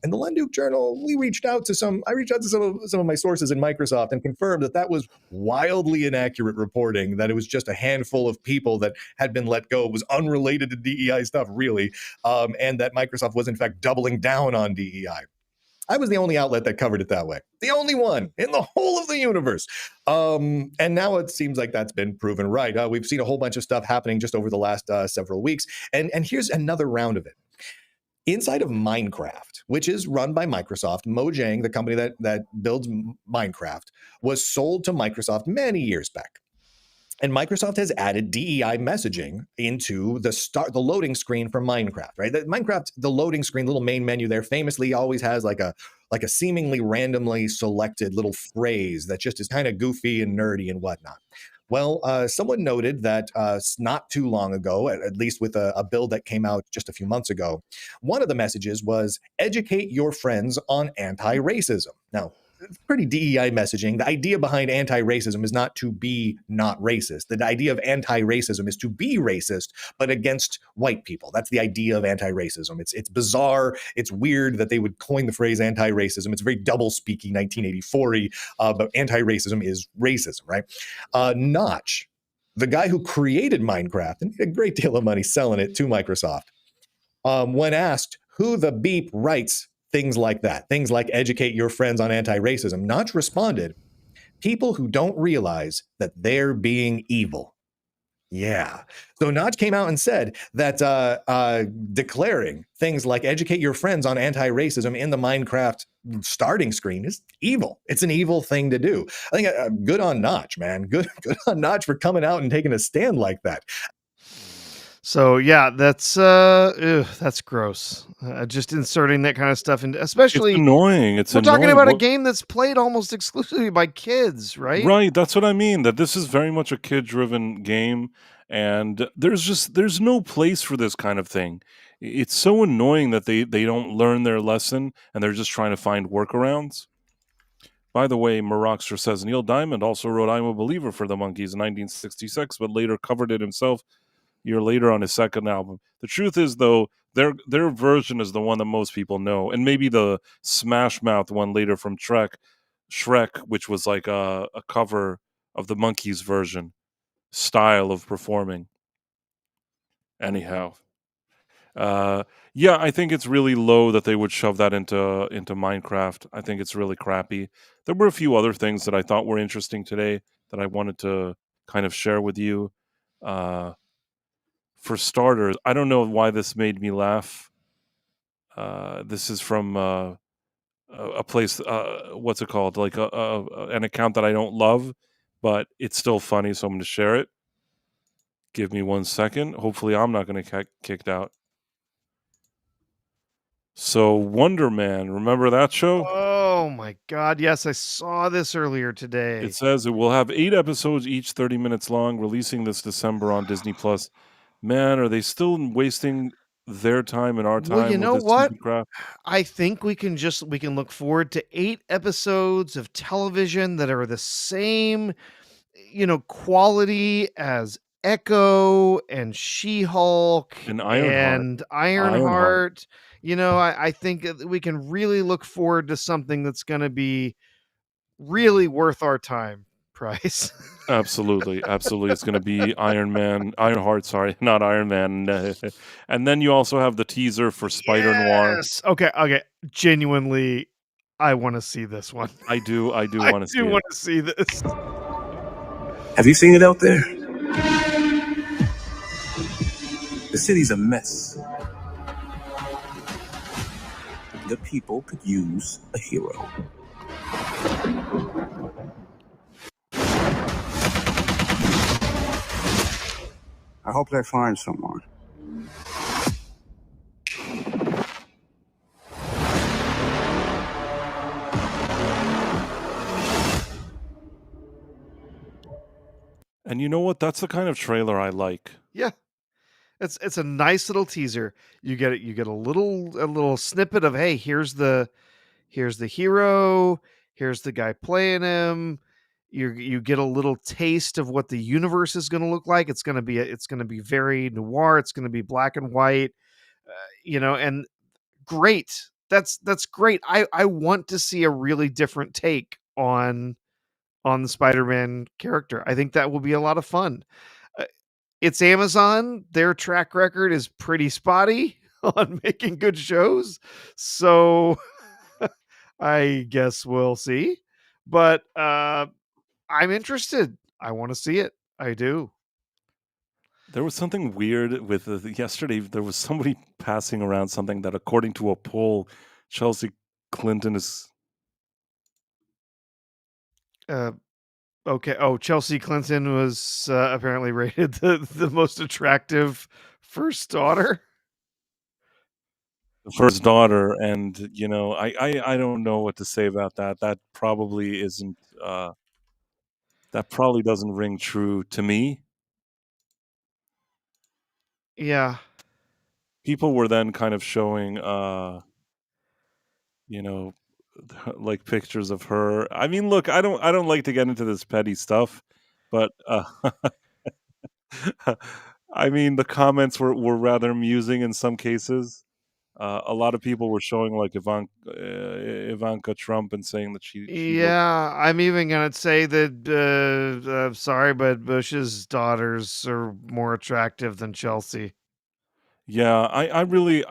And the Lenduke Journal, I reached out to some of my sources in Microsoft and confirmed that was wildly inaccurate reporting, that it was just a handful of people that had been let go. It was unrelated to DEI stuff, really, and that Microsoft was, in fact, doubling down on DEI. I was the only outlet that covered it that way. The only one in the whole of the universe. And now it seems like that's been proven right. We've seen a whole bunch of stuff happening just over the last several weeks. And here's another round of it. Inside of Minecraft, which is run by Microsoft, Mojang, the company that builds Minecraft, was sold to Microsoft many years back. And Microsoft has added DEI messaging into the loading screen for Minecraft, right? Minecraft, the loading screen, little main menu there, famously always has like a seemingly randomly selected little phrase that just is kind of goofy and nerdy and whatnot. Well, someone noted that not too long ago, at least with a bill that came out just a few months ago, one of the messages was educate your friends on anti-racism. Now, it's pretty DEI messaging. The idea behind anti-racism is not to be not racist. The idea of anti-racism is to be racist, but against white people. That's the idea of anti-racism. It's bizarre. It's weird that they would coin the phrase anti-racism. It's very double-speaky, 1984-y, but anti-racism is racism, right? Notch, the guy who created Minecraft and made a great deal of money selling it to Microsoft, when asked who the beep writes things like that, things like educate your friends on anti-racism, Notch responded, people who don't realize that they're being evil. Yeah. So Notch came out and said that declaring things like educate your friends on anti-racism in the Minecraft starting screen is evil. It's an evil thing to do. I think good on Notch, man. Good on Notch for coming out and taking a stand like that. So yeah, that's gross. Just inserting that kind of stuff, and especially it's annoying. We're talking about a game that's played almost exclusively by kids, right? Right. That's what I mean. That this is very much a kid-driven game, and there's no place for this kind of thing. It's so annoying that they don't learn their lesson and they're just trying to find workarounds. By the way, Maroxter says Neil Diamond also wrote "I'm a Believer" for the Monkees in 1966, but later covered it himself a year later on his second album. The truth is, though, their version is the one that most people know, and maybe the Smash Mouth one later from Shrek, which was like a cover of the Monkees version style of performing. Anyhow, yeah, I think it's really low that they would shove that into Minecraft. I think it's really crappy. There were a few other things that I thought were interesting today. that I wanted to kind of share with you. Uh, for starters, I don't know why this made me laugh. This is from a place. What's it called? Like an account that I don't love, but it's still funny, so I'm going to share it. Give me 1 second. Hopefully, I'm not going to get kicked out. So, Wonder Man, remember that show? Oh my God! Yes, I saw this earlier today. It says it will have 8 episodes, each 30 minutes long, releasing this December on Disney Plus. Man, are they still wasting their time and our Well, you time with know this what? stupid crap? I think we can look forward to 8 episodes of television that are the same, quality as Echo and She-Hulk And Ironheart. and Ironheart. Ironheart. I think that we can really look forward to something that's gonna be really worth our time, Price. Absolutely, absolutely. It's gonna be Ironheart, sorry, not Iron Man. And then you also have the teaser for Spider Noir. Yes! Okay, genuinely, I wanna see this one. I do I wanna do see it. wanna see this. Have you seen it out there? The city's a mess. The people could use a hero. I hope they find someone. And you know what? That's the kind of trailer I like. Yeah. It's a nice little teaser. You get a little snippet of, hey, here's the hero, here's the guy playing him. You get a little taste of what the universe is going to look like. It's going to be very noir. It's going to be black and white. And great. That's great. I want to see a really different take on the Spider-Man character. I think that will be a lot of fun. Uh, it's Amazon. Their track record is pretty spotty on making good shows. So I guess we'll see. But I'm interested. I want to see it. I do. There was something weird with yesterday. There was somebody passing around something that, according to a poll, Chelsea Clinton is. Uh, okay. Oh, Chelsea Clinton was apparently rated the most attractive first daughter. The first daughter, and I don't know what to say about that. That probably isn't. That probably doesn't ring true to me. Yeah. People were then kind of showing, you know, like pictures of her. I mean, look, I don't like to get into this petty stuff, but I mean, the comments were rather amusing in some cases. A lot of people were showing like Ivanka Trump and saying that she looked. Yeah, I'm even gonna say that. Sorry, but Bush's daughters are more attractive than Chelsea. Yeah, I really.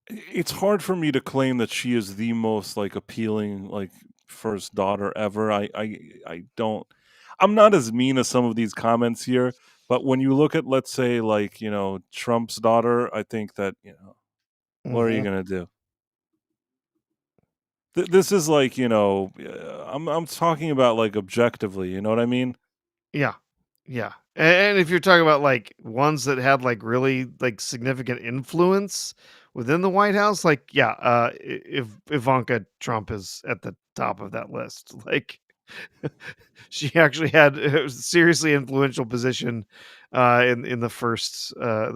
It's hard for me to claim that she is the most like appealing like first daughter ever. I don't. I'm not as mean as some of these comments here, but when you look at, let's say, like Trump's daughter, I think that what are you Mhm. gonna do? This is like I'm talking about like objectively. You know what I mean? Yeah, yeah. And if you're talking about like ones that had like really like significant influence within the White House, like yeah, if Ivanka Trump is at the top of that list, like she actually had a seriously influential position in the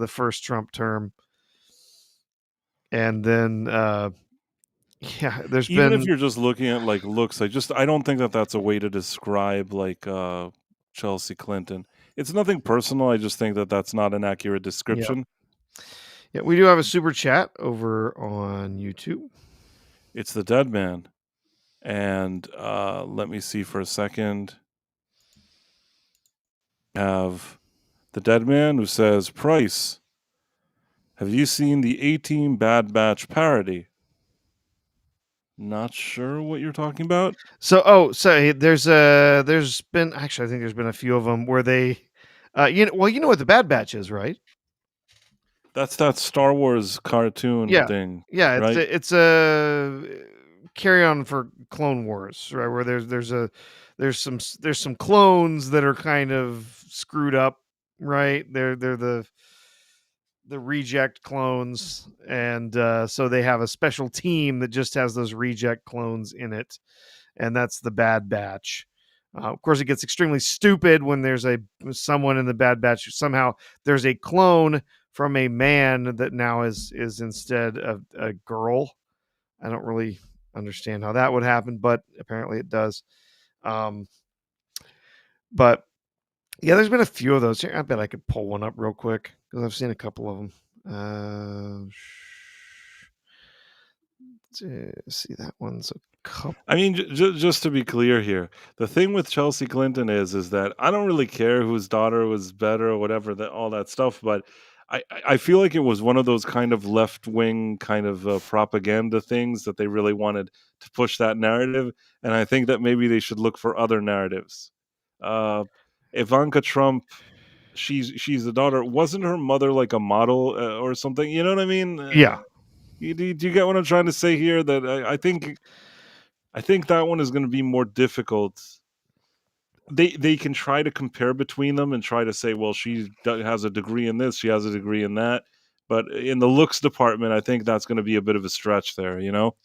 first Trump term, and then yeah, there's Even if been you're just looking at like looks, I don't think that that's a way to describe like Chelsea Clinton. It's nothing personal. I just think that that's not an accurate yeah, description. yeah. We do have a super chat over on YouTube. It's the dead man. And let me see for a second. Have the dead man who says, Price, have you seen the A-Team Bad Batch parody? Not sure what you're talking about. So there's been actually I think there's been a few of them where they, you know what the Bad Batch is, right? That's that Star Wars cartoon Yeah, thing, yeah. It's right? a carry on for Clone Wars, right? Where there's some clones that are kind of screwed up, right? They're the reject clones, and so they have a special team that just has those reject clones in it, and that's the Bad Batch. Of course, it gets extremely stupid when there's someone in the Bad Batch. Somehow, there's a clone from a man that now is instead a girl. I don't really understand how that would happen, but apparently it does. Um, but yeah, there's been a few of those. Here, I bet I could pull one up real quick because I've seen a couple of them. See, that one's a couple. I mean, just to be clear here, the thing with Chelsea Clinton is that I don't really care whose daughter was better or whatever, that all that stuff, but I feel like it was one of those kind of left wing kind of propaganda things that they really wanted to push that narrative, and I think that maybe they should look for other narratives. Uh, Ivanka Trump, she's the daughter. Wasn't her mother like a model or something? You know what I mean? Yeah. Do you get what I'm trying to say here? That I think that one is going to be more difficult. They can try to compare between them and try to say, well, has a degree in this, she has a degree in that, but in the looks department, I think that's going to be a bit of a stretch there. You know,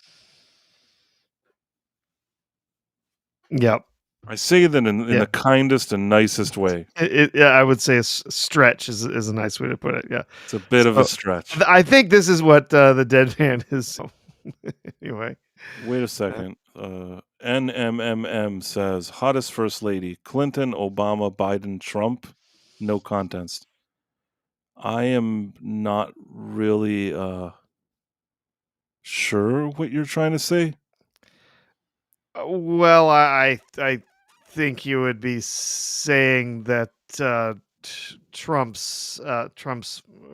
Yep. I say that in Yeah. the kindest and nicest way. Yeah, I would say a stretch is a nice way to put it. Yeah. It's a bit of a So stretch. I think this is what the dead man is. Anyway, Wait a second. NMMM says hottest first lady: Clinton, Obama, Biden, Trump. No contest. I am not really sure what you're trying to say. well, I think you would be saying that Trump's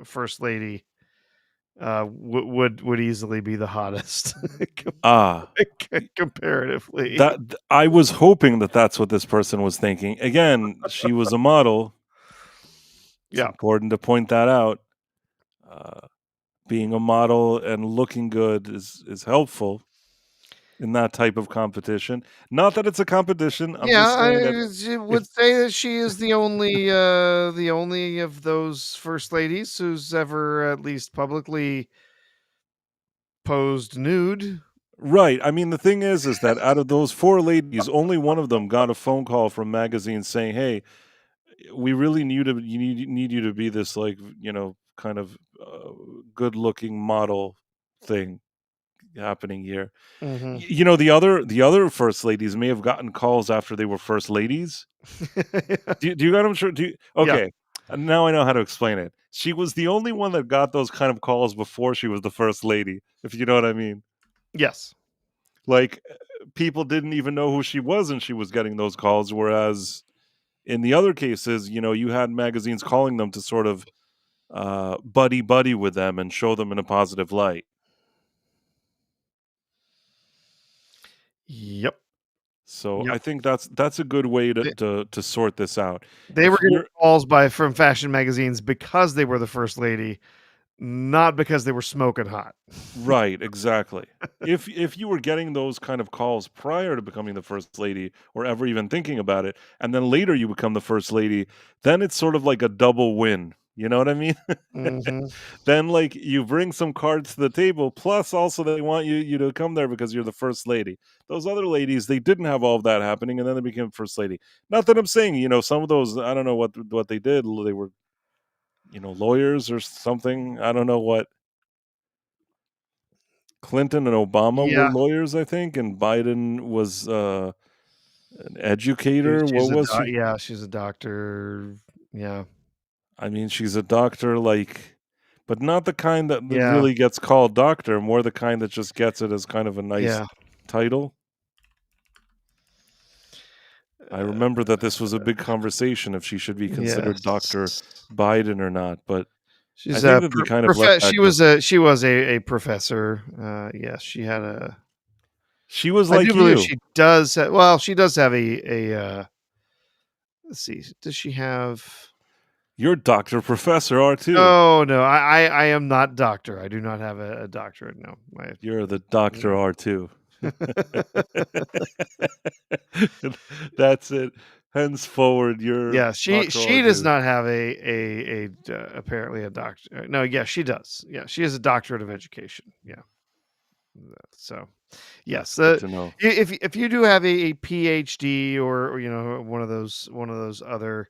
first lady would easily be the hottest Ah, comparatively. I was hoping that that's what this person was thinking. Again, she was a model. It's Yeah. important to point that out. Being a model and looking good is helpful in that type of competition. Not that it's a competition. I'm Yeah, just saying that I if would say that she is the only of those first ladies who's ever at least publicly posed nude. right. I mean, the thing is that out of those four ladies, only one of them got a phone call from magazines saying, "Hey, we really need you to be this like kind of good-looking model thing happening here." Hmm. The other first ladies may have gotten calls after they were first ladies. Do you got them? Sure. Yeah. Okay. Now I know how to explain it. She was the only one that got those kind of calls before she was the first lady, if you know what I mean. Yes. Like people didn't even know who she was, and she was getting those calls. Whereas in the other cases, you had magazines calling them to sort of buddy buddy with them and show them in a positive light. Yep. So Yep. I think that's a good way They, to sort this out. they were If getting you're calls from fashion magazines because they were the first lady, not because they were smoking hot. right, exactly. If you were getting those kind of calls prior to becoming the first lady or ever even thinking about it, and then later you become the first lady, then it's sort of like a double win. You know what I mean? Hmm. Then like you bring some cards to the table, plus also they want you to come there because you're the first lady. Those other ladies, they didn't have all of that happening, and then they became first lady. Not that I'm saying, some of those, I don't know what they did. They were, lawyers or something. I don't know what. Clinton and Obama were Yeah. lawyers, I think, and Biden was an educator. What was she? Yeah, she's a doctor. Yeah. I mean, she's a doctor, like, but not the kind that Yeah. really gets called doctor, more the kind that just gets it as kind of a nice Yeah. title. I remember that this was a big conversation if she should be considered Dr. Yes. Biden or not, but I She's think a that they kind of let that she go. was a professor. Yes, she had a She was I like do believe you. she does. Well, she does have let's see. Does she have? You're Dr. Professor R2. Oh no, I am not doctor. I do not have a doctorate. No, You're the Dr. Mm. R2. That's it. Henceforward, you're Yeah, Dr. she does R2. not have apparently a doctor. No, yeah, she does. Yeah, she has a doctorate of education. Yeah, so That's yes, good to know. if you do have a PhD or one of those other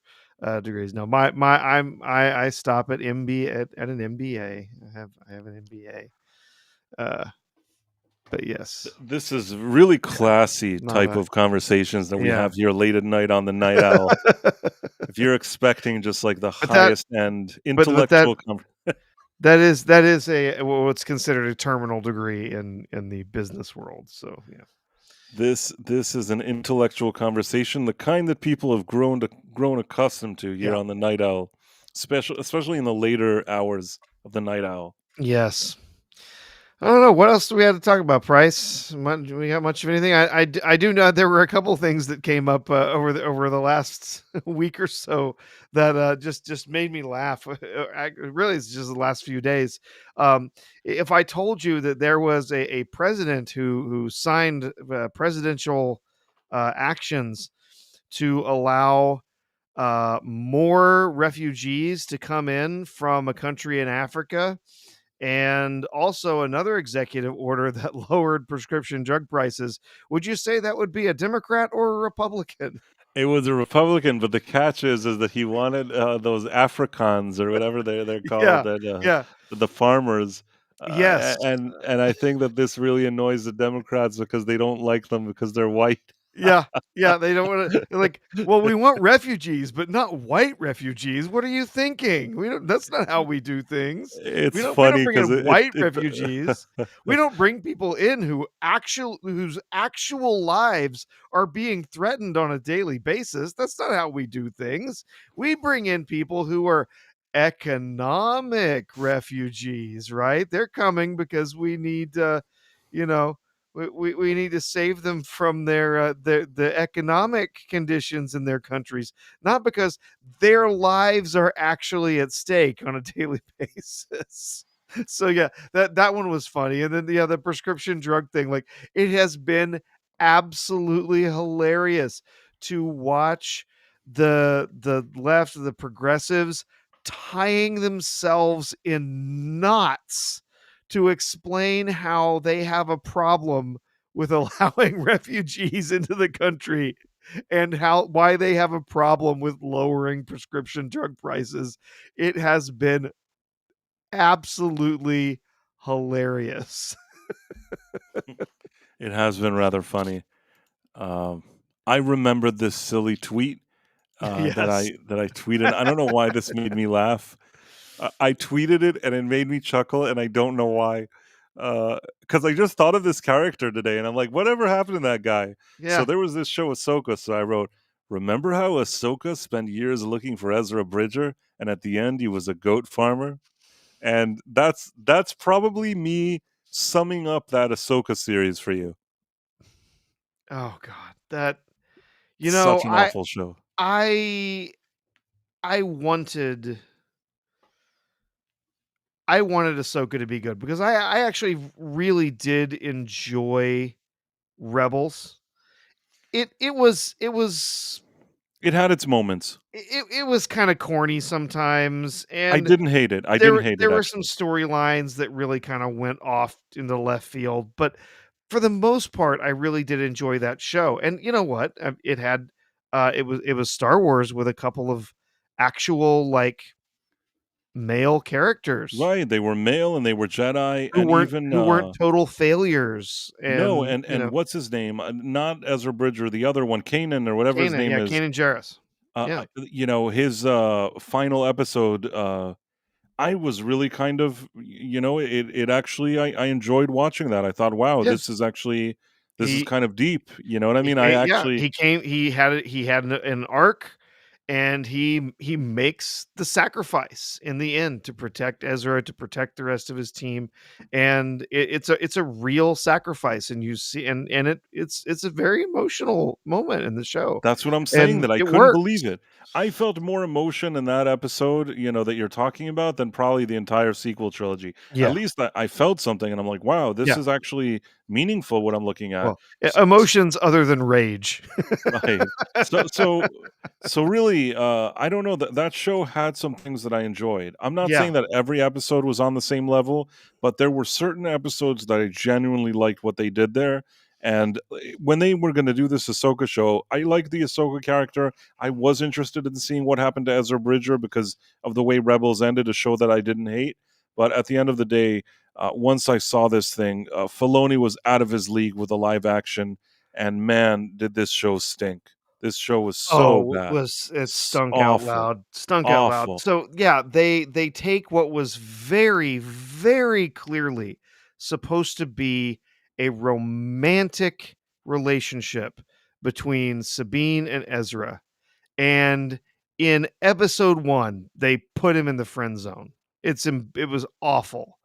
degrees. No, I stop at at an MBA. I have an MBA. But yes, This is really yeah, classy not type a of conversations that we yeah. have here late at night on the Night Owl. If you're expecting just like the But that highest end but that intellectual that is what's considered a terminal degree in the business world. So yeah. this is an intellectual conversation, the kind that people have grown accustomed to here Yeah. on the Night Owl, especially in the later hours of the Night Owl. Yes. I don't know what else do we have to talk about. Price? We got much of anything? I do know there were a couple things that came up over the last week or so that just made me laugh. Really, it's just the last few days. If I told you that there was a president who signed presidential actions to allow more refugees to come in from a country in Africa, and also another executive order that lowered prescription drug prices, would you say that would be a Democrat or a Republican? It was a Republican, but the catch is that he wanted those Afrikaans or whatever they're called, Yeah, that yeah, the farmers, yes, and I think that this really annoys the Democrats because they don't like them because they're white. yeah, yeah. They don't want to like. Well, we want refugees, but not white refugees. What are you thinking? We don't. That's not how we do things. It's We don't funny bring because in white it refugees. We don't bring people in whose actual lives are being threatened on a daily basis. That's not how we do things. We bring in people who are economic refugees, right? They're coming because we need you know, we need to save them from their the economic conditions in their countries, not because their lives are actually at stake on a daily basis. So yeah, that one was funny. And then the prescription drug thing, like, it has been absolutely hilarious to watch the left, the progressives tying themselves in knots to explain how they have a problem with allowing refugees into the country, and why they have a problem with lowering prescription drug prices. It has been absolutely hilarious. it has been rather funny. Um, I remember this silly tweet Yes. that I tweeted. I don't know why this made me laugh. I tweeted it and it made me chuckle, and I don't know why. Because I just thought of this character today, and I'm like, whatever happened to that guy? So Yeah. there was this show Ahsoka. So I wrote, remember how Ahsoka spent years looking for Ezra Bridger, and at the end he was a goat farmer? And that's probably me summing up that Ahsoka series for you. Oh god. That Such an awful show. I I wanted I wanted Ahsoka to be good because I actually really did enjoy Rebels. It was It had its moments. it was kind of corny sometimes, I and didn't hate it. I didn't hate there it were some actually. storylines that really kind of went off into left field, but for the most part, I really did enjoy that show. And you know what? It had it was Star Wars with a couple of actual, like, male characters Right, they were male and they were Jedi, and even who weren't total failures, no, and and what's his name? Not Ezra Bridger, the other one, Kanan or whatever his Kanan, name yeah, is. Kanan Jarrus. Yeah. His final episode. I was really kind of, it actually. I enjoyed watching that. I thought, wow, Yeah. this is He kind of deep. You know what I mean? I actually he had an arc, and he makes the sacrifice in the end to protect Ezra, to protect the rest of his team, and it's a real sacrifice, and you see, and it's a very emotional moment in the show, That's what I'm saying, and that I it couldn't works. believe it. I felt more emotion in that episode, that you're talking about than probably the entire sequel trilogy. At Yeah, least I felt something and I'm like, "Wow, this yeah. is actually meaningful what I'm looking at." Well, S s emotions other than rage. Right. So so so really, I don't know, that show had some things that I enjoyed. I'm not Yeah. saying that every episode was on the same level, but there were certain episodes that I genuinely liked what they did there. And when they were going to do this Ahsoka show, I liked the Ahsoka character. I was interested in seeing what happened to Ezra Bridger because of the way Rebels ended, a show that I didn't hate. But at the end of the day, once I saw this thing, Filoni was out of his league with the live action, and man, did this show stink. This show was so Oh, bad. it stunk out Awful. loud, stunk out loud. Awful. So, yeah, they take what was very, very clearly supposed to be a romantic relationship between Sabine and Ezra, and in episode 1, they put him in the friend zone. It was awful.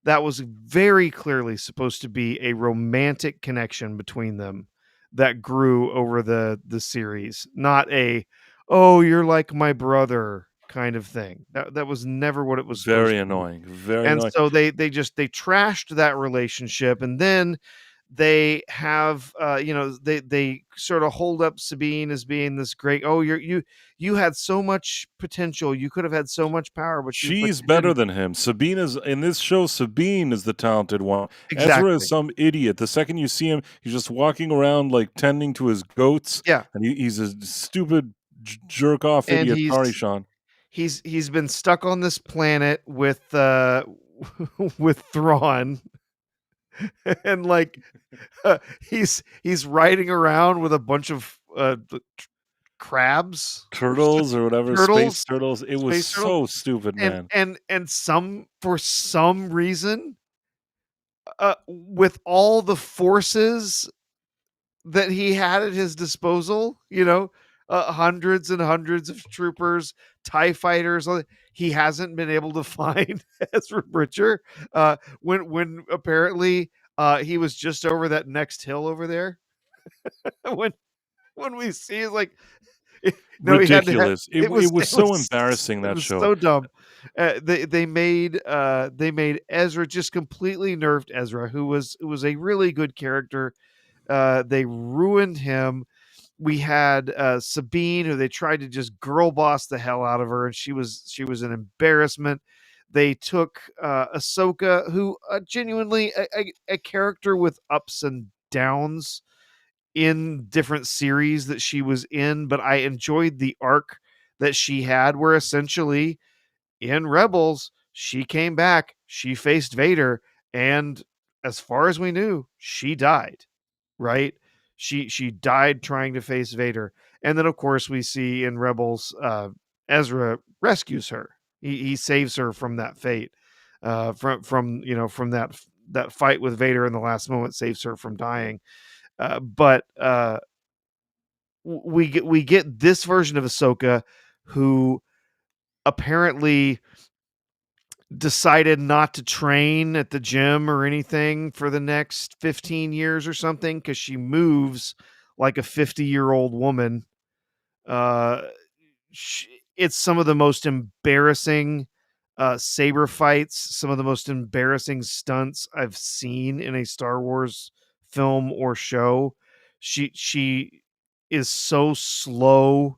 That was very clearly supposed to be a romantic connection between them that grew over the series, not a, "Oh, you're like my brother" kind of thing. That was never what it was supposed Very to be. annoying. Very And annoying. so they trashed that relationship, and then they have, they sort of hold up Sabine as being this great, "Oh, you had so much potential, you could have had so much power, but She's you better didn't." than him. Sabine is in this show, Sabine is the talented one. Ezra is Exactly. some idiot. The second you see him, he's just walking around like tending to his goats, Yeah. and he's a stupid jerk off And idiot. Sorry, Sean. he's been stuck on this planet with with Thrawn, and like he's riding around with a bunch of crabs or Turtles or whatever, space turtles, turtles. It was space turtles, so stupid, and man. some, for some reason, with all the forces that he had at his disposal, hundreds and hundreds of troopers, TIE fighters. He hasn't been able to find Ezra Bridger, when apparently he was just over that next hill over there. when when we see, is like, no, he had to have, Ridiculous. It was so embarrassing, it that was show. so dumb. They made Ezra, just completely nerfed Ezra, who was a really good character. They ruined him. We had Sabine, who they tried to just girl boss the hell out of her, and she was an embarrassment. They took Ahsoka, who genuinely a character with ups and downs in different series that she was in, but I enjoyed the arc that she had, where essentially in Rebels, she came back, she faced Vader, and as far as we knew, she died, right? She died trying to face Vader. And then of course we see in Rebels, Ezra rescues her. He saves her from that fate. From that fight with Vader in the last moment, saves her from dying. But we get this version of Ahsoka, who apparently decided not to train at the gym or anything for the next 15 years or something, because she moves like a 50-year-old woman. Uh, it's some of the most embarrassing saber fights, some of the most embarrassing stunts I've seen in a Star Wars film or show. She is so slow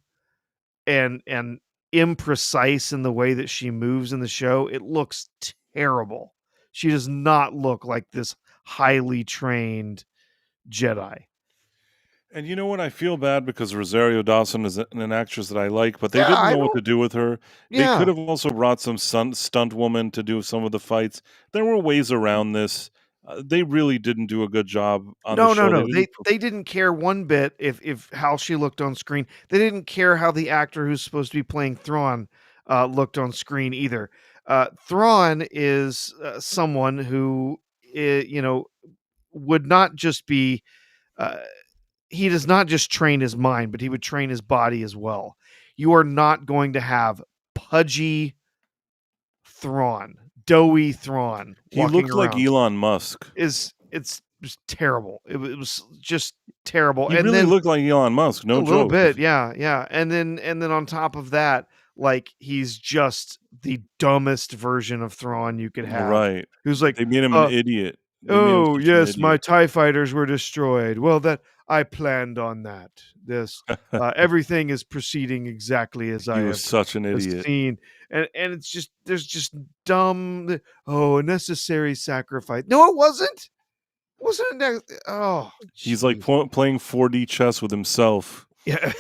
and imprecise in the way that she moves in the show. It looks terrible. She does not look like this highly trained Jedi. And you know what? I feel bad because Rosario Dawson is an actress that I like, but they Yeah, didn't I know what don't. to do with her. They could Yeah. have also brought some stunt woman to do some of the fights. There were ways around this. They really didn't do a good job on the No, no, show. They no. didn't. They didn't care one bit if how she looked on screen. They didn't care how the actor who's supposed to be playing Thrawn looked on screen either. Thrawn is someone who, would not just be. Uh, he does not just train his mind, but he would train his body as well. you are not going to have pudgy Thrawn, doughy Thrawn He walking looked like around. Elon Musk. It's just terrible. It was just terrible. He And really then looked like Elon Musk, a no little joke. bit, yeah, yeah. And then on top of that, like he's just the dumbest version of Thrawn you could have. Right. Who's like, They made him an idiot. They made him "Oh, such an yes, my idiot. TIE fighters were destroyed. Well, that I planned on that. This everything is proceeding exactly as He I was have such an idiot. seen." And it's just there's just dumb, oh, a necessary sacrifice. No, it wasn't. It wasn't a oh, He's like jeez. playing 4D chess with himself. Yeah.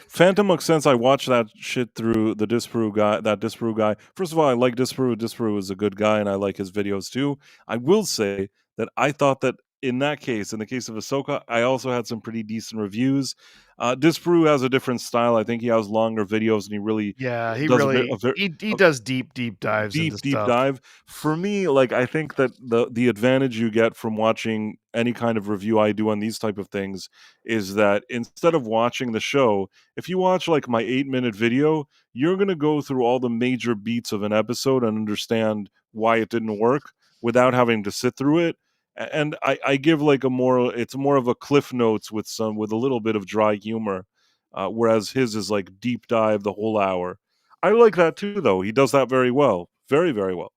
Phantom Looks Sense, I watched that shit through the Disparu guy. That Disparu guy. First of all, I like Disparu. Disparu is a good guy, and I like his videos too. I will say that I thought that in that case, in the case of Ahsoka, I also had some pretty decent reviews. Disparu has a different style. I think he has longer videos, and he really Yeah, he does really he does deep dives into deep stuff. dive. For me, like, I think that the advantage you get from watching any kind of review I do on these type of things is that instead of watching the show, if you watch like my 8-minute video, you're going to go through all the major beats of an episode and understand why it didn't work without having to sit through it. And I give like it's more of a cliff notes with a little bit of dry humor, whereas his is like deep dive the whole hour. I like that too, though. He does that very well, very very well.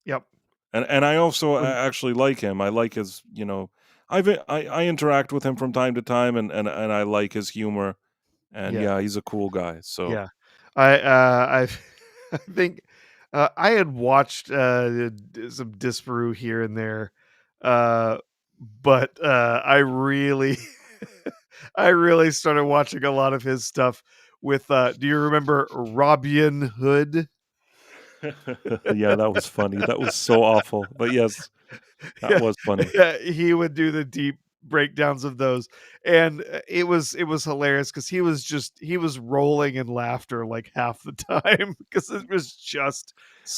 Yep. And I also Um, actually like him. I like his, I interact with him from time to time, and I like his humor. And yeah. yeah, he's a cool guy. So Yeah. I I think I had watched some Disparu here and there. Uh but I really I really started watching a lot of his stuff with do you remember Robin Hood? yeah, that was funny. That was so awful, but yes, that Yeah, was funny. yeah, he would do the deep breakdowns of those, and it was hilarious because he was rolling in laughter like half the time because it was just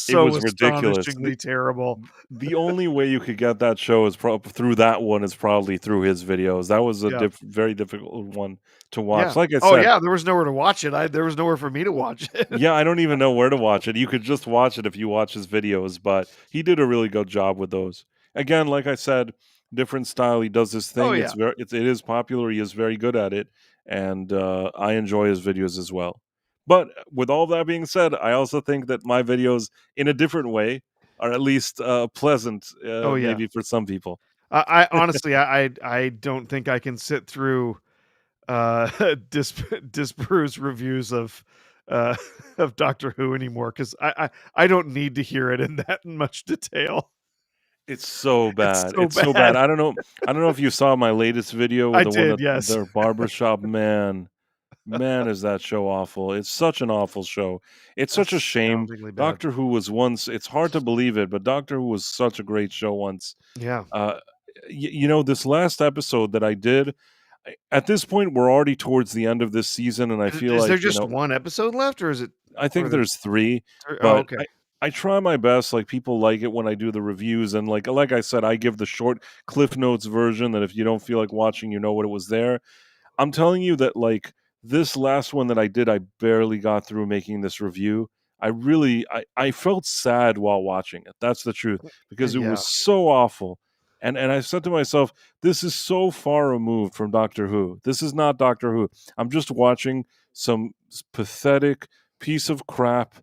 It so was ridiculous. astonishingly terrible. The only way you could get that show is through that one is probably through his videos. That was a Yeah, very difficult one to watch. yeah. Like I Oh said, yeah, there was nowhere to watch it. There was nowhere for me to watch it. yeah, I don't even know where to watch it. You could just watch it if you watch his videos, but he did a really good job with those. Again, like I said, different style. He does his Oh thing. yeah, It is popular. He is very good at it, and I enjoy his videos as well. But with all that being said, I also think that my videos, in a different way, are at least pleasant, oh yeah. maybe for some people. I honestly, I don't think I can sit through Disparu's reviews uh of Doctor Who anymore because I don't need to hear it in that much detail. It's so It's bad. so It's so bad. bad. I don't know if you saw my latest video I with the one did, at yes. their barbershop. Man, is that show awful. It's such an awful show. It's such a shame. Astoundingly bad. Doctor Who was once, it's hard to believe it, but Doctor Who was such a great show once. Yeah. Uh, this last episode that I did, at this point, we're already towards the end of this season, and I feel Is there like, just one episode left, or is it? I Or think there's there's 3, oh, but okay. I try my best. Like, people like it when I do the reviews, and like I said, I give the short Cliff Notes version that if you don't feel like watching, you know what it was there. I'm telling you that, like, this last one that I did, I barely got through making this review. I felt sad while watching it. That's the truth, because it Yeah. was so awful. And I said to myself, this is so far removed from Doctor Who. This is not Doctor Who. I'm just watching some pathetic piece of crap,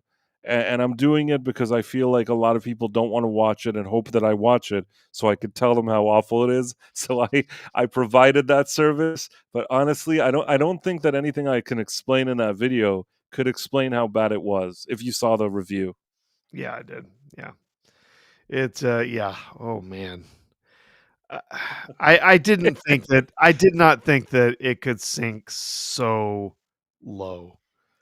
and I'm doing it because I feel like a lot of people don't want to watch it and hope that I watch it so I could tell them how awful it is. So I provided that service, but honestly, I don't think that anything I can explain in that video could explain how bad it was if you saw the review. Yeah, I did. Yeah. It's yeah. Oh man. Uh, I did not think that it could sink so low.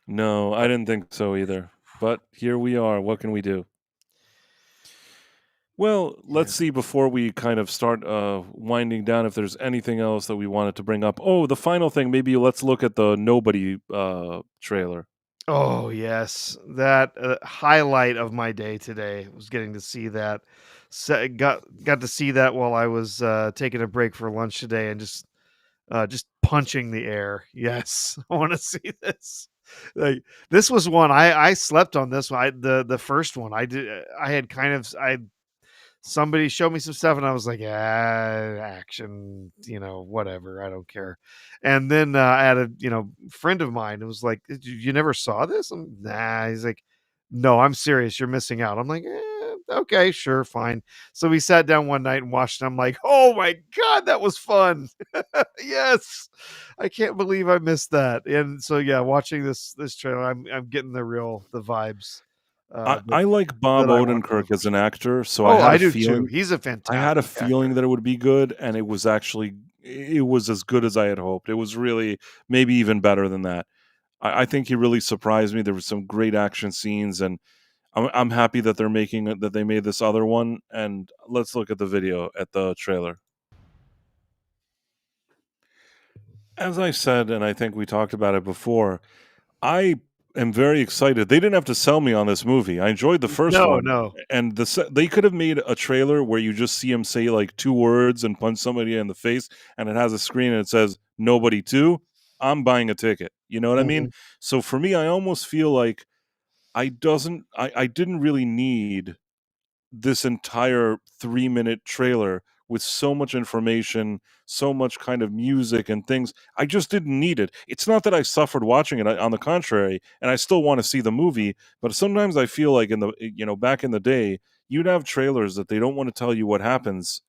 No, I didn't think so either. But here we are. What can we do? Well, Yeah. let's see before we kind of start winding down if there's anything else that we wanted to bring up. Oh, the final thing, maybe let's look at the Nobody trailer. Oh yes, that highlight of my day today was getting to see that. Got to see that while I was taking a break for lunch today, and just just punching the air. Yes, I want to see this. Like this was one I slept on this one. The first one I did. I had kind of I somebody showed me some stuff and I was like, action, whatever, I don't care. And then I had a friend of mine who was like, You never saw this?" Nah. He's like, "No, I'm serious. You're missing out." I'm like, okay, sure, fine. So we sat down one night and watched. I'm like, "Oh my god, that was fun!" Yes, I can't believe I missed that. And so yeah, watching this trailer, I'm getting the vibes. That I like Bob I want for the Odenkirk as first an one. actor, so Oh, I do too. He's a I had a fantastic feeling actor. that it would be good, and it was as good as I had hoped. It was really maybe even better than that. I think he really surprised me. There were some great action scenes, and I'm happy that that they made this other one. And let's look at the video at the trailer. As I said, and I think we talked about it before, I am very excited. They didn't have to sell me on this movie. I enjoyed the first No, one, no. and they could have made a trailer where you just see him say like 2 words and punch somebody in the face, and it has a screen and it says "Nobody 2." I'm buying a ticket. You know what I mean? Mhm. So for me, I almost feel like I didn't really need this entire 3-minute trailer with so much information, so much kind of music and things. I just didn't need it. It's not that I suffered watching it, on the contrary, and I still want to see the movie, but sometimes I feel like back in the day, you'd have trailers that they don't want to tell you what happens,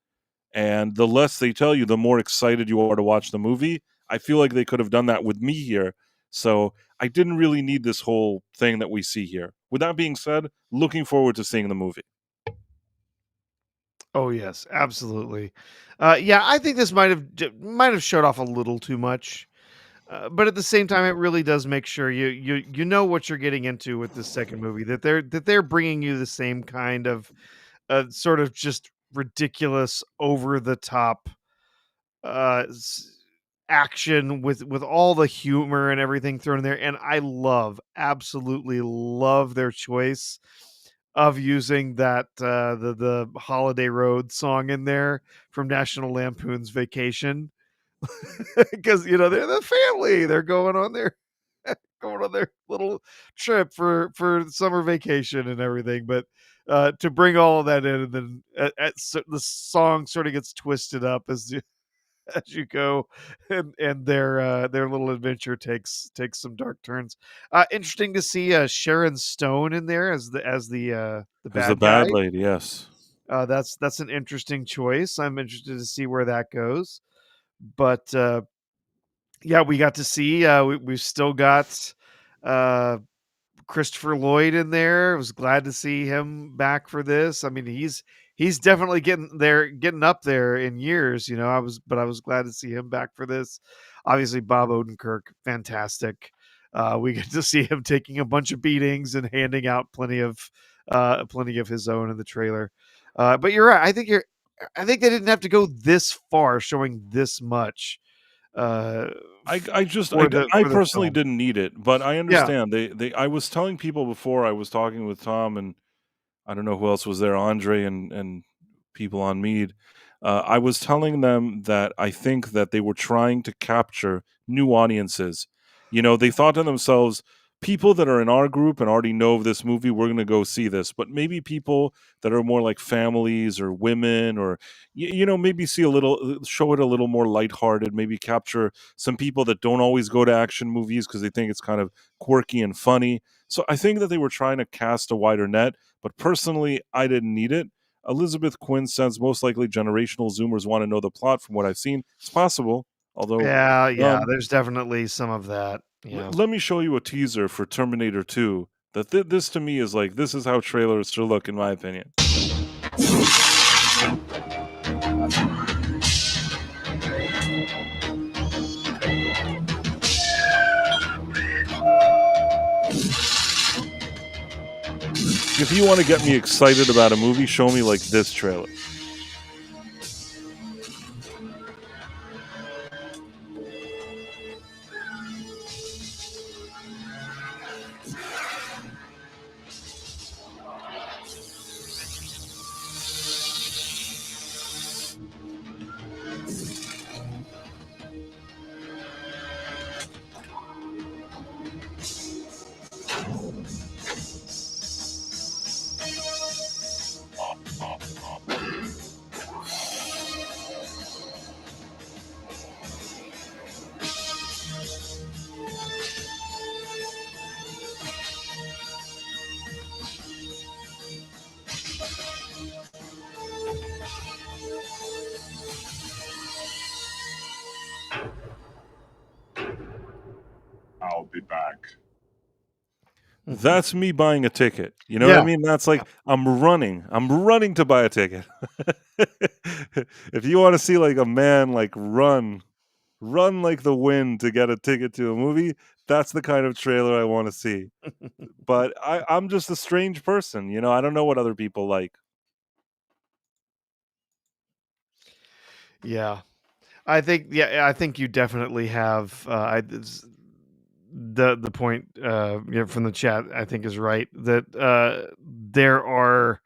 and the less they tell you, the more excited you are to watch the movie. I feel like they could have done that with me here. So I didn't really need this whole thing that we see here. With that being said, looking forward to seeing the movie. Oh yes, absolutely. Yeah, I think this might have showed off a little too much, but at the same time, it really does make sure you know what you're getting into with this second movie. That they're bringing you the same kind of sort of just ridiculous, over the top uh s- action with all the humor and everything thrown in there. And I absolutely love their choice of using that the Holiday Road song in there from National Lampoon's Vacation. Because they're the family, they're going on their little trip for summer vacation and everything. But to bring all of that in, and then the song sort of gets twisted up as you go, and their little adventure takes some dark turns. Interesting to see Sharon Stone in there as the As a bad guy. bad lady, yes. That's an interesting choice. I'm interested to see where that goes. But yeah, we got to see. We've still got uh, Christopher Lloyd in there. I was glad to see him back for this. I mean, he's definitely getting up there in years. I was glad to see him back for this. Obviously, Bob Odenkirk, fantastic. We get to see him taking a bunch of beatings and handing out plenty of his own in the trailer. But you're right. I think they didn't have to go this far, showing this much uh, I for the personally film. didn't need it, but I Yeah. understand. I was telling people before, I was talking with Tom, and I don't know who else was there, Andre and people on Mead. I was telling them that I think that they were trying to capture new audiences. They thought to themselves, people that are in our group and already know of this movie, we're going to go see this. But maybe people that are more like families or women, or maybe show it a little more lighthearted. Maybe capture some people that don't always go to action movies because they think it's kind of quirky and funny. So I think that they were trying to cast a wider net, but personally, I didn't need it. Elizabeth Quinn says most likely generational Zoomers want to know the plot from what I've seen. It's possible, although Yeah, yeah, there's definitely some of that. Yeah. let me show you a teaser for Terminator 2. This to me is like, this is how trailers should look, in my opinion. If you want to get me excited about a movie, show me like this trailer. I'll be back. That's me buying a ticket. You know what I mean? That's like I'm running to buy a ticket. If you want to see like a man like run like the wind to get a ticket to a movie, that's the kind of trailer I want to see. But I'm just a strange person, you know. I don't know what other people like. Yeah. I think you definitely have the point from the chat I think is right that there are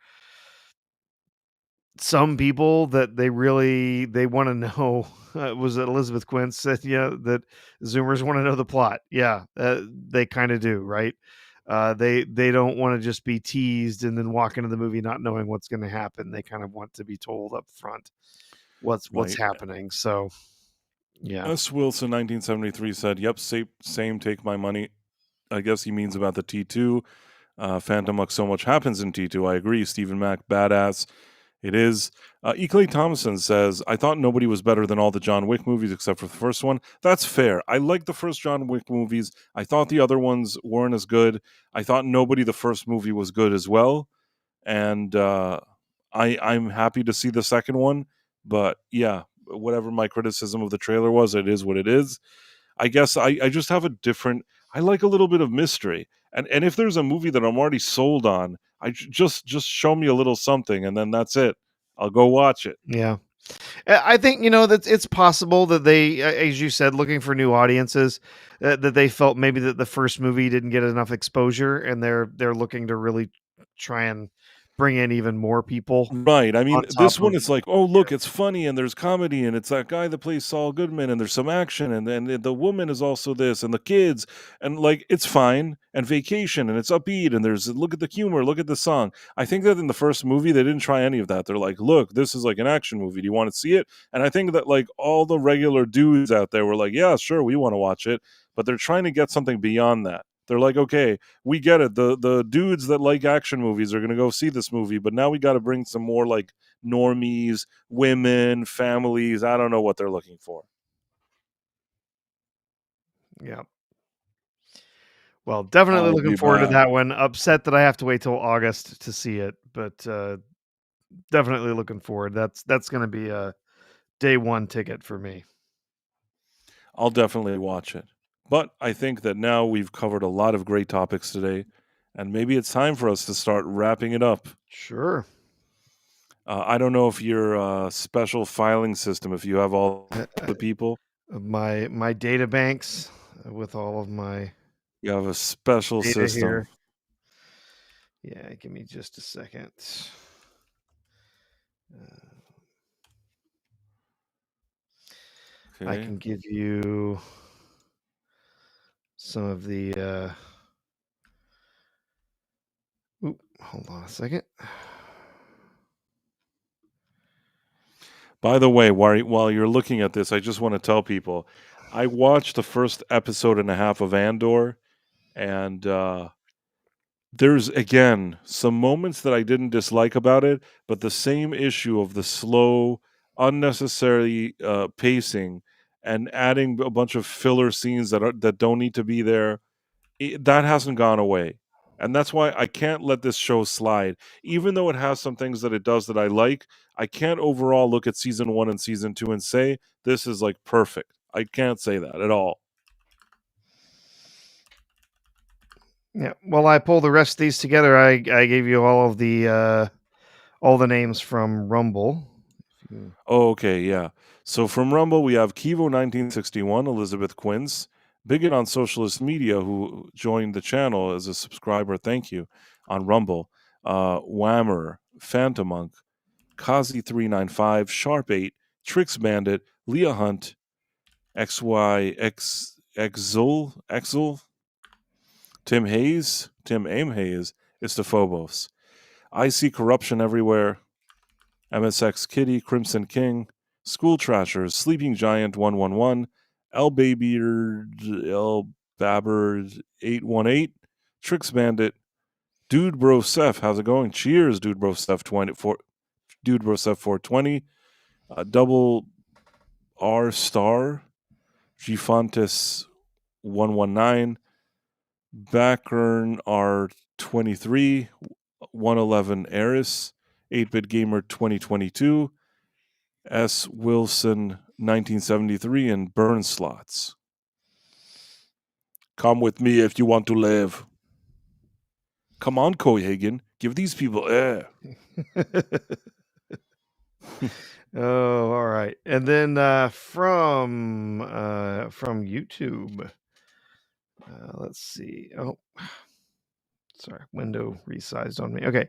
some people that they want to know was it Elizabeth Quinn said that Zoomers want to know the plot. They kind of do, right? They don't want to just be teased and then walk into the movie not knowing what's going to happen. They kind of want to be told up front what's Right. happening. So yeah. S. Wilson 1973 said, "Yep, same. Take my money." I guess he means about the T2. Phantom Luck. So much happens in T2. I agree. Stephen Mack, badass. It is. E. Clay Thompson says, "I thought nobody was better than all the John Wick movies except for the first one." That's fair. I like the first John Wick movies. I thought the other ones weren't as good. I thought nobody the first movie was good as well. And I'm happy to see the second one. But yeah, whatever my criticism of the trailer was, it is what it is. I guess I just have a different. I like a little bit of mystery, and if there's a movie that I'm already sold on, just show me a little something, and then that's it. I'll go watch it. Yeah. I think that it's possible that they, as you said, looking for new audiences, that they felt maybe that the first movie didn't get enough exposure, and they're looking to really try and bring in even more people. Right. I mean, On top this one of is like, oh, look, it's funny and there's comedy and it's that guy that plays Saul Goodman and there's some action and then the woman is also this and the kids and like it's fine and vacation and it's upbeat and there's look at the humor, look at the song. I think that in the first movie they didn't try any of that. They're like, look, this is like an action movie. Do you want to see it? And I think that like all the regular dudes out there were like, yeah, sure, we want to watch it, but they're trying to get something beyond that. They're like, okay, we get it. The dudes that like action movies are gonna go see this movie, but now we got to bring some more like normies, women, families. I don't know what they're looking for. Yeah. Well, definitely I'll looking be forward to back. that one. Upset that I have to wait till August to see it, but definitely looking forward. That's going to be a day one ticket for me. I'll definitely watch it. But I think that now we've covered a lot of great topics today, and maybe it's time for us to start wrapping it up. Sure. I don't know if your special filing system, if you have all the people. My data banks with all of my You have a special data system. here. Yeah, give me just a second. I Okay. can give you some of the. Hold on a second. By the way, while you're looking at this, I just want to tell people I watched the first episode and a half of Andor, and there's again some moments that I didn't dislike about it, but the same issue of the slow, unnecessary pacing and adding a bunch of filler scenes that don't need to be there. That hasn't gone away. And that's why I can't let this show slide. Even though it has some things that it does that I like, I can't overall look at season 1 and season 2 and say this is like perfect. I can't say that at all. Yeah. Well, I pulled the rest of these together. I gave you all the names from Rumble. Oh, okay, yeah. So from Rumble, we have Kivo1961, Elizabeth Quince, Bigot on Socialist Media, who joined the channel as a subscriber. Thank you on Rumble. Whammer, Phantom Monk, Kazi395, Sharp8, Trix Bandit, Leah Hunt, XYX Exul, Tim Hayes, Tim Aim Hayes, Istophobos. I See Corruption Everywhere, MSX Kitty, Crimson King, School Trashers, Sleeping Giant 111, L Babyard, L Babbard 818, Trix Bandit, Dude Bro Seth, how's it going? Cheers, Dude Bro Seth 24, Dude Bro Seth 420, Double R Star, Gifantis 119, Backern R23, 111 Eris, 8-Bit Gamer 2022, S. Wilson 1973, and Burn Slots. Come with me if you want to live. Come on, Cohagen. Give these people air. Oh, all right. And then from YouTube, let's see. Oh, sorry, window resized on me. Okay,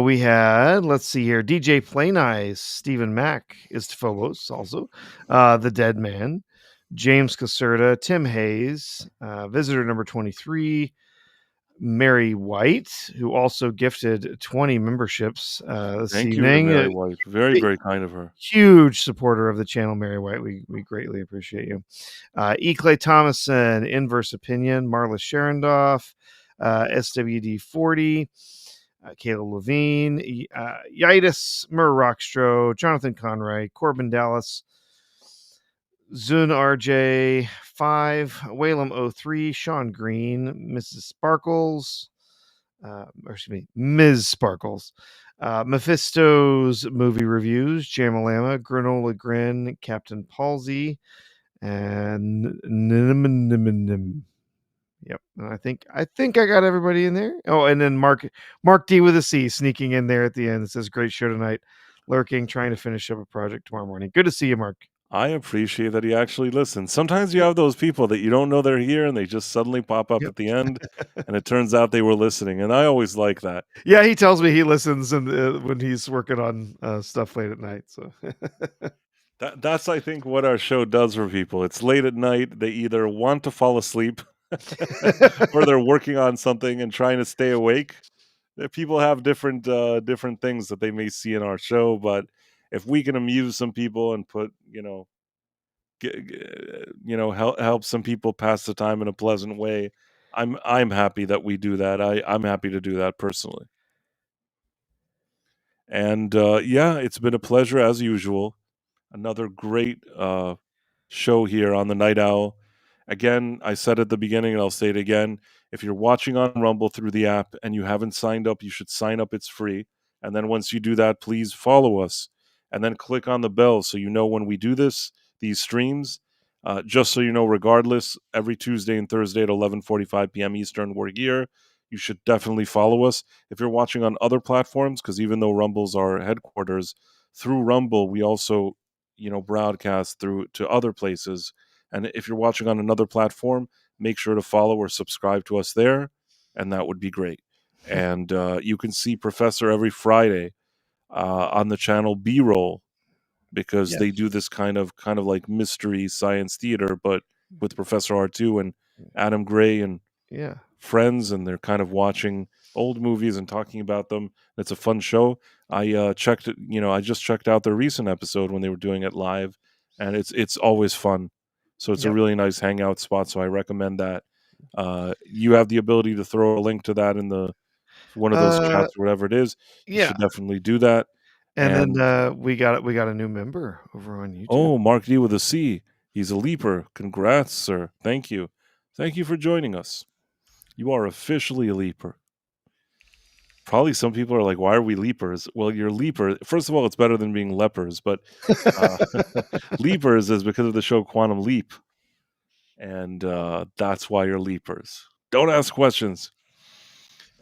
we had, let's see here, DJ Plain Eyes, Stephen Mack is Phobos also, The Dead Man, James Caserta, Tim Hayes, visitor number 23, Mary White, who also gifted 20 memberships this Thank you to evening. Mary White. Very, very kind of her. Huge supporter of the channel, Mary White. We greatly appreciate you. E. Clay Thomason, Inverse Opinion, Marla Sherendoff, SWD 40, Kayla Levine, Yitis, Murr Rockstro, Jonathan Conroy, Corbin Dallas, Zun RJ 5, Whalem 03, Sean Green, Mrs. Sparkles, or excuse me, Ms. Sparkles, Mephisto's movie reviews, Jamalama, Granola Grin, Captain Palsy, and Nim. Yep, and I think I got everybody in there. Oh, and then Mark D with a C sneaking in there at the end. It says great show tonight. Lurking, trying to finish up a project tomorrow morning. Good to see you, Mark. I appreciate that he actually listens. Sometimes you have those people that you don't know they're here and they just suddenly pop up at the end, and it turns out they were listening. And I always like that. Yeah, he tells me he listens and when he's working on stuff late at night. So that's I think what our show does for people. It's late at night. They either want to fall asleep or they're working on something and trying to stay awake. People have different things that they may see in our show, but if we can amuse some people and put, help some people pass the time in a pleasant way, I'm happy that we do that. I'm happy to do that personally. And it's been a pleasure as usual. Another great show here on the Night Owl. Again, I said at the beginning, and I'll say it again. If you're watching on Rumble through the app and you haven't signed up, you should sign up. It's free. And then once you do that, please follow us. And then click on the bell so you know when we do these streams. Just so you know, regardless, every Tuesday and Thursday at 11:45 p.m. Eastern, we're here. You should definitely follow us. If you're watching on other platforms, because even though Rumble's our headquarters, through Rumble, we also broadcast through to other places. And if you're watching on another platform, make sure to follow or subscribe to us there, and that would be great. And you can see Professor every Friday on the channel B-Roll, because they do this kind of like mystery science theater, but with Professor R2 and Adam Gray and friends, and they're kind of watching old movies and talking about them. It's a fun show. I checked it, I just checked out their recent episode when they were doing it live, and it's always fun. So it's a really nice hangout spot. So I recommend that. You have the ability to throw a link to that in one of those chats or whatever it is. You should definitely do that. And then we got a new member over on YouTube. Oh, Mark D with a C. He's a leaper. Congrats, sir. Thank you. Thank you for joining us. You are officially a leaper. Probably some people are like, why are we leapers? Well, you're leaper. First of all, it's better than being lepers, but leapers is because of the show Quantum Leap. And that's why you're leapers. Don't ask questions.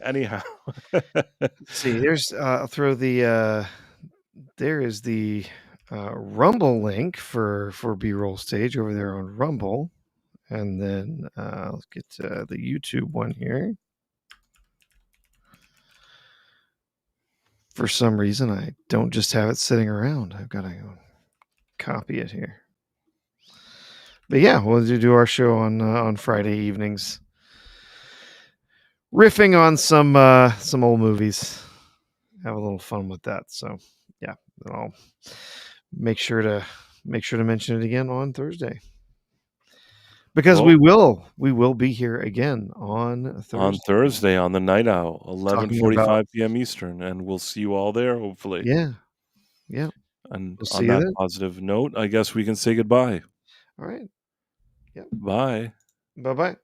Anyhow. See, I'll throw the there is the Rumble link for B-Roll Stage over there on Rumble. And then let's get to the YouTube one here. For some reason, I don't just have it sitting around. I've got to copy it here. But yeah, we'll do our show on Friday evenings, riffing on some old movies. Have a little fun with that. So yeah, I'll make sure to mention it again on Thursday. Because we will be here again on Thursday. On Thursday on the Night Owl, 11:45 p.m. Eastern, and we'll see you all there, hopefully. Yeah. And on that positive note, I guess we can say goodbye. All right. Yeah. Bye. Bye bye.